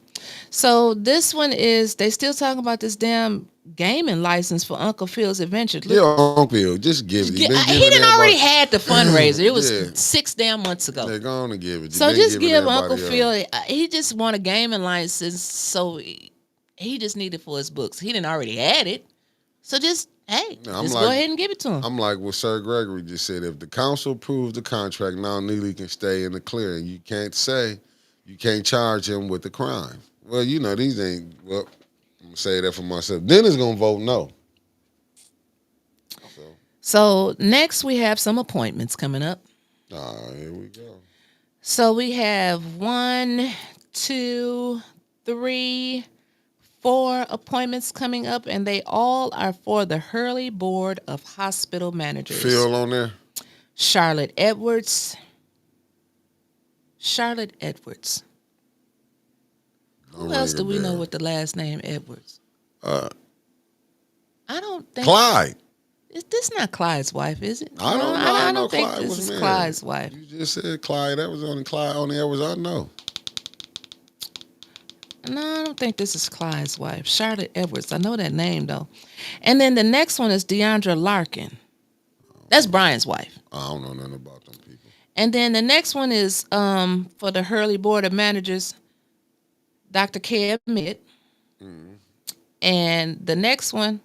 So this one is, they still talking about this damn gaming license for Uncle Phil's Adventure. Uncle Phil, just give it. He didn't already had the fundraiser. It was 6 damn months ago. They're going to give it. So just give Uncle Phil, he just want a gaming license, so he just needed for his books. He didn't already had it. So just, go ahead and give it to him. I'm like what Sir Gregory just said. If the council approves the contract, now Neely can stay in the clear. And you can't charge him with the crime. Well, these ain't, I'm going to say that for myself. Then it's going to vote no. So next we have some appointments coming up. Here we go. So we have 1, 2, 3, 4 appointments coming up, and they all are for the Hurley Board of Hospital Managers. Phil on there? Charlotte Edwards. Who else do we know with the last name Edwards? I don't think. Clyde. This not Clyde's wife, is it? I don't know. I don't think Clyde this is Clyde's wife. You just said Clyde. That was only Clyde. Only Edwards I know. No, I don't think this is Clyde's wife. Charlotte Edwards. I know that name, though. And then the next one is Deandra Larkin. That's Brian's wife. I don't know nothing about them people. And then the next one is for the Hurley Board of Managers, Dr. Kev Mitt. Mm-hmm. And the next one,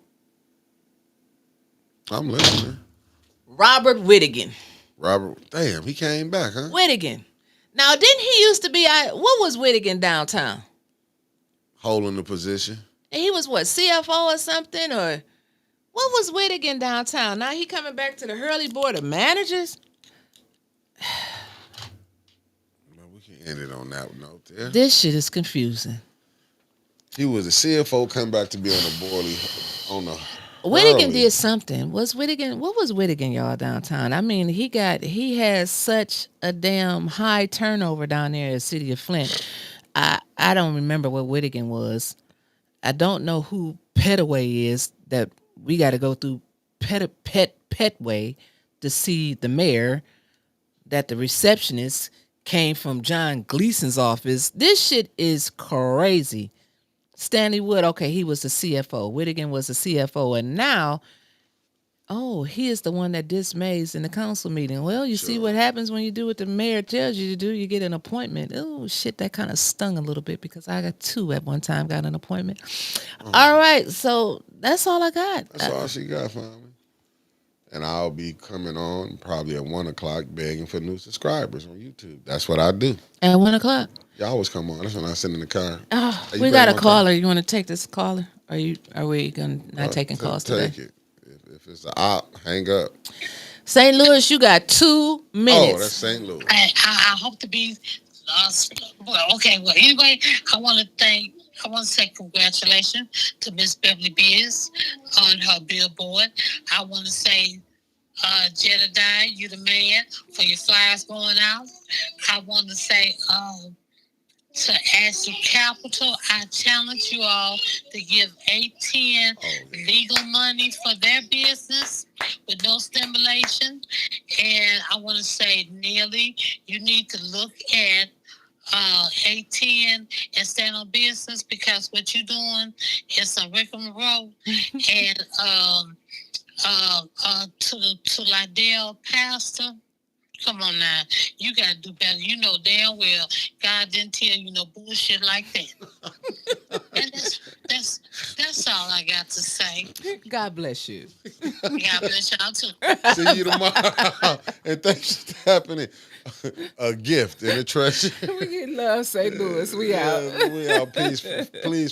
I'm listening. Robert Whittigan. Damn, he came back, huh? Whittigan. Now, didn't he used to be, what was Whittigan downtown? Holding the position. He was what, CFO or something? Or what was Whittigan downtown? Now he coming back to the Hurley Board of Managers? We can end it on that note there. This shit is confusing. He was a CFO, come back to be on the board on the Whittigan did something. What was Whittigan, y'all, downtown? I mean, he has such a damn high turnover down there in the city of Flint. I don't remember what Whittigan was. I don't know who Petaway is, that we got to go through Petway to see the mayor, that the receptionist came from John Gleason's office. This shit is crazy. Stanley Wood, okay, he was the CFO. Whittigan was the CFO. And now, he is the one that dismays in the council meeting. Well, you see what happens when you do what the mayor tells you to do. You get an appointment. Oh, shit, that kind of stung a little bit because I got 2 at one time, got an appointment. All right, so that's all I got. That's all she got, family. And I'll be coming on probably at 1 o'clock begging for new subscribers on YouTube. That's what I do. At 1 o'clock? Y'all always come on. That's when I sit in the car. Oh, we got a caller. You want to take this caller? Are we not taking calls today? Take it. If it's an op, hang up. St. Louis, you got 2 minutes. Oh, that's St. Louis. I hope to be. Anyway, I want to say congratulations to Miss Beverly Beers on her billboard. I want to say, Jedediah, you the man for your flyers going out. I want to say, to Ashley Capital, I challenge you all to give 810 legal money for their business with no stimulation. And I want to say, Neely, you need to look at 810 and stand on business, because what you're doing is some rigmarole. And to Lydell Pastor, come on now. You got to do better. You know damn well God didn't tell you no bullshit like that. And that's That's all I got to say. God bless you. God bless y'all too. See you tomorrow. And thanks for happening. A gift and a treasure. We get love, St. Louis. We out. We out. Peace. Please